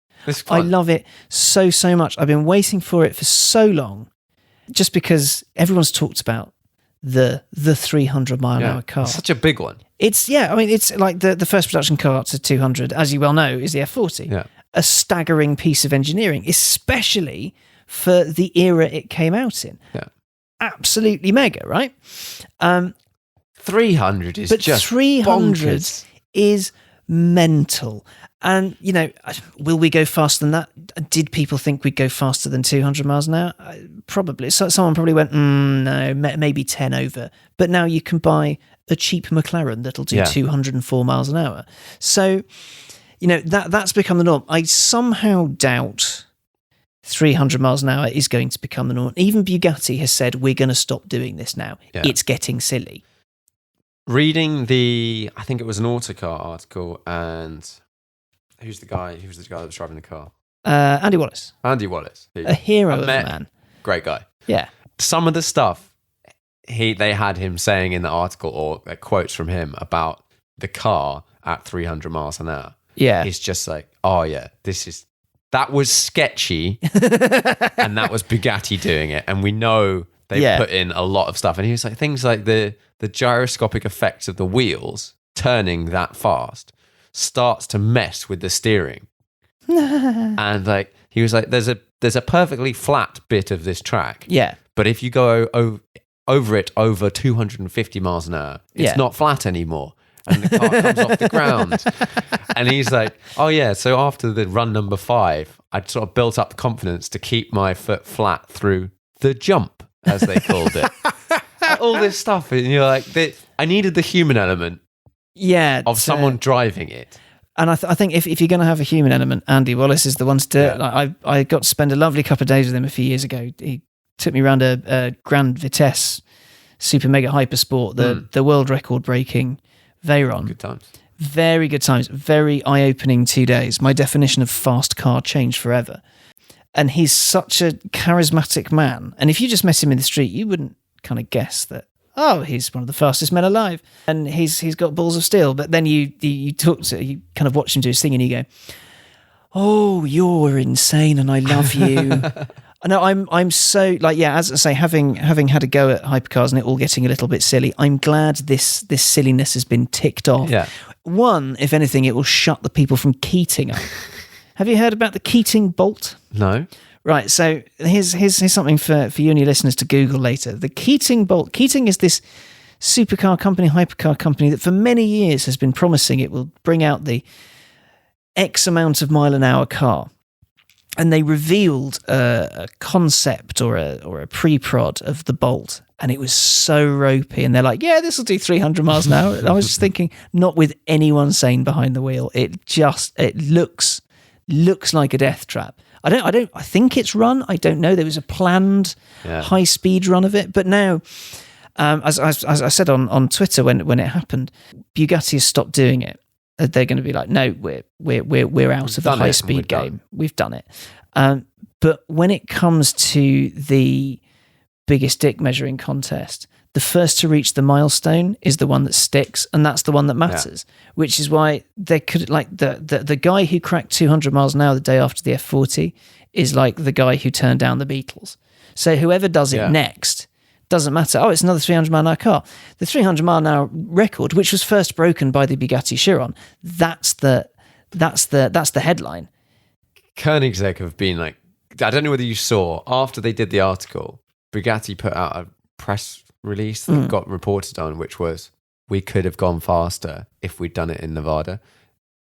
I love it so much. I've been waiting for it for so long, just because everyone's talked about the 300 mile an hour car. It's such a big one. It's like the first production car to 200, as you well know, is the F40. Yeah. A staggering piece of engineering, especially for the era it came out in. Yeah. Absolutely mega, right? 300 is just 300 bonkers. is mental. And, will we go faster than that? Did people think we'd go faster than 200 miles an hour? Probably. So someone probably went, no, maybe 10 over. But now you can buy a cheap McLaren that'll do 204 miles an hour. So, that's become the norm. I somehow doubt 300 miles an hour is going to become the norm. Even Bugatti has said, we're going to stop doing this now. Yeah. It's getting silly. Reading I think it was an Autocar article, and who's the guy that was driving the car? Andy Wallace. Andy Wallace. A hero of a man. Great guy. Yeah. Some of the stuff they had him saying in the article, or quotes from him about the car at 300 miles an hour. Yeah. It's just like, oh yeah, that was sketchy and that was Bugatti doing it. And we know they put in a lot of stuff. And he was like, things like the gyroscopic effects of the wheels turning that fast starts to mess with the steering. And like, he was like, there's a perfectly flat bit of this track. Yeah. But if you go over it over 250 miles an hour, it's not flat anymore. And the car comes off the ground. And he's like, oh yeah, so after the run number 5, I'd sort of built up the confidence to keep my foot flat through the jump, as they called it. All this stuff. And you're like, I needed the human element of someone driving it. And I think if you're going to have a human element, Andy Wallace is the one to do it. Like, I got to spend a lovely couple of days with him a few years ago. He took me around a Grand Vitesse Super Mega Hypersport, the world record breaking Veyron. Good times. Very good times. Very eye-opening 2 days. My definition of fast car changed forever. And he's such a charismatic man. And if you just met him in the street, you wouldn't kind of guess that, oh, he's one of the fastest men alive. And he's got balls of steel. But then you kind of watch him do his thing and you go, oh, you're insane and I love you. I know I'm so like, yeah, as I say, having had a go at hypercars and it all getting a little bit silly, I'm glad this silliness has been ticked off. Yeah. One, if anything, it will shut the people from Keating up. Have you heard about the Keating bolt? No. Right, so here's something for you and your listeners to Google later. The Keating bolt. Keating is this supercar company, hypercar company that for many years has been promising it will bring out the X amount of mile an hour car. And they revealed a concept or a pre-prod of the Bolt, and it was so ropey. And they're like, "Yeah, this will do 300 miles an hour." And I was just thinking, not with anyone sane behind the wheel. It looks like a death trap. I think it's run. I don't know. There was a planned high speed run of it, but now, as I said on Twitter when it happened, Bugatti has stopped doing it. They're going to be like, no, we're out of the high speed game. We've done it. But when it comes to the biggest dick measuring contest, the first to reach the milestone is the one that sticks, and that's the one that matters. Which is why they could like the guy who cracked 200 miles an hour the day after the F40 is like the guy who turned down the Beatles. So whoever does it next. Doesn't matter. Oh, it's another 300 mile an hour car. The 300 mile an hour record, which was first broken by the Bugatti Chiron, that's the headline. Koenigsegg have been like, I don't know whether you saw, after they did the article, Bugatti put out a press release that got reported on, which was, we could have gone faster if we'd done it in Nevada,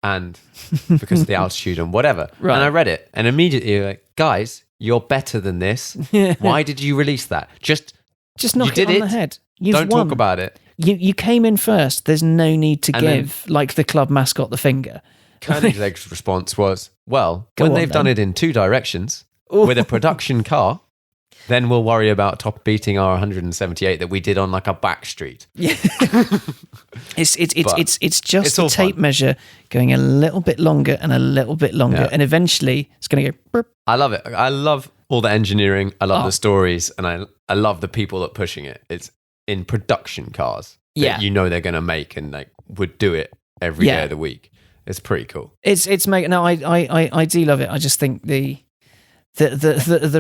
and because of the altitude and whatever. Right. And I read it, and immediately you're like, guys, you're better than this. Why did you release that? Just knock it on the head. Don't talk about it. You came in first. There's no need to give like the club mascot the finger. Koenigsegg's response was, well, when they've done it in two directions with a production car, then we'll worry about beating our 178 that we did on like a back street. Yeah. it's just a tape measure going a little bit longer and a little bit longer, and eventually it's going to go burp. I love it. I love all the engineering. I love the stories, and I love the people that are pushing it. It's in production cars that you know they're going to make and like would do it every day of the week. It's pretty cool. It's making. No, I do love it. I just think the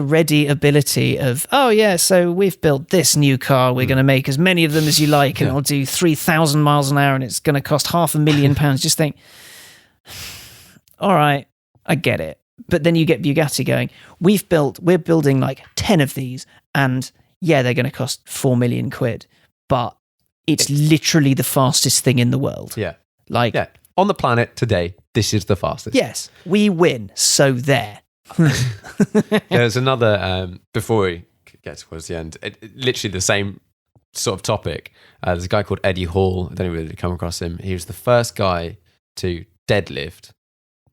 ready ability of, oh yeah, so we've built this new car, we're going to make as many of them as you like, and it'll do 3,000 miles an hour, and it's going to cost £500,000. Just think, all right, I get it. But then you get Bugatti going, we're building like 10 of these, and yeah, they're going to cost £4 million, but it's literally the fastest thing in the world. Yeah. Like, on the planet today, this is the fastest. Yes, we win. So there. There's another, before we get towards the end, literally the same sort of topic. There's a guy called Eddie Hall. I don't know whether you've come across him. He was the first guy to deadlift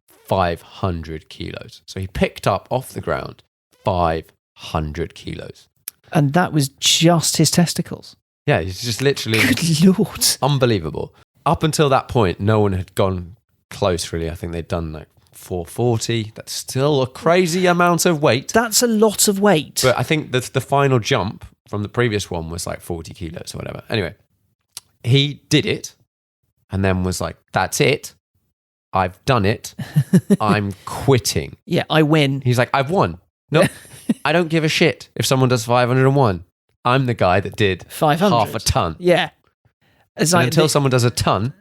500 kilos. So he picked up off the ground 500 kilos. And that was just his testicles. Yeah, he's just literally... Good Lord. Unbelievable. Up until that point, no one had gone close, really. I think they'd done like 440. That's still a crazy amount of weight. That's a lot of weight. But I think the final jump from the previous one was like 40 kilos or whatever. Anyway, he did it and then was like, that's it. I've done it. I'm quitting. Yeah, I win. He's like, I've won. No, I don't give a shit if someone does 501. I'm the guy that did 500. Half a ton. Yeah. It's like until someone does a ton,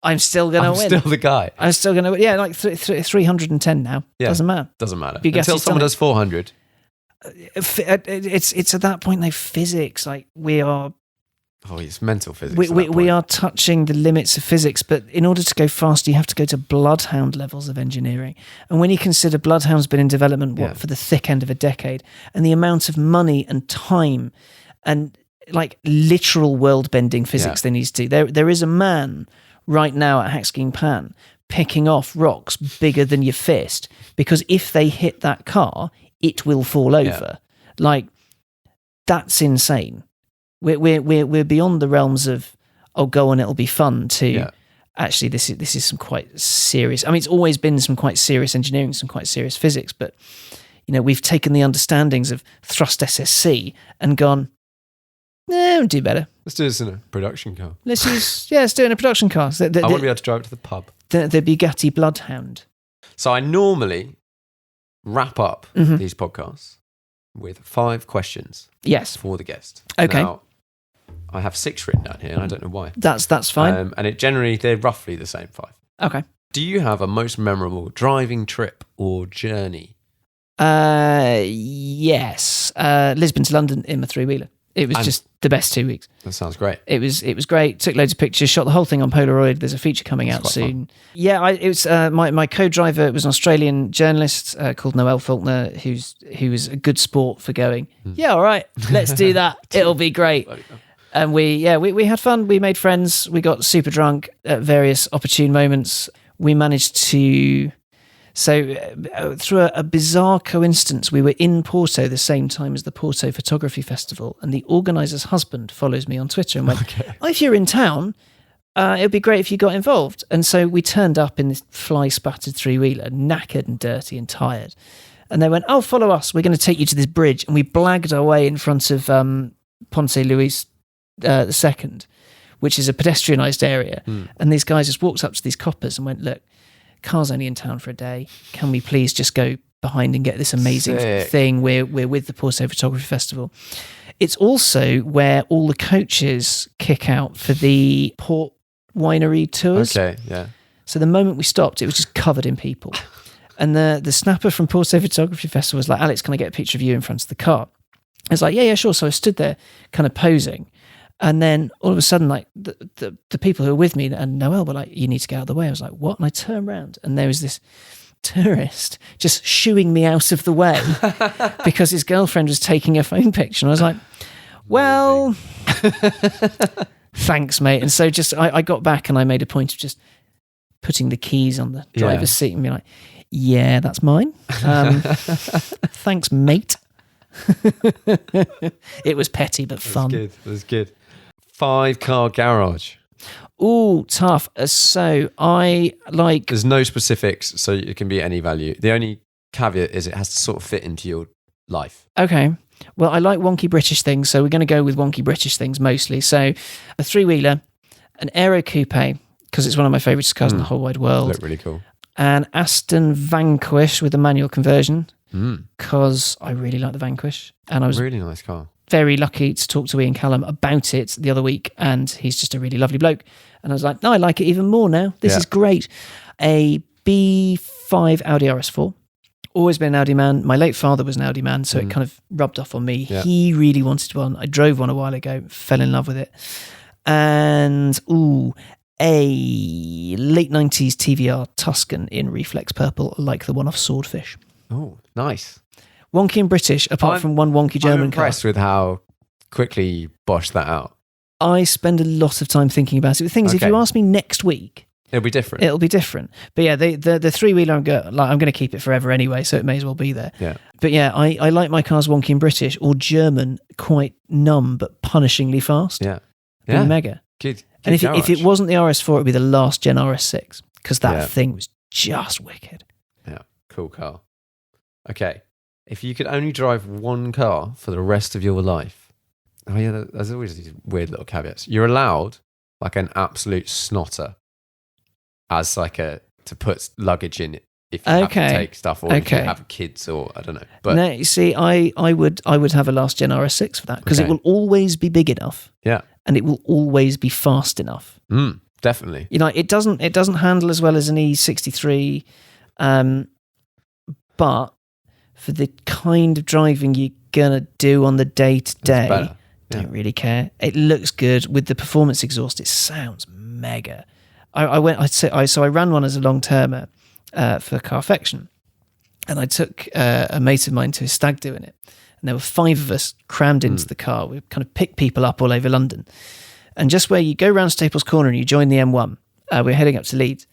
I'm still going to win. I'm still the guy. I'm still going to win. Yeah, like 310 now. Yeah, doesn't matter. Doesn't matter. Until someone does 400. It's at that point, like physics, like we are... Oh, it's mental physics. We are touching the limits of physics, but in order to go faster, you have to go to bloodhound levels of engineering. And when you consider bloodhound's been in development, for the thick end of a decade, and the amount of money and time and like literal world-bending physics they need to do. There is a man right now at Haxking Pan picking off rocks bigger than your fist, because if they hit that car, it will fall over. Like, that's insane. We're beyond the realms of, oh, go on, it'll be fun, to actually this is some quite serious. I mean, it's always been some quite serious engineering, some quite serious physics, but you know, we've taken the understandings of thrust SSC and gone, we'll do better. Let's do this in a production car. Let's do it in a production car. I want to be able to drive it to the pub. The Bugatti Bloodhound. So I normally wrap up these podcasts with 5 questions Yes. for the guest. Okay. Now, I have 6 written down here, and I don't know why. That's fine. And they're roughly the same 5. Okay. Do you have a most memorable driving trip or journey? Yes. Lisbon to London in my 3-wheeler. It was just the best 2 weeks. That sounds great. It was great. Took loads of pictures. Shot the whole thing on Polaroid. There's a feature coming out soon. Fun. Yeah, it was my co-driver was an Australian journalist called Noel Faulkner, who was a good sport for going. Yeah, all right, let's do that. It'll be great. And we had fun. We made friends. We got super drunk at various opportune moments. We managed to. So through a bizarre coincidence, we were in Porto the same time as the Porto Photography Festival, and the organiser's husband follows me on Twitter and went, "Oh, if you're in town, it'd be great if you got involved." And so we turned up in this fly-spattered 3-wheeler, knackered and dirty and tired. And they went, "Oh, follow us. We're going to take you to this bridge." And we blagged our way in front of Ponce Luis II, which is a pedestrianised area. And these guys just walked up to these coppers and went, "Look, car's only in town for a day. Can we please just go behind and get this amazing thing? We're with the Porto Photography Festival." It's also where all the coaches kick out for the port winery tours. Okay, yeah. So the moment we stopped, it was just covered in people. And the snapper from Porto Photography Festival was like, "Alex, can I get a picture of you in front of the car?" I was like, yeah, sure. So I stood there kind of posing. And then all of a sudden, like the people who were with me and Noel were like, "You need to get out of the way." I was like, "What?" And I turned around and there was this tourist just shooing me out of the way because his girlfriend was taking a phone picture. And I was like, "Well, thanks, mate." And so just I got back and I made a point of just putting the keys on the driver's seat and being like, "Yeah, that's mine. Thanks, mate." It was petty but fun. It was good. 5-car garage. Ooh, tough. So I like... There's no specifics, so it can be any value. The only caveat is it has to sort of fit into your life. Okay. Well, I like wonky British things, so we're going to go with wonky British things mostly. So a 3-wheeler, an Aero Coupe, because it's one of my favourite cars in the whole wide world. Look really cool. An Aston Vanquish with a manual conversion, because I really like the Vanquish. And I was really nice car. Very lucky to talk to Ian Callum about it the other week, and he's just a really lovely bloke. And I was like, "No, I like it even more now. This is great." A B5 Audi RS4. Always been an Audi man. My late father was an Audi man, so it kind of rubbed off on me. Yeah. He really wanted one. I drove one a while ago, fell in love with it. And a late 90s TVR Tuscan in reflex purple, like the one off Swordfish. Oh, nice. Wonky and British, apart from one wonky German car. I'm impressed with how quickly you boshed that out. I spend a lot of time thinking about it. The thing is, if you ask me next week, it'll be different. But yeah, the 3-wheeler, I'm going to keep it forever anyway, so it may as well be there. Yeah. But yeah, I like my cars wonky and British, or German, quite numb but punishingly fast. Yeah. Yeah. Mega. Good and if it wasn't the RS4, it would be the last gen RS6, because that thing was just wicked. Yeah. Cool car. Okay. If you could only drive one car for the rest of your life, there's always these weird little caveats. You're allowed like an absolute snotter as like to put luggage in if you have to take stuff, or if you have kids, or I don't know. But no, you see, I would have a last gen RS6 for that, because it will always be big enough. Yeah. And it will always be fast enough. Definitely. You know, it doesn't handle as well as an E63, but for the kind of driving you're gonna do on the day-to-day, don't really care. It looks good with the performance exhaust. It sounds mega. I ran one as a long-termer for Carfection, and I took a mate of mine to a stag do in it, and there were 5 of us crammed into the car. We kind of picked people up all over London, and just where you go round Staples Corner and you join the M1, we're heading up to Leeds,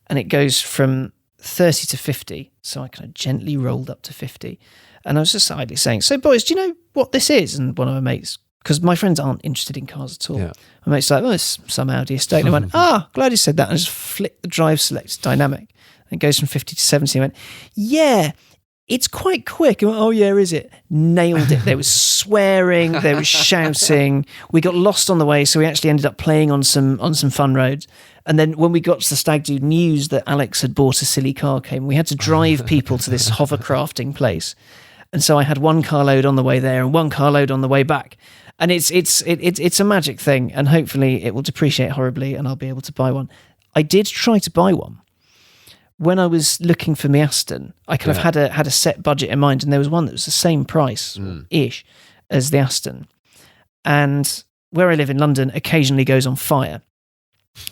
and it goes from 30 to 50. So I kind of gently rolled up to 50. And I was just idly saying, "So boys, do you know what this is?" And one of my mates, because my friends aren't interested in cars at all. Yeah. My mate's like, "Oh, it's some Audi estate." And I went, glad you said that. And I just flicked the drive select to dynamic. And it goes from 50 to 70. I went, "Yeah, it's quite quick." I went, "Oh yeah, is it?" Nailed it. There was swearing, there was shouting. We got lost on the way, so we actually ended up playing on some fun roads. And then when we got to the stag do, news that Alex had bought a silly car came. We had to drive people to this hovercrafting place. And so I had one carload on the way there and one carload on the way back. And it's a magic thing, and hopefully it will depreciate horribly and I'll be able to buy one. I did try to buy one. When I was looking for my Aston, I kind of had a set budget in mind, and there was one that was the same price-ish as the Aston. And where I live in London occasionally goes on fire.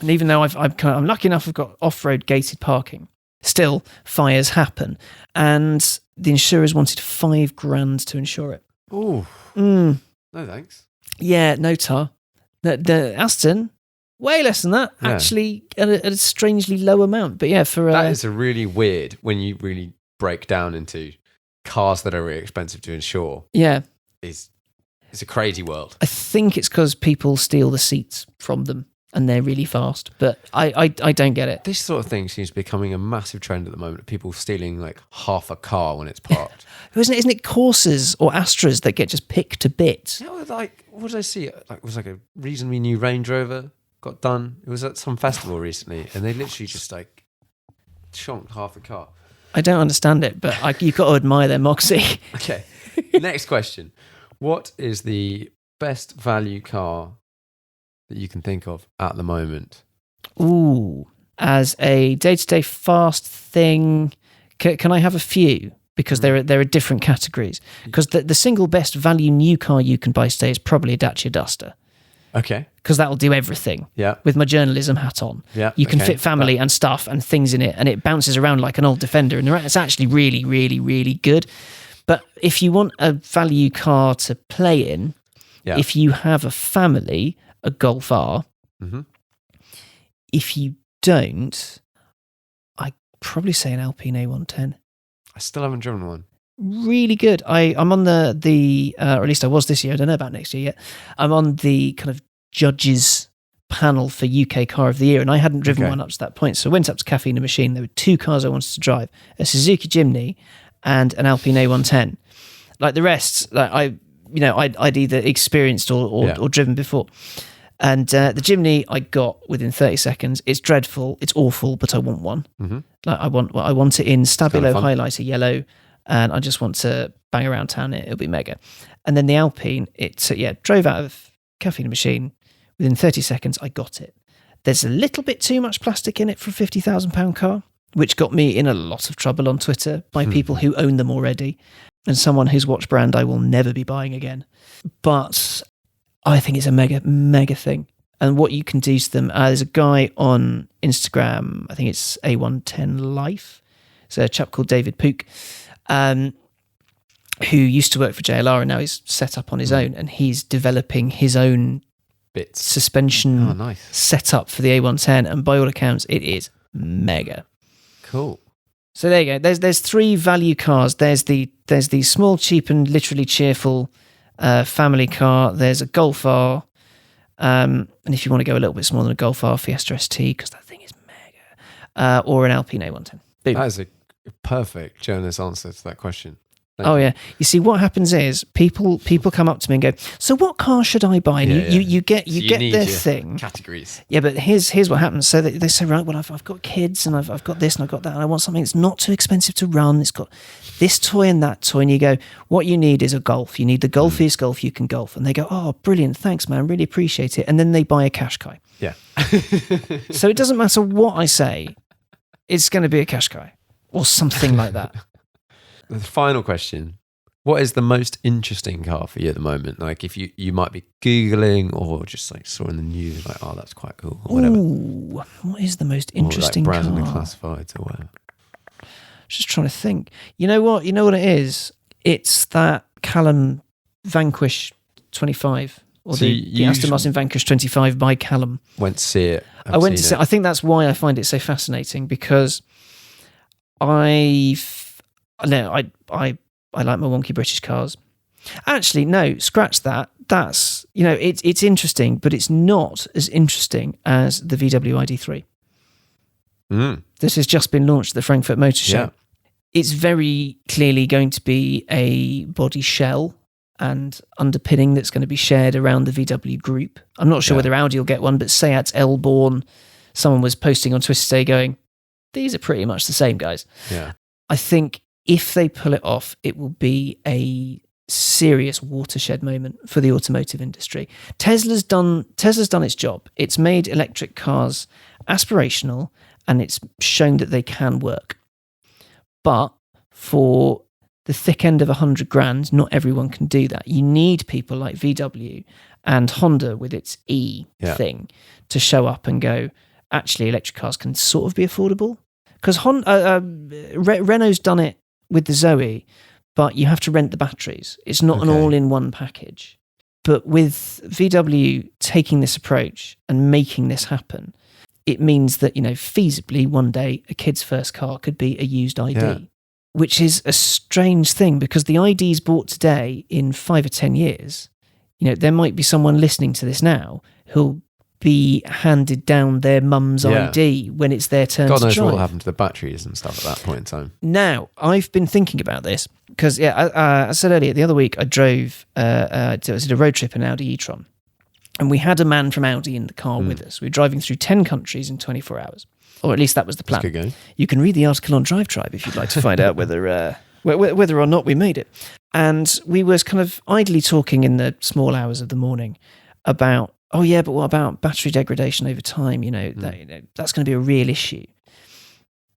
And even though I'm lucky enough I've got off-road gated parking, still fires happen. And the insurers wanted $5,000 to insure it. Oh, no thanks. Yeah, no tar. The Aston, way less than that, actually at a strangely low amount. But yeah, for that is a really weird when you really break down into cars that are really expensive to insure. Yeah, it's a crazy world. I think it's because people steal the seats from them and they're really fast. But I don't get it. This sort of thing seems to be becoming a massive trend at the moment. People stealing like half a car when it's parked. Isn't it Corsas or Astras that get just picked to bits? Yeah, like what did I see? Like it was like a reasonably new Range Rover got done. It was at some festival recently, and they literally just like chonked half a car. I don't understand it, but you've got to admire their moxie. Okay. Next question. What is the best value car that you can think of at the moment? Ooh, as a day-to-day fast thing, can I have a few? Because there are different categories. Because the single best value new car you can buy today is probably a Dacia Duster. Okay. Because that'll do everything. Yeah. With my journalism hat on. Yeah. You can fit family and stuff and things in it, and it bounces around like an old Defender, and it's actually really, really, really good. But if you want a value car to play in, if you have a family, a Golf R. Mm-hmm. If you don't, I'd probably say an Alpine A110. I still haven't driven one. Really good. I'm on the or at least I was this year. I don't know about next year yet. I'm on the kind of judges panel for UK Car of the Year, and I hadn't driven one up to that point. So I went up to Cafe in a Machine. There were two cars I wanted to drive: a Suzuki Jimny and an Alpine A110. Like the rest, I'd either experienced or driven before. And the Jimny I got within 30 seconds. It's dreadful. It's awful, but I want one. Mm-hmm. Like I want it in Stabilo highlighter yellow, and I just want to bang around town. It'll be mega. And then the Alpine, drove out of Cafe in a Machine. Within 30 seconds, I got it. There's a little bit too much plastic in it for a £50,000 car, which got me in a lot of trouble on Twitter by people who own them already, and someone whose watch brand I will never be buying again. But I think it's a mega, mega thing. And what you can do to them, there's a guy on Instagram, I think it's A110 Life. It's a chap called David Pook, who used to work for JLR and now he's set up on his own, and he's developing his own bits suspension setup for the A110, and by all accounts, it is mega. Cool. So there you go. There's three value cars. There's the small, cheap, and literally cheerful family car. There's a Golf R, and if you want to go a little bit smaller than a Golf R, Fiesta ST, because that thing is mega, or an Alpine A110. Boom. That is a perfect journalist answer to that question. Yeah. You see, what happens is people come up to me and go, "So what car should I buy?" And you get their thing. Categories. Yeah, but here's what happens. So they say, right, well, I've got kids and I've got this and I've got that, and I want something that's not too expensive to run. It's got this toy and that toy, and you go, what you need is a Golf. You need the golfiest Golf you can golf. And they go, oh, brilliant, thanks, man, really appreciate it. And then they buy a Qashqai. Yeah. So it doesn't matter what I say, it's going to be a Qashqai or something like that. The final question. What is the most interesting car for you at the moment? Like if you might be Googling or just like saw in the news, like, oh, that's quite cool or whatever. Ooh, what is the most interesting or like brand car? and classifieds or whatever. Just trying to think. You know what it is? It's that Callum Vanquish 25 or the Aston Martin Vanquish 25 by Callum. Went to see it. I went to see it. I think that's why I find it so fascinating, because I like my wonky British cars. Actually, no, scratch that. That's, it's interesting, but it's not as interesting as the VW ID3. This has just been launched at the Frankfurt Motor Show. Yeah. It's very clearly going to be a body shell and underpinning that's going to be shared around the VW group. I'm not sure whether Audi will get one, but Seat's Elborn, someone was posting on Twitter today going, these are pretty much the same, guys. Yeah. I think if they pull it off, it will be a serious watershed moment for the automotive industry. Tesla's done its job. It's made electric cars aspirational, and it's shown that they can work. But for the thick end of 100 grand, not everyone can do that. You need people like VW and Honda with its thing to show up and go, actually, electric cars can sort of be affordable. Because Renault's done it with the Zoe, but you have to rent the batteries. It's not an all-in-one package. But with VW taking this approach and making this happen, it means that, feasibly one day a kid's first car could be a used ID, which is a strange thing because the IDs bought today in 5 or 10 years, there might be someone listening to this now who'll be handed down their mum's ID when it's their turn to drive. God knows what will happen to the batteries and stuff at that point in time. Now, I've been thinking about this because, I said earlier, the other week I drove, I did a road trip in Audi e-tron, and we had a man from Audi in the car with us. We were driving through 10 countries in 24 hours, or at least that was the plan. That's good going. You can read the article on Drive Tribe if you'd like to find out whether or not we made it. And we were kind of idly talking in the small hours of the morning about, but what about battery degradation over time? That's going to be a real issue.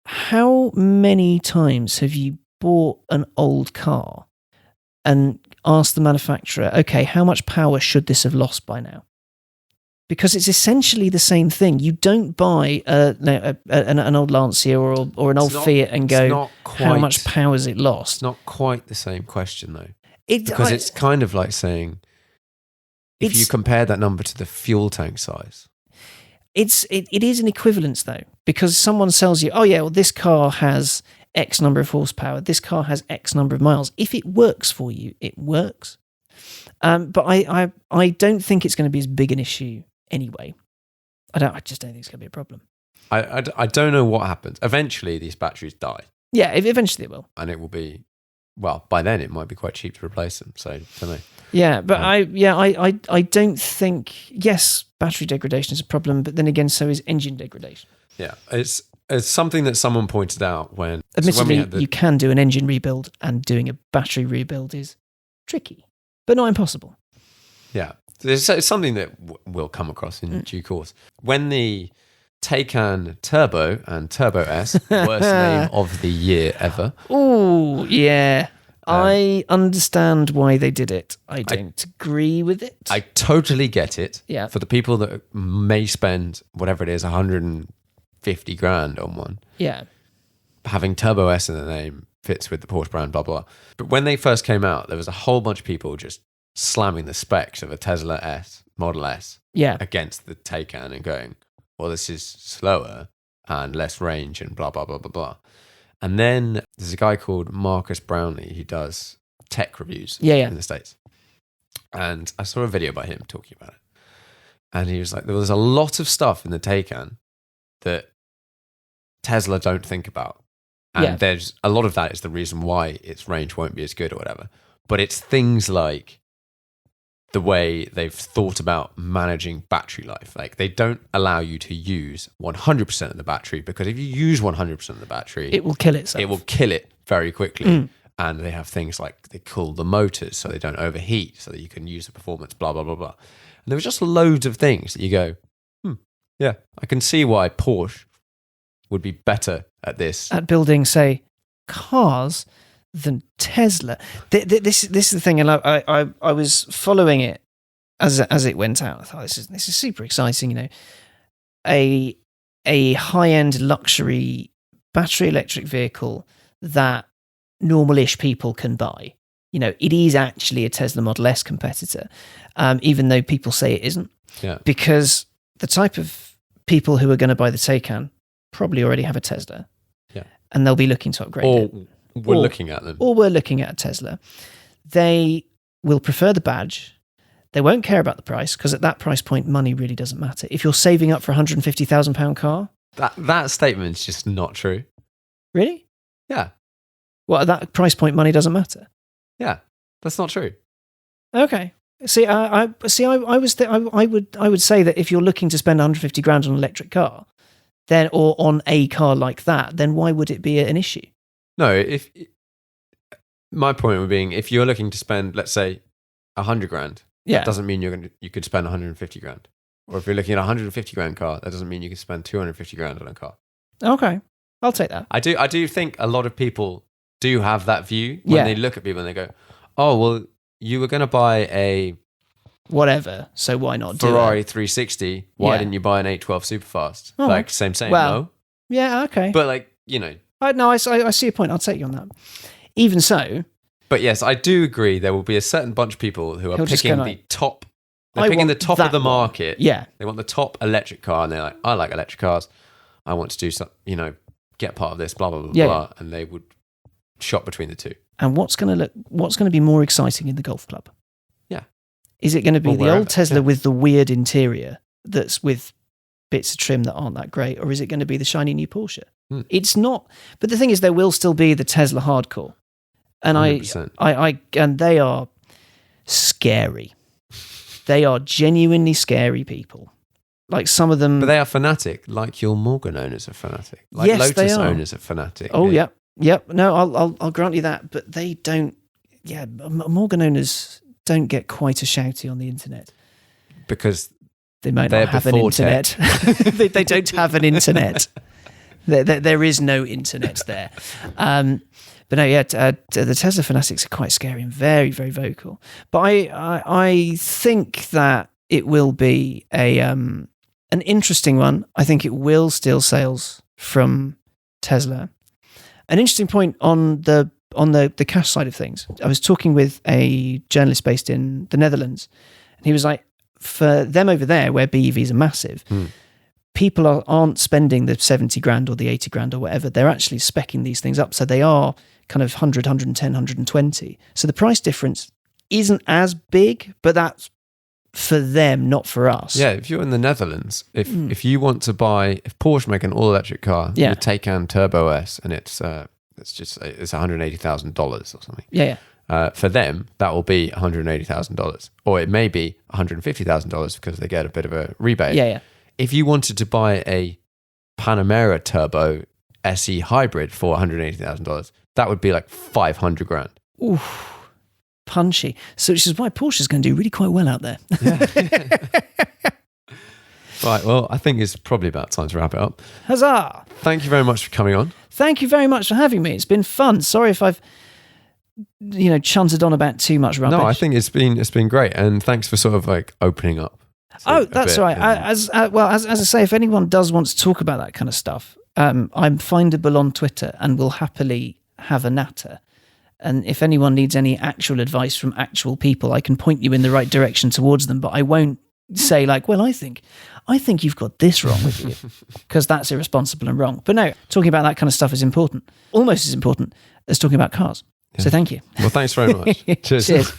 How many times have you bought an old car and asked the manufacturer, okay, how much power should this have lost by now? Because it's essentially the same thing. You don't buy an old Lancia or an old Fiat and go, how much power has it lost? It's not quite the same question, though. It's kind of like saying, if you compare that number to the fuel tank size. It is an equivalence, though, because someone sells you, this car has X number of horsepower, this car has X number of miles. If it works for you, it works. But I don't think it's going to be as big an issue anyway. I just don't think it's going to be a problem. I don't know what happens. Eventually, these batteries die. Yeah, eventually it will. And it will be, by then it might be quite cheap to replace them. So, I don't know. Yeah, but I don't think, yes, battery degradation is a problem, but then again, so is engine degradation. Yeah, it's something that someone pointed out when... Admittedly, you can do an engine rebuild, and doing a battery rebuild is tricky, but not impossible. Yeah, it's something that we'll come across in due course. When the Taycan Turbo and Turbo S, worst name of the year ever. Oh, yeah. I understand why they did it. I don't agree with it. I totally get it. Yeah. For the people that may spend, whatever it is, 150 grand on one. Yeah. Having Turbo S in the name fits with the Porsche brand, blah, blah. But when they first came out, there was a whole bunch of people just slamming the specs of a Tesla S, Model S, against the Taycan and going, well, this is slower and less range and blah, blah, blah, blah, blah. And then there's a guy called Marcus Brownlee who does tech reviews in the States. And I saw a video by him talking about it. And he was like, there was a lot of stuff in the Taycan that Tesla don't think about. And there's a lot of that is the reason why its range won't be as good or whatever. But it's things like the way they've thought about managing battery life. Like, they don't allow you to use 100% of the battery, because if you use 100% of the battery, it will kill itself. It will kill it very quickly. And they have things like, they cool the motors so they don't overheat, so that you can use the performance, blah, blah, blah, blah. And there were just loads of things that you go, yeah, I can see why Porsche would be better at this. At building, say, cars than Tesla. This is the thing, and I was following it as it went out. I thought this is super exciting. A high-end luxury battery electric vehicle that normal-ish people can buy. It is actually a Tesla Model S competitor, even though people say it isn't. Yeah. Because the type of people who are going to buy the Taycan probably already have a Tesla. Yeah. And they'll be looking to upgrade it. We're looking at them. Or we're looking at a Tesla. They will prefer the badge. They won't care about the price, because at that price point, money really doesn't matter. If you're saving up for a £150,000 car... That statement's just not true. Really? Yeah. Well, at that price point, money doesn't matter? Yeah, that's not true. Okay. See, I would say that if you're looking to spend 150 grand on an electric car, then, or on a car like that, then why would it be an issue? No, if my point would being, if you're looking to spend, let's say, 100 grand, Yeah. that doesn't mean you could spend 150 grand. Or if you're looking at a 150 grand car, that doesn't mean you can spend 250 grand on a car. Okay. I'll take that. I do think a lot of people do have that view when they look at people and they go, oh, well, you were going to buy a whatever, so why not Ferrari do it? 360? Why Yeah. didn't you buy an 812 Superfast? Oh, Like, same, well, no. Yeah, okay. But like, you know. No, I see your point. I'll take you on that. Even so. But yes, I do agree there will be a certain bunch of people who are picking the top. They're picking the top of the market. Yeah. They want the top electric car and they're like, I like electric cars. I want to do some, get part of this, blah, blah, blah, blah. And they would shop between the two. And what's going to be more exciting in the golf club? Yeah. Is it going to be the old Tesla yeah. with the weird interior that's with bits of trim that aren't that great? Or is it going to be the shiny new Porsche? It's not. But the thing is, there will still be the Tesla hardcore. And 100%. and they are scary. They are genuinely scary people. Like some of them. But they are fanatic, like your Morgan owners are fanatic. Like yes, Lotus they are. owners are fanatic. Oh, yeah. Yep. No, I'll grant you that. But they don't. Yeah, Morgan owners don't get quite as shouty on the internet. Because they might not have an internet. they don't have an internet. There is no internet there. But no, yeah, the Tesla fanatics are quite scary and very, very vocal. But I think that it will be an interesting one. I think it will steal sales from Tesla. An interesting point on the cash side of things. I was talking with a journalist based in the Netherlands, and he was like, for them over there, where BEVs are massive, people aren't spending the 70 grand or the 80 grand or whatever. They're actually speccing these things up. So they are kind of 100, 110, 120. So the price difference isn't as big, but that's for them, not for us. Yeah, if you're in the Netherlands, if you want to buy, if Porsche make an all-electric car, the Taycan Turbo S, and it's $180,000 or something. Yeah. For them, that will be $180,000, or it may be $150,000 because they get a bit of a rebate. Yeah. If you wanted to buy a Panamera Turbo SE hybrid for $180,000, that would be like 500 grand. Oof. Punchy. So which is why Porsche's going to do really quite well out there. Right, well, I think it's probably about time to wrap it up. Huzzah! Thank you very much for coming on. Thank you very much for having me. It's been fun. Sorry if I've chunted on about too much rubbish. No, I think it's been great, and thanks for sort of like opening up. That's right. As I say, if anyone does want to talk about that kind of stuff, I'm findable on Twitter and will happily have a natter. And if anyone needs any actual advice from actual people, I can point you in the right direction towards them. But I won't say like, well, I think you've got this wrong with you, because that's irresponsible and wrong. But no, talking about that kind of stuff is important, almost as important as talking about cars. Yeah. So thank you. Well, thanks very much. Cheers. Cheers.